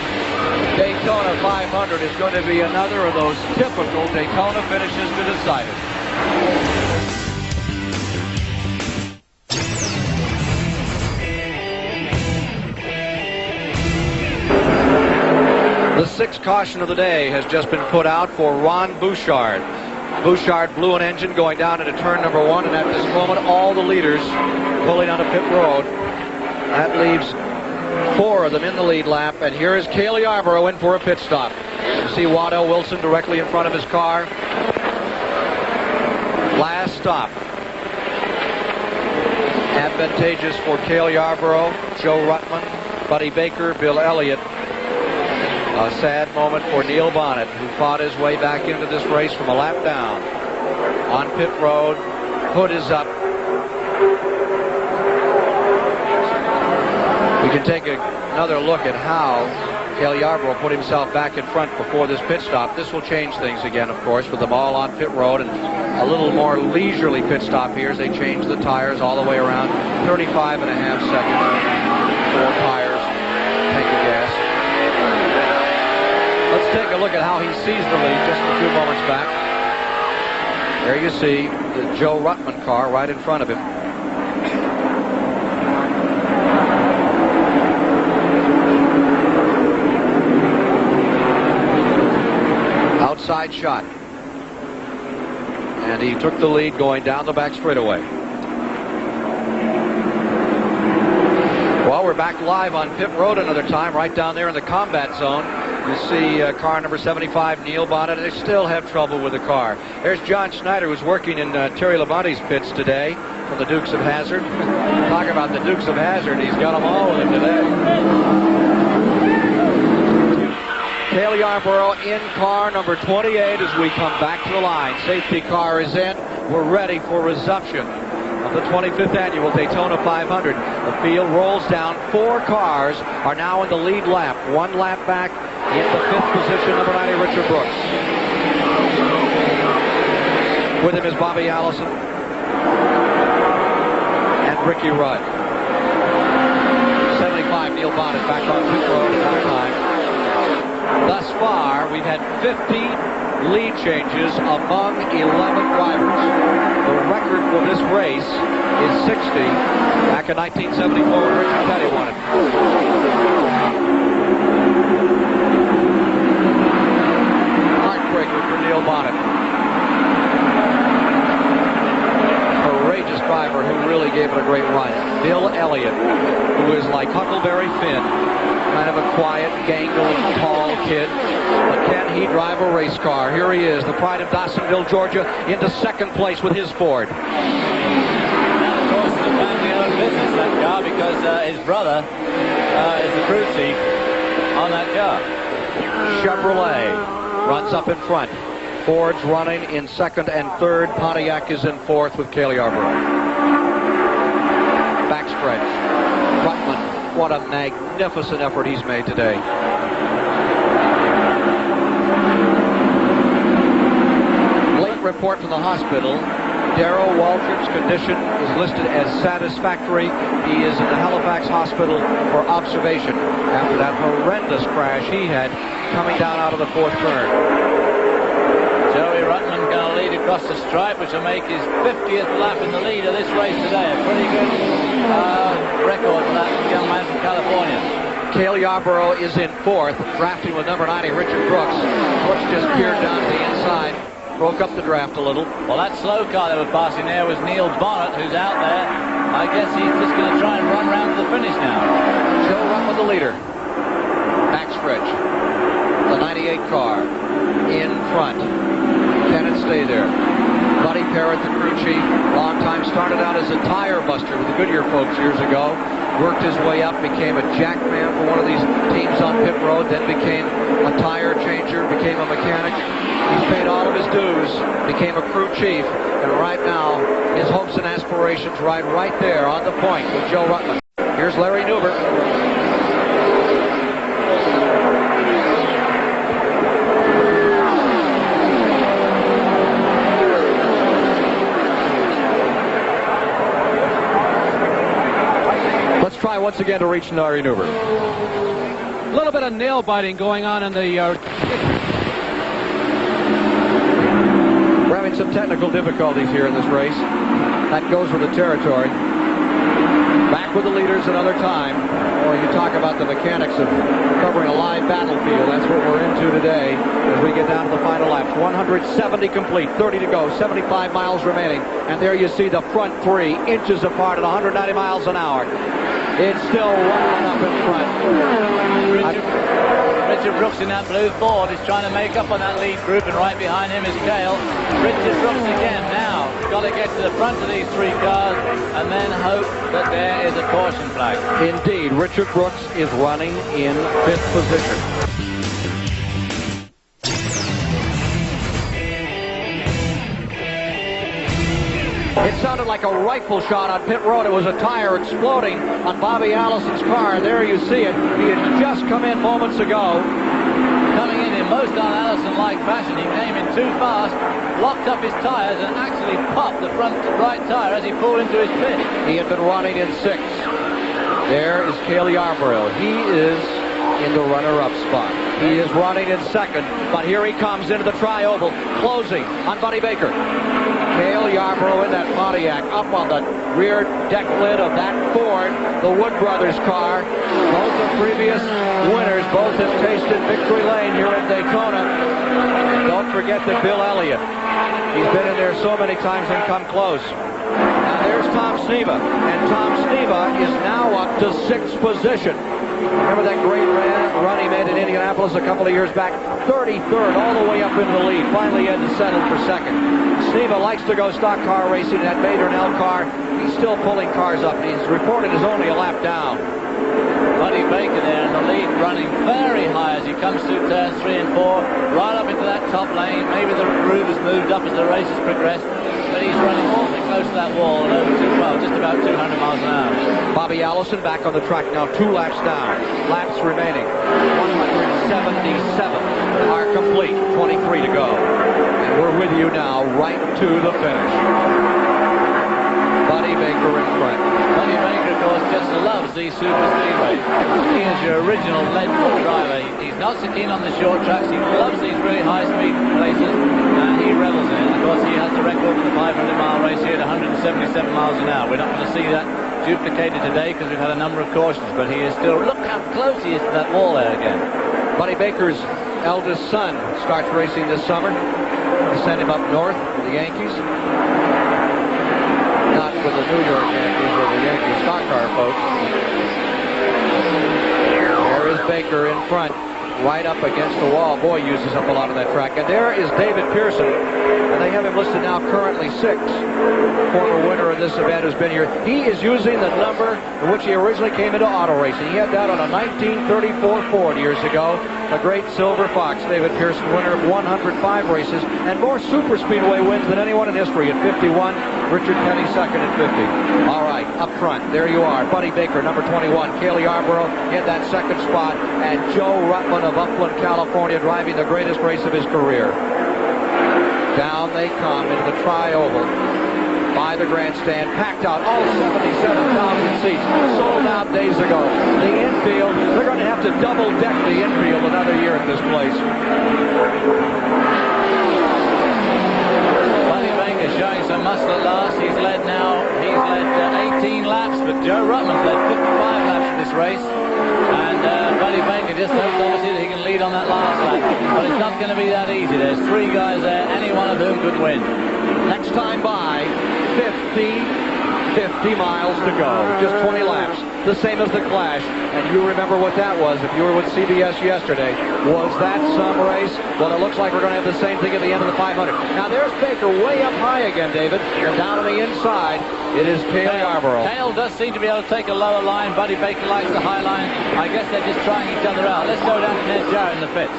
Daytona 500 is going to be another of those typical Daytona finishes to decide it. The sixth caution of the day has just been put out for Ron Bouchard. Bouchard blew an engine going down into turn number 1, and at this moment, all the leaders pulling onto pit road. That leaves 4 of them in the lead lap, and here is Cale Yarborough in for a pit stop. You see Waddell Wilson directly in front of his car. Last stop. Advantageous for Cale Yarborough, Joe Ruttman, Buddy Baker, Bill Elliott. A sad moment for Neil Bonnet, who fought his way back into this race from a lap down. On pit road, hood is up. We can take another look at how Cale Yarborough put himself back in front before this pit stop. This will change things again, of course, with them all on pit road and a little more leisurely pit stop here as they change the tires all the way around. 35.5 seconds. 4 tires, tank of gas. Let's take a look at how he sees the lead just a few moments back. There you see the Joe Ruttman car right in front of him. Outside shot. And he took the lead going down the back straightaway. Well, we're back live on pit road another time, right down there in the combat zone. You see car number 75, Neil Bonnet. They still have trouble with the car. There's John Schneider, who's working in Terry Labonte's pits today from the Dukes of Hazzard. Talk about the Dukes of Hazzard. He's got them all with him today. Cale Yarborough in car number 28 as we come back to the line. Safety car is in. We're ready for resumption of the 25th annual Daytona 500. The field rolls down. 4 cars are now in the lead lap. 1 lap back in the 5th position, number 90, Richard Brooks. With him is Bobby Allison and Ricky Rudd. 75, Neil Bonnet back on pit road at that time. thus far, we've had 50 lead changes among 11 drivers. The record for this race is 60 back in 1974 when Richard Petty won it. Heartbreaker for Neil Bonnet. Courageous driver who really gave it a great run. Bill Elliott, who is like Huckleberry Finn, kind of a quiet, gangling, tall kid. But can he drive a race car? Here he is, the pride of Dawsonville, Georgia, into second place with his Ford. Of course, it's a family-owned business, that car, because his brother is the crew chief on that car. Chevrolet runs up in front. Ford's running in second and third. Pontiac is in fourth with Cale Yarborough. Backstretch. Rutland, what a magnificent effort he's made today. Late report from the hospital. Darrell Waldron's condition is listed as satisfactory. He is in the Halifax hospital for observation after that horrendous crash he had coming down out of the fourth turn. Joey Rutman going to lead across the stripe, which will make his 50th lap in the lead of this race today. A pretty good record for that young man from California. Cale Yarborough is in fourth, drafting with number 90, Richard Brooks. Brooks just peered down to the inside, broke up the draft a little. Well, that slow car they were passing there was Neil Bonnet, who's out there. I guess he's just going to try and run round to the finish now. Joe Run with the leader. Backstretch. The 98 car in front. Can it stay there? Buddy Parrott, the crew chief, long time, started out as a tire buster with the Goodyear folks years ago, worked his way up, became a jack man for one of these teams on pit road, then became a tire changer, became a mechanic. He's paid all of his dues, became a crew chief, and right now his hopes and aspirations ride right there on the point with Joe Rutland. Here's Larry Newbert. Try once again to reach Larry Newbert. A little bit of nail biting going on in the... We're having some technical difficulties here in this race. That goes with the territory. Back with the leaders another time. Or you talk about the mechanics of covering a live battlefield. That's what we're into today as we get down to the final laps. 170 complete, 30 to go, 75 miles remaining. And there you see the front three inches apart at 190 miles an hour. It's still running up in front. Richard Brooks in that blue Ford is trying to make up on that lead group, and right behind him is Cale. Richard Brooks again now. Got to get to the front of these three cars and then hope that there is a caution flag. Indeed, Richard Brooks is running in fifth position. It sounded like a rifle shot on pit road. It was a tire exploding on Bobby Allison's car. There you see it. He had just come in moments ago. Coming in most un-Allison-like fashion. He came in too fast, locked up his tires, and actually popped the front right tire as he pulled into his pit. He had been running in sixth. There is Cale Yarborough. He is in the runner-up spot. He is running in second, but here he comes into the tri-oval, closing on Buddy Baker. Cale Yarborough in that Pontiac, up on the rear deck lid of that Ford, the Wood Brothers car. Both the previous winners, both have tasted victory lane here at Daytona. Don't forget that Bill Elliott, he's been in there so many times and come close. Now there's Tom Sneva, and Tom Sneva is now up to sixth position. Remember that great run he made in Indianapolis a couple of years back? 33rd, all the way up into the lead. Finally had to settle for second. Sneva likes to go stock car racing. That Bader&L car, he's still pulling cars up. He's reported is only a lap down. Buddy Baker there in the lead, running very high as he comes through turns 3 and 4, right up into that top lane. Maybe the groove has moved up as the race has progressed, but he's running awfully close to that wall and over just about 200 miles an hour. Bobby Allison back on the track now, 2 laps down. Laps remaining. 177 are complete, 23 to go. And we're with you now right to the finish. Buddy Baker in front. Buddy Baker, of course, just loves these super speedways. He is your original lead-foot driver. He's not so keen on the short tracks. He loves these really high-speed races, and he revels in it. And of course, he has the record for the 500-mile race here at 177 miles an hour. We're not going to see that duplicated today because we've had a number of cautions, but he is still, look how close he is to that wall there again. Buddy Baker's eldest son starts racing this summer. They sent him up north with the Yankees. Not with the New York Yankees, with the Yankee stock car folks. There is Baker in front, right up against the wall. Boy, uses up a lot of that track. And there is David Pearson, and they have him listed now currently 6th. Former winner of this event who's been here. He is using the number in which he originally came into auto racing. He had that on a 1934 Ford years ago. The great Silver Fox. David Pearson, winner of 105 races and more super speedway wins than anyone in history at 51. Richard Petty second at 50. All right, up front, there you are. Buddy Baker, number 21. Cale Yarborough in that second spot. And Joe Ruttman of Upland, California, driving the greatest race of his career. Down they come into the tri-oval by the grandstand, packed out, all 77,000 seats, sold out days ago. The infield, they're going to have to double deck the infield another year at this place. Buddy Baker showing some muscle at last. He's led 18 laps, but Joe Ruttman's led 55 laps in this race. And Buddy Baker just hopes obviously that he can lead on that last lap. But it's not going to be that easy. There's 3 guys there, any one of whom could win. Next time by, 50 miles to go. Just 20 laps. The same as the Clash. And you remember what that was if you were with CBS yesterday. Was that some race? Well, it looks like we're going to have the same thing at the end of the 500. Now, there's Baker way up high again, David. And down on the inside, it is Cale Yarborough. Cale does seem to be able to take a lower line. Buddy Baker likes the high line. I guess they're just trying each other out. Let's go down to Ned Jarrett in the pits.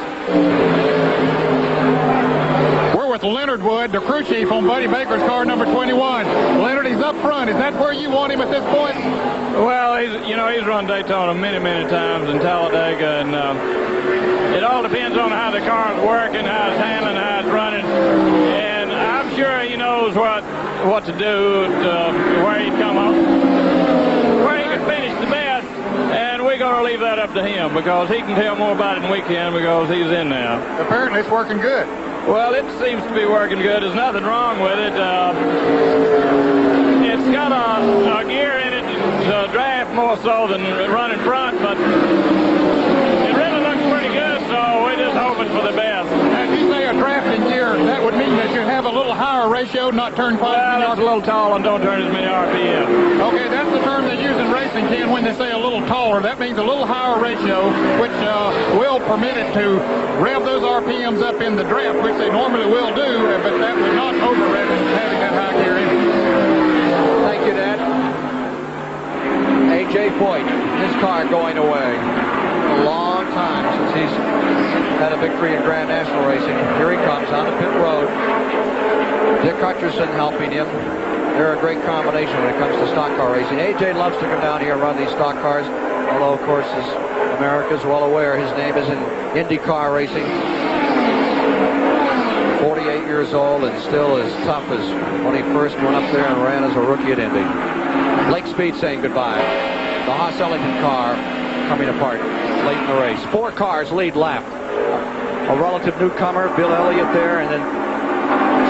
We're with Leonard Wood, the crew chief on Buddy Baker's car, number 21. Leonard, he's up front. Is that where you want him at this point? Well, he's run Daytona many times in Talladega, and it all depends on how the car's working, how it's handling, how it's running. And I'm sure he knows what to do, where he'd come up, where he can finish the best. And we're going to leave that up to him because he can tell more about it than we can because he's in now. Apparently it's working good. Well, it seems to be working good. There's nothing wrong with it. It's got a gear in it to draft more so than run in front, but it really looks pretty good, so we're just hoping for the best. Now, if you say a drafting gear, that would mean that you have a little higher ratio, not turn quite as many Well, it's a little tall and don't turn as many RPM. Okay, that's the term they use in racing, Ken, when they say a little taller. That means a little higher ratio, which will permit it to rev those RPMs up in the draft, which they normally will do, but that would not over-rev it having that high gear in it. Thank you, Dad. A.J. Foyt, his car going away. A long time since he's had a victory in Grand National racing. Here he comes on the pit road. Dick Hutcherson helping him. They're a great combination when it comes to stock car racing. A.J. loves to come down here and run these stock cars, although, of course, as America's well aware, his name is in IndyCar racing. 48 years old and still as tough as when he first went up there and ran as a rookie at Indy. Lake Speed saying goodbye. The Haas Ellington car coming apart late in the race. 4 cars lead left. A relative newcomer, Bill Elliott there, and then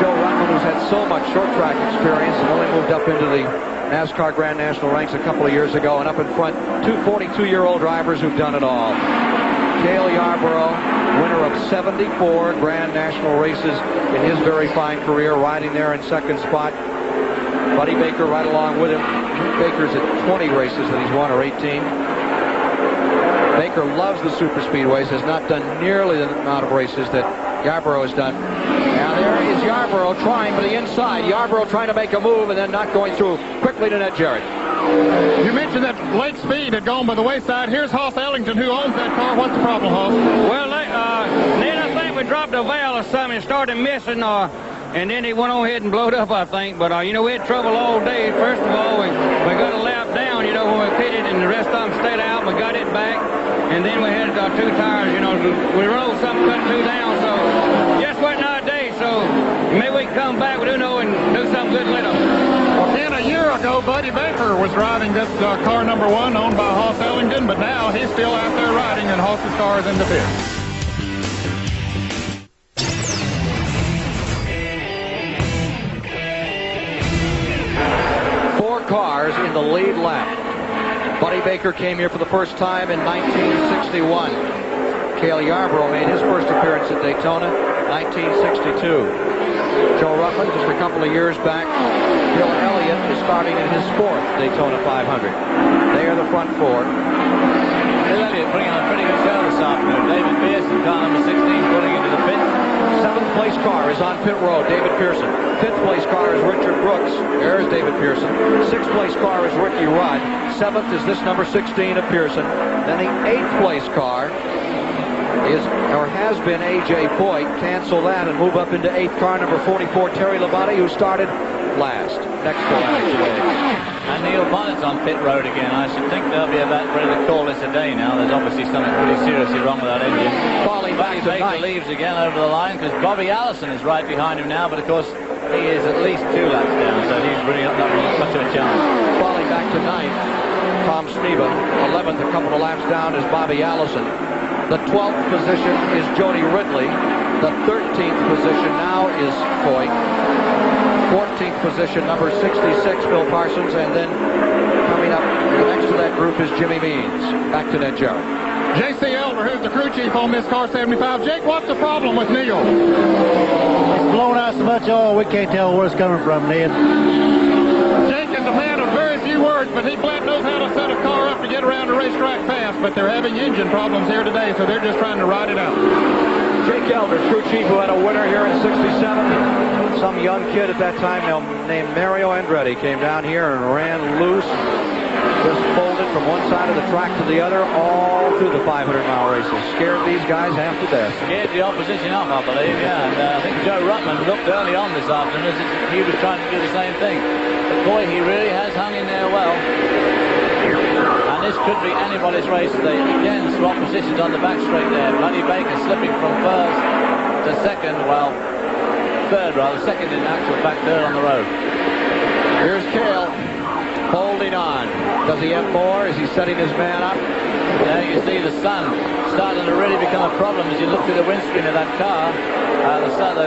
Joe Ruttman, who's had so much short track experience and only moved up into the NASCAR Grand National ranks a couple of years ago, and up in front, 2 42-year-old drivers who've done it all. Cale Yarborough, winner of 74 Grand National races in his very fine career, riding there in second spot. Buddy Baker right along with him. Baker's at 20 races that he's won, or 18. Baker loves the super speedways, has not done nearly the amount of races that Yarborough has done. Now there is Yarborough trying for the inside. Yarborough trying to make a move and then not going through. Quickly to Ned Jarrett. You mentioned that Lake Speed had gone by the wayside. Here's Haas Ellington, who owns that car. What's the problem, Haas? Well, then I think we dropped a valve or something and started missing, and then it went on ahead and blowed up, I think. But, we had trouble all day. First of all, we got a lap down, when we pitted, and the rest of them stayed out. We got it back, and then we had 2 tires, we rolled something, cut 2 down, so just wasn't our day. So Maybe we can come back with Uno and do something good later. Well, Ken, a year ago, Buddy Baker was driving this car number 1 owned by Hoss Ellington, but now he's still out there riding, and Hoss's car is in the pit. Four cars in the lead lap. Buddy Baker came here for the first time in 1961. Cale Yarborough made his first appearance at Daytona, 1962. Joe Ruttman, just a couple of years back. Bill Elliott is starting in his 4th Daytona 500. They are the front four. Bill Elliott putting on a pretty good show this afternoon. David Pearson, car number 16, putting into the pit. 7th place car is on pit road, David Pearson. 5th place car is Richard Brooks. There's David Pearson. 6th place car is Ricky Rudd. 7th is this number 16 of Pearson. Then the 8th place car is, or has been, A.J. Boyd. Cancel that and move up into 8th car, number 44, Terry Labonte, who started last. Next to last today. And Neil Bonnet's on pit road again. I should think they'll be about ready to call this a day now. There's obviously something pretty seriously wrong with that engine. Falling back to Baker leaves again over the line because Bobby Allison is right behind him now, but of course he is at least 2 laps down, so he's really not much of a chance. Falling back to 9th, Tom Sneva. 11th, a couple of laps down, is Bobby Allison. The 12th position is Jody Ridley. The 13th position now is Foyt. 14th position, number 66, Bill Parsons. And then coming up next to that group is Jimmy Means. Back to net, Joe. J.C. Elder, who's the crew chief on this car 75. Jake, what's the problem with Neil? It's blown out so much oil, we can't tell where it's coming from, Ned. Jake is a man of very few words, but he flat knows how to set a car up to get around the racetrack fast. But they're having engine problems here today, so they're just trying to ride it out. Jake Elder, crew chief, who had a winner here in 67. Some young kid at that time named Mario Andretti came down here and ran loose. Just folded from one side of the track to the other all through the 500-mile races. Scared these guys half to death. Scared the opposition off, I believe, yeah. And I think Joe Ruttman looked early on this afternoon as if he was trying to do the same thing. But boy, he really has hung in there well. And this could be anybody's race. They again swap positions on the back straight there. Buddy Baker slipping from first to second, well, third rather, second in actual fact, third on the road. Here's Cale. Holding on. Does he have more? Is he setting his man up? There you see the sun starting to really become a problem as you look through the windscreen of that car.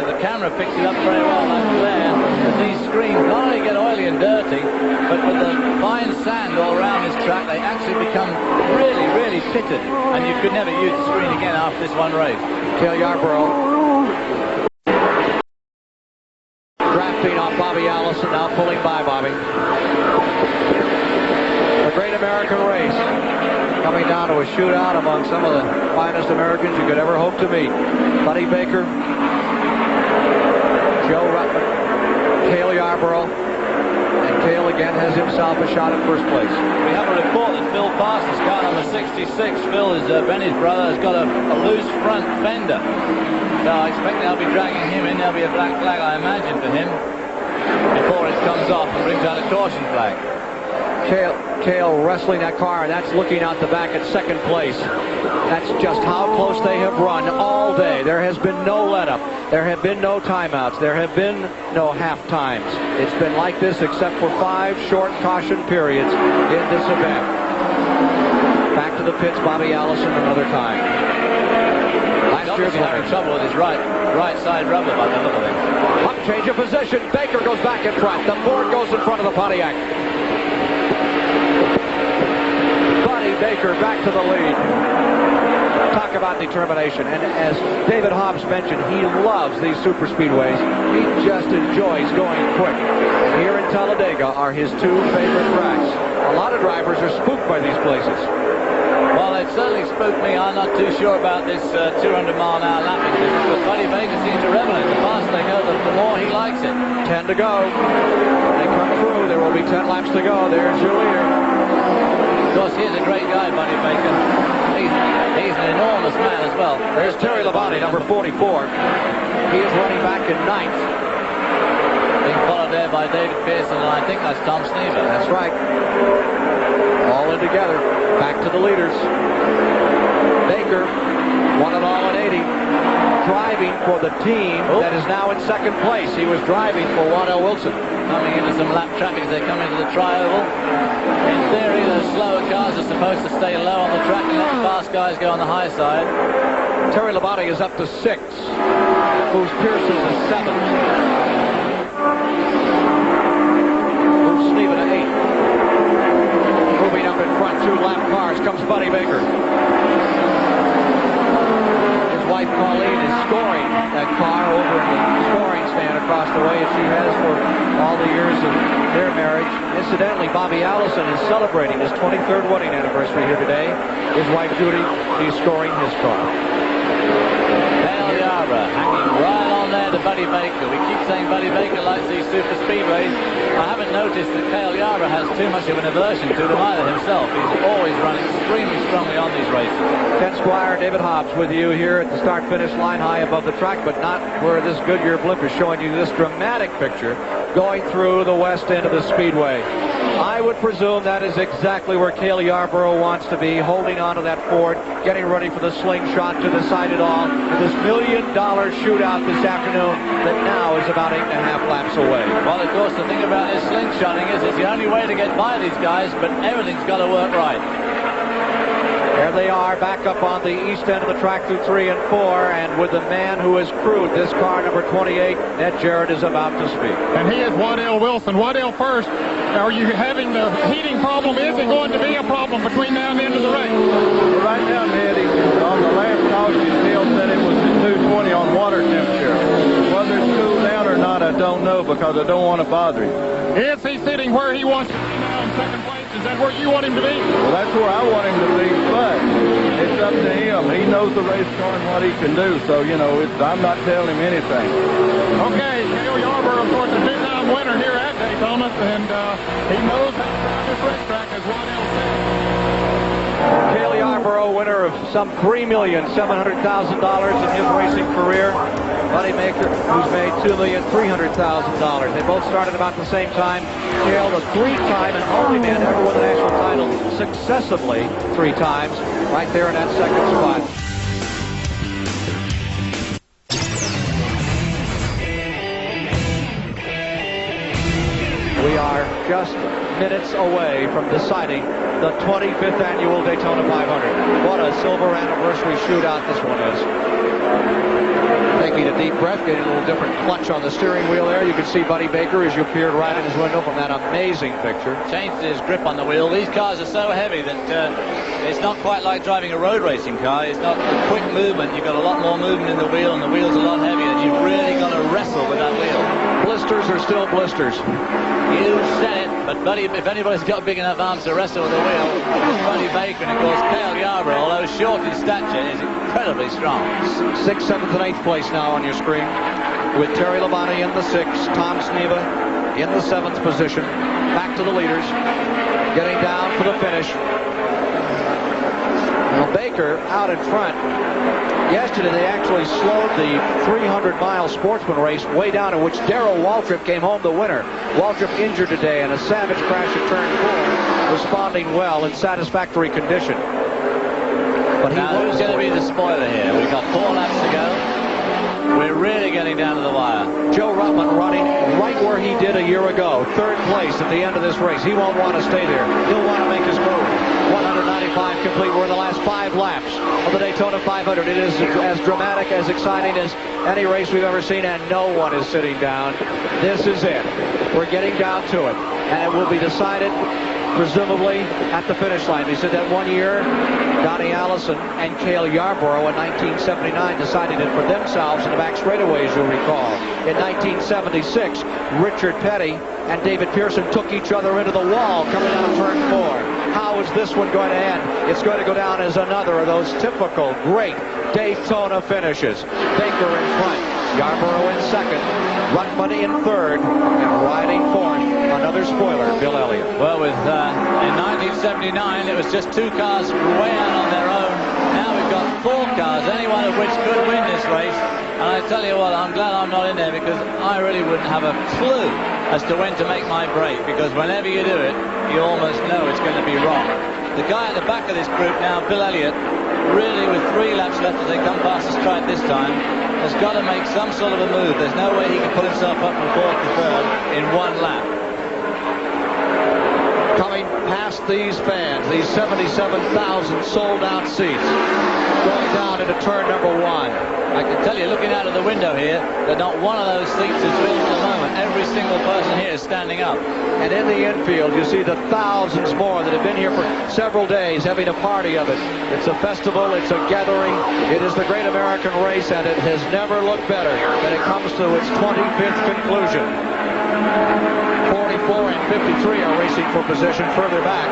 The camera picks it up very well, that glare. As these screens not only get oily and dirty, but with the fine sand all around this track, they actually become really, really pitted. And you could never use the screen again after this one race. Cale Yarborough drafting off Bobby Allison, now pulling by Bobby. The Great American Race coming down to a shootout among some of the finest Americans you could ever hope to meet. Buddy Baker, Joe Ruttman, Cale Yarborough, and Cale again has himself a shot at first place. We have a report that Phil Parsons, car number 66, Phil is Benny's brother, has got a loose front fender. So I expect they'll be dragging him in. There'll be a black flag, I imagine, for him before it comes off and brings out a caution flag. Cale wrestling that car, and that's looking out the back at second place. That's just how close they have run all day. There has been no let-up. There have been no timeouts. There have been no half-times. It's been like this except for 5 short caution periods in this event. Back to the pits, Bobby Allison another time. Last year's having trouble with his right side rubber by the look of it. Up change of position. Baker goes back in front. The Ford goes in front of the Pontiac. Buddy Baker back to the lead. Talk about determination. And as David Hobbs mentioned, he loves these super speedways. He just enjoys going quick. And here in Talladega are his 2 favorite tracks. A lot of drivers are spooked by these places. Well, it certainly spooked me. I'm not too sure about this 200-mile-an-hour lapping business, but Buddy Baker seems to revel in it. The faster they go, the more he likes it. 10 to go. When they come through, there will be 10 laps to go. There's your leader. Of course, he's a great guy, Buddy Baker. He's an enormous man as well. There's Terry Labonte, number 44. He is running back in 9th. Being followed there by David Pearson, and I think that's Tom Sneva. That's right. All in together. Back to the leaders. Baker won it all at 80. driving for the team that is now in second place. He was driving for Waddell Wilson. Coming into some lap traffic as they come into the tri-oval. In theory, those slower cars are supposed to stay low on the track and let the fast guys go on the high side. Terry Labonte is up to 6. Bruce Pearson's is 7. Bruce Sneven to 8. Moving up in front, 2 lap cars comes Buddy Baker. His wife Colleen is scoring that car over in the scoring stand across the way, as she has for all the years of their marriage. Incidentally, Bobby Allison is celebrating his 23rd wedding anniversary here today. His wife Judy, she's scoring his car. Dale Yarborough hanging right on there to Buddy Baker. We keep saying Buddy Baker likes these super speedways. I haven't noticed that Cale Yarborough has too much of an aversion to them either himself. He's always running extremely strongly on these races. Ken Squire, David Hobbs with you here at the start-finish line high above the track, but not where this Goodyear blimp is showing you this dramatic picture going through the west end of the speedway. I would presume that is exactly where Cale Yarborough wants to be, holding on to that Ford, getting ready for the slingshot to decide it all. This $1 million shootout this afternoon that now is about 8.5 laps away. Well, of course, the thing about this slingshotting is it's the only way to get by these guys, but everything's got to work right. There they are, back up on the east end of the track through 3 and 4, and with the man who has crewed this car, number 28, Ned Jarrett, is about to speak. And he is Waddell Wilson. Waddell first. Are you having the heating problem? Is it going to be a problem between now and the end of the race? Well, right now, Ned, on the last caution, Bill said it was at 220 on water temperature. Whether it's cooled down or not, I don't know, because I don't want to bother him. Is he sitting where he wants to be now in second place? Is that where you want him to be? Well, that's where I want him to be, but it's up to him. He knows the race car and what he can do, so, you know, I'm not telling him anything. Okay, Cale Yarborough, of course, a two-time winner here at Daytona, and he knows how to drive this racetrack, as Waddell said. Cale Yarborough, winner of some $3,700,000 in his racing career. Buddy Baker, who's made $2,300,000. They both started about the same time. Cale, the 3-time and only man to ever win the national title successively 3 times, right there in that second spot. We are just minutes away from deciding the 25th annual Daytona 500. What a silver anniversary shootout this one is. Taking a deep breath, getting a little different clutch on the steering wheel there. You can see Buddy Baker as you peered right in his window from that amazing picture. Changed his grip on the wheel. These cars are so heavy that it's not quite like driving a road racing car. It's not a quick movement. You've got a lot more movement in the wheel, and the wheel's a lot heavier. And you've really got to wrestle with that wheel. Blisters are still blisters. You said it, but Buddy, if anybody's got big enough arms to wrestle with the wheel, it's Buddy Baker. And of course, Cale Yarborough, although short in stature, is incredibly strong. 6th, 7th, and 8th place now on your screen, with Terry Labonte in the 6th, Tom Sneva in the 7th position. Back to the leaders, getting down for the finish. Now Baker out in front. Yesterday they actually slowed the 300-mile Sportsman race way down, in which Darrell Waltrip came home the winner. Waltrip injured today in a savage crash at turn 4, responding well in satisfactory condition. But now who's going to be the spoiler here? We've got 4 laps to go. We're really getting down to the wire. Joe Ruttman running right where he did a year ago. 3rd place at the end of this race. He won't want to stay there. He'll want to make his move. 195 complete. We're in the last 5 laps of the Daytona 500. It is as dramatic, as exciting as any race we've ever seen, and no one is sitting down. This is it. We're getting down to it, and it will be decided presumably at the finish line. They said that one year, Donnie Allison and Cale Yarborough in 1979 decided it for themselves in the back straightaway, as you'll recall. In 1976, Richard Petty and David Pearson took each other into the wall coming down turn 4. How is this one going to end? It's going to go down as another of those typical great Daytona finishes. Baker in front, Yarborough in second, Ruttman in third, and riding fourth, another spoiler, Bill Elliott. Well, in 1979, it was just 2 cars way out on their own. Now we've got 4 cars, any one of which could win this race. And I tell you what, I'm glad I'm not in there, because I really wouldn't have a clue as to when to make my break, because whenever you do it, you almost know it's going to be wrong. The guy at the back of this group now, Bill Elliott, really, with 3 laps left as they come past the stripe this time, has got to make some sort of a move. There's no way he can pull himself up from 4th to 3rd in 1 lap. Coming past these fans, these 77,000 sold-out seats, going down into turn number 1. I can tell you, looking out of the window here, that not one of those seats is filled at the moment. Every single person here is standing up. And in the infield, you see the thousands more that have been here for several days having a party of it. It's a festival, it's a gathering, it is the Great American Race, and it has never looked better when it comes to its 25th conclusion. 44 and 53 are racing for position further back.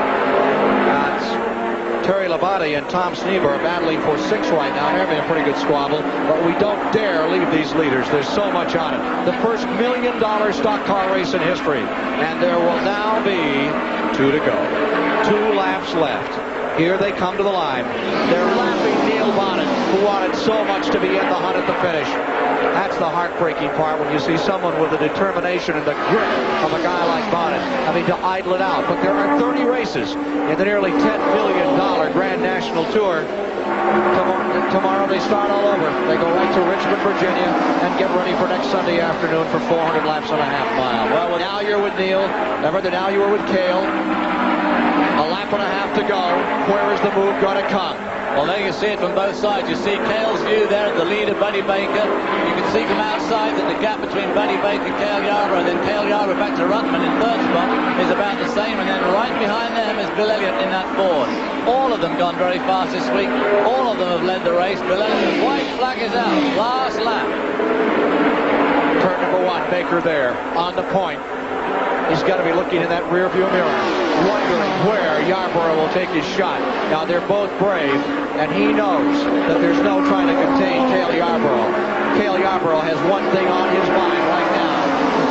Terry Labonte and Tom Sneber are battling for 6 right now. They're having a pretty good squabble, but we don't dare leave these leaders. There's so much on it. The first $1 million stock car race in history, and there will now be 2 to go. 2 laps left. Here they come to the line. They're lapping Neil Bonnet, who wanted so much to be in the hunt at the finish. That's the heartbreaking part when you see someone with the determination and the grit of a guy like Bonnet having to idle it out. But there are 30 races in the nearly $10 billion Grand National Tour. Tomorrow they start all over. They go right to Richmond, Virginia, and get ready for next Sunday afternoon for 400 laps and a half mile. Well, now you're with Neil. Remember that now you were with Cale. A lap and a half to go. Where is the move going to come? Well, there you see it from both sides. You see Cale's view there at the lead of Buddy Baker. You can see from outside that the gap between Buddy Baker and Cale Yarborough, and then Cale Yarborough back to Ruttman in 3rd spot, is about the same. And then right behind them is Bill Elliott in that Ford. All of them gone very fast this week. All of them have led the race. Bill Elliott's white flag is out. Last lap. Turn number 1, Baker there on the point. He's got to be looking in that rear view mirror, wondering where Yarborough will take his shot. Now, they're both brave, and he knows that there's no trying to contain Cale Yarborough. Cale Yarborough has one thing on his mind right now,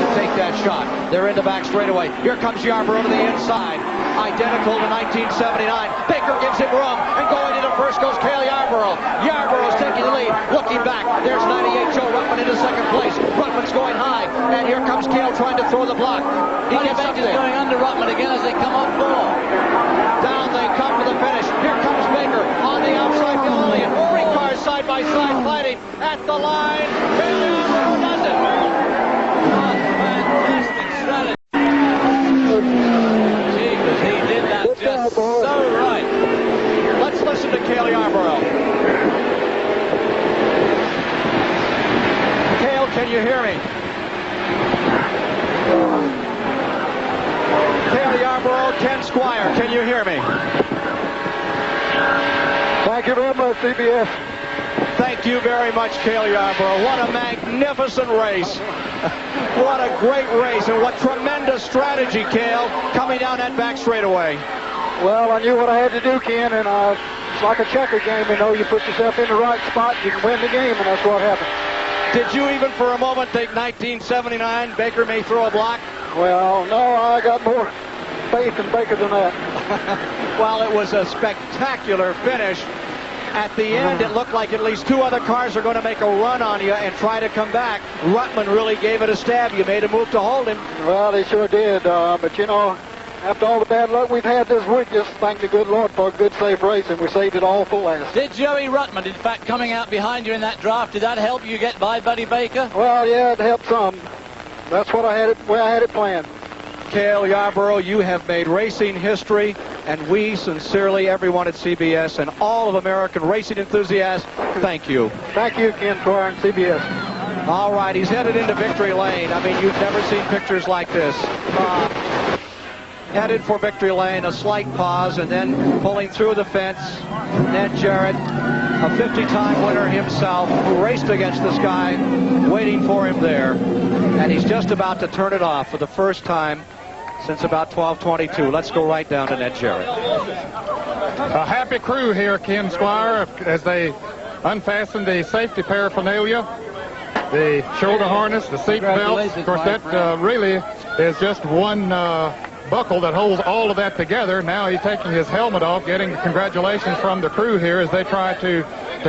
to take that shot. They're in the back straightaway. Here comes Yarborough to the inside. Identical to 1979. Baker gives him room, and going into first goes Cale Yarborough. Yarborough's taking the lead. Looking back, there's 98 Joe Ruttman into 2nd place. Ruttman's going high, and here comes Cale trying to throw the block. He gets up there. Going under Ruttman again as they come up 4. Down they come to the finish. Here comes Baker on the outside. Bill Elliott. 3 cars side by side fighting at the line. Cale Yarborough does it. Fantastic strategy. Jesus, he did that just so right. Let's listen to Cale Yarborough. Cale, can you hear me? Cale Yarborough, Ken Squire, can you hear me? Thank you very much, CBS. Thank you very much, Cale Yarborough. What a magnificent race. What a great race, and what tremendous strategy, Cale, coming down that back straightaway. Well, I knew what I had to do, Ken, and it's like a checker game. You know, you put yourself in the right spot, you can win the game, and that's what happened. Did you even for a moment think 1979 Baker may throw a block? Well, no, I got more faith in Baker than that. Well, it was a spectacular finish. At the end, it looked like at least 2 other cars are going to make a run on you and try to come back. Ruttman really gave it a stab. You made a move to hold him. Well, they sure did. But, you know, after all the bad luck we've had this week, just thank the good Lord for a good, safe race, and we saved it all for last. Did Joey Ruttman, in fact, coming out behind you in that draft, did that help you get by Buddy Baker? Well, yeah, it helped some. That's what I had it planned. Cale Yarborough, you have made racing history, and we sincerely, everyone at CBS and all of American racing enthusiasts, thank you. Thank you, Ken Squire and CBS. All right, he's headed into victory lane. I mean, you've never seen pictures like this. Headed for victory lane, a slight pause, and then pulling through the fence, Ned Jarrett, a 50-time winner himself, who raced against this guy, waiting for him there. And he's just about to turn it off for the first time since about 12:22. Let's go right down to Ned Jarrett. A happy crew here, Ken Squire, as they unfasten the safety paraphernalia, the shoulder harness, the seat belts. Of course, that really is just one buckle that holds all of that together. Now he's taking his helmet off, getting congratulations from the crew here as they try to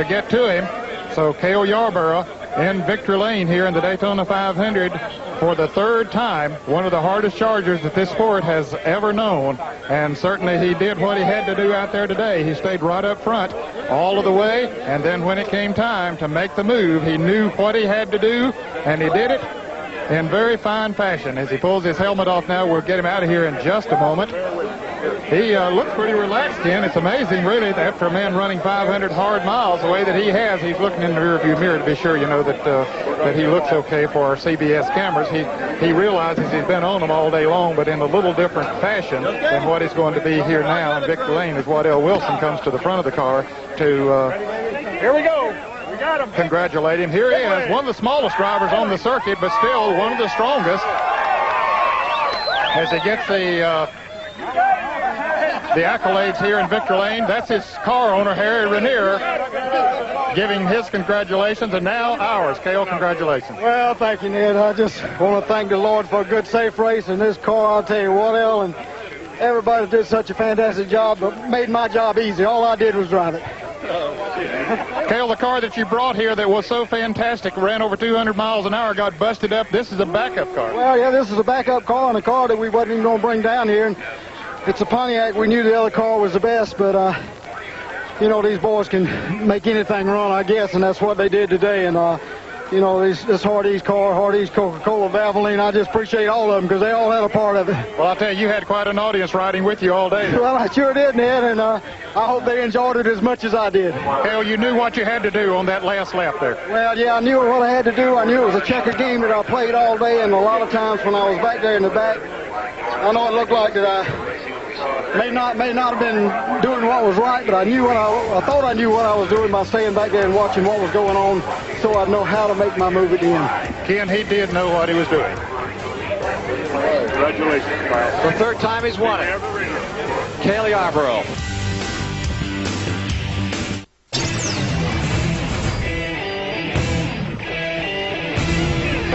get to him. So Cale Yarborough in victory lane here in the Daytona 500. for the third time, one of the hardest chargers that this sport has ever known, and certainly he did what he had to do out there today. He stayed right up front all of the way, and then when it came time to make the move, he knew what he had to do, and he did it in very fine fashion. As he pulls his helmet off now, we'll get him out of here in just a moment. He looks pretty relaxed, Ken. It's amazing, really, that after a man running 500 hard miles the way that he has, he's looking in the rearview mirror to be sure, you know, that he looks okay for our CBS cameras. He realizes he's been on them all day long, but in a little different fashion than what he's going to be here now in Victory Lane as Waddell Wilson comes to the front of the car to Here we go. We got him. Congratulate him. Here he is, one of the smallest drivers on the circuit, but still one of the strongest. As he gets the accolades here in Victory Lane. That's his car owner, Harry Renier, giving his congratulations, and now ours. Cale, congratulations. Well, thank you, Ned. I just want to thank the Lord for a good, safe race in this car. I'll tell you what, El, and everybody did such a fantastic job, but made my job easy. All I did was drive it. Cale, the car that you brought here that was so fantastic, ran over 200 miles an hour, got busted up. This is a backup car. Well, yeah, this is a backup car, and a car that we wasn't even going to bring down here. And it's a Pontiac. We knew the other car was the best, but, you know, these boys can make anything run, I guess, and that's what they did today. And, you know, this Hardee's car, Hardee's Coca-Cola, Valvoline, I just appreciate all of them because they all had a part of it. Well, I'll tell you had quite an audience riding with you all day. Well, I sure did, Ned, and I hope they enjoyed it as much as I did. Cale, you knew what you had to do on that last lap there. Well, yeah, I knew what I had to do. I knew it was a checker game that I played all day, and a lot of times when I was back there in the back, I know it looked like that I may not have been doing what was right, but I thought I knew what I was doing by staying back there and watching what was going on, so I'd know how to make my move at the end. Ken, he did know what he was doing. Congratulations, Kyle. The third time he's won it. Cale Yarborough.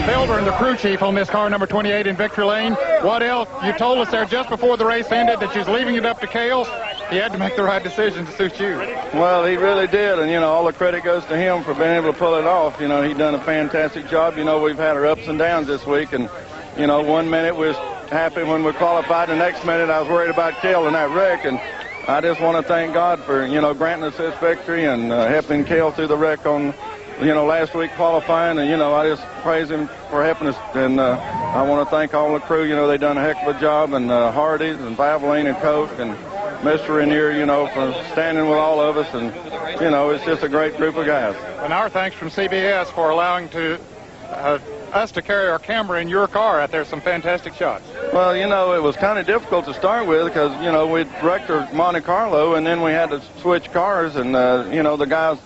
Felder and the crew chief on this car, number 28 in Victory Lane. Waddell, you told us there just before the race ended that you was leaving it up to Cale. He had to make the right decision to suit you. Well, he really did, and, you know, all the credit goes to him for being able to pull it off. You know, he done a fantastic job. You know, we've had our ups and downs this week, and, you know, one minute we was happy when we qualified. The next minute I was worried about Cale in that wreck, and I just want to thank God for, you know, granting us this victory and helping Cale through the wreck on, you know, last week qualifying, and, you know, I just praise him for helping us, and I want to thank all the crew. You know, they done a heck of a job, and Hardee's and Valvoline and Coke and Mr. Renier, you know, for standing with all of us, and, you know, it's just a great group of guys. And our thanks from CBS for allowing us to carry our camera in your car out there. Some fantastic shots. Well, you know, it was kind of difficult to start with because, you know, we'd wrecked Monte Carlo, and then we had to switch cars, and, you know, the guys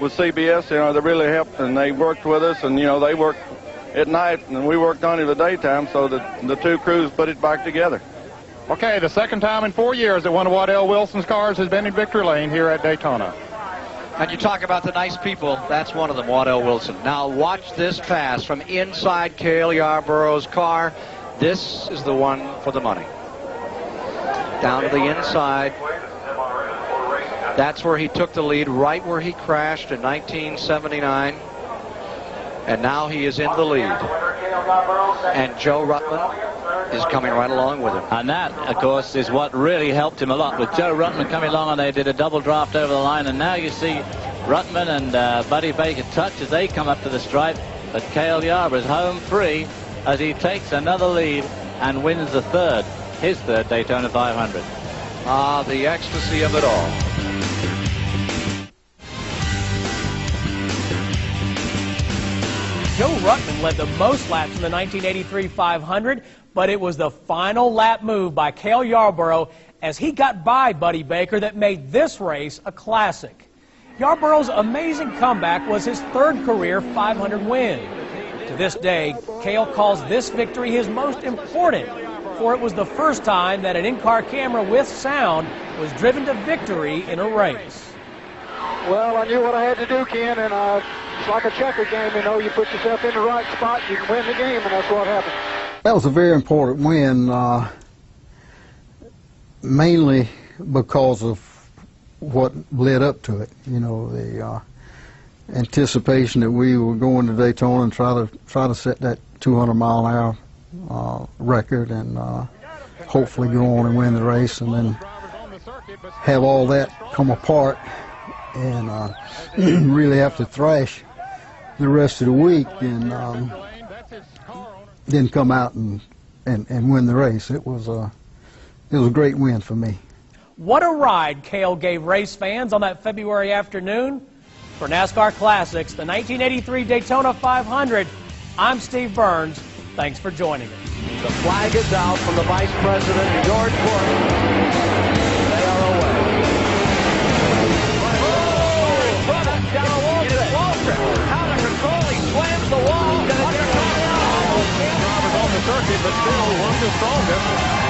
with CBS, you know, they really helped, and they worked with us, and, you know, they worked at night, and we worked on it the daytime, so the two crews put it back together. Okay, the second time in 4 years that one of Waddell Wilson's cars has been in Victory Lane here at Daytona. And you talk about the nice people. That's one of them, Waddell Wilson. Now watch this pass from inside Cale Yarborough's car. This is the one for the money. Down to the inside. That's where he took the lead, right where he crashed in 1979. And now he is in the lead. And Joe Ruttman is coming right along with him. And that, of course, is what really helped him a lot. With Joe Ruttman coming along, and they did a double draft over the line. And now you see Ruttman and Buddy Baker touch as they come up to the stripe. But Cale Yarborough is home free as he takes another lead and wins his third Daytona 500. Ah, the ecstasy of it all. Joe Ruttman led the most laps in the 1983 500, but it was the final lap move by Cale Yarborough as he got by Buddy Baker that made this race a classic. Yarborough's amazing comeback was his third career 500 win. To this day, Cale calls this victory his most important, for it was the first time that an in-car camera with sound was driven to victory in a race. Well, I knew what I had to do, Ken, and it's like a checker game, you know. You put yourself in the right spot, you can win the game, and that's what happened. That was a very important win, mainly because of what led up to it. You know, the anticipation that we were going to Daytona and try to set that 200-mile-an-hour record and hopefully go on and win the race, and then have all that come apart and really have to thrash the rest of the week and then come out and win the race. It was a great win for me. What a ride Cale gave race fans on that February afternoon. For NASCAR Classics, the 1983 Daytona 500, I'm Steve Burns. Thanks for joining us. The flag is out from the Vice President, George Bush. They are away. Oh, down a wall. Waltrip. Out of control. He slams the wall. Drivers on the circuit, but still one of the strongest.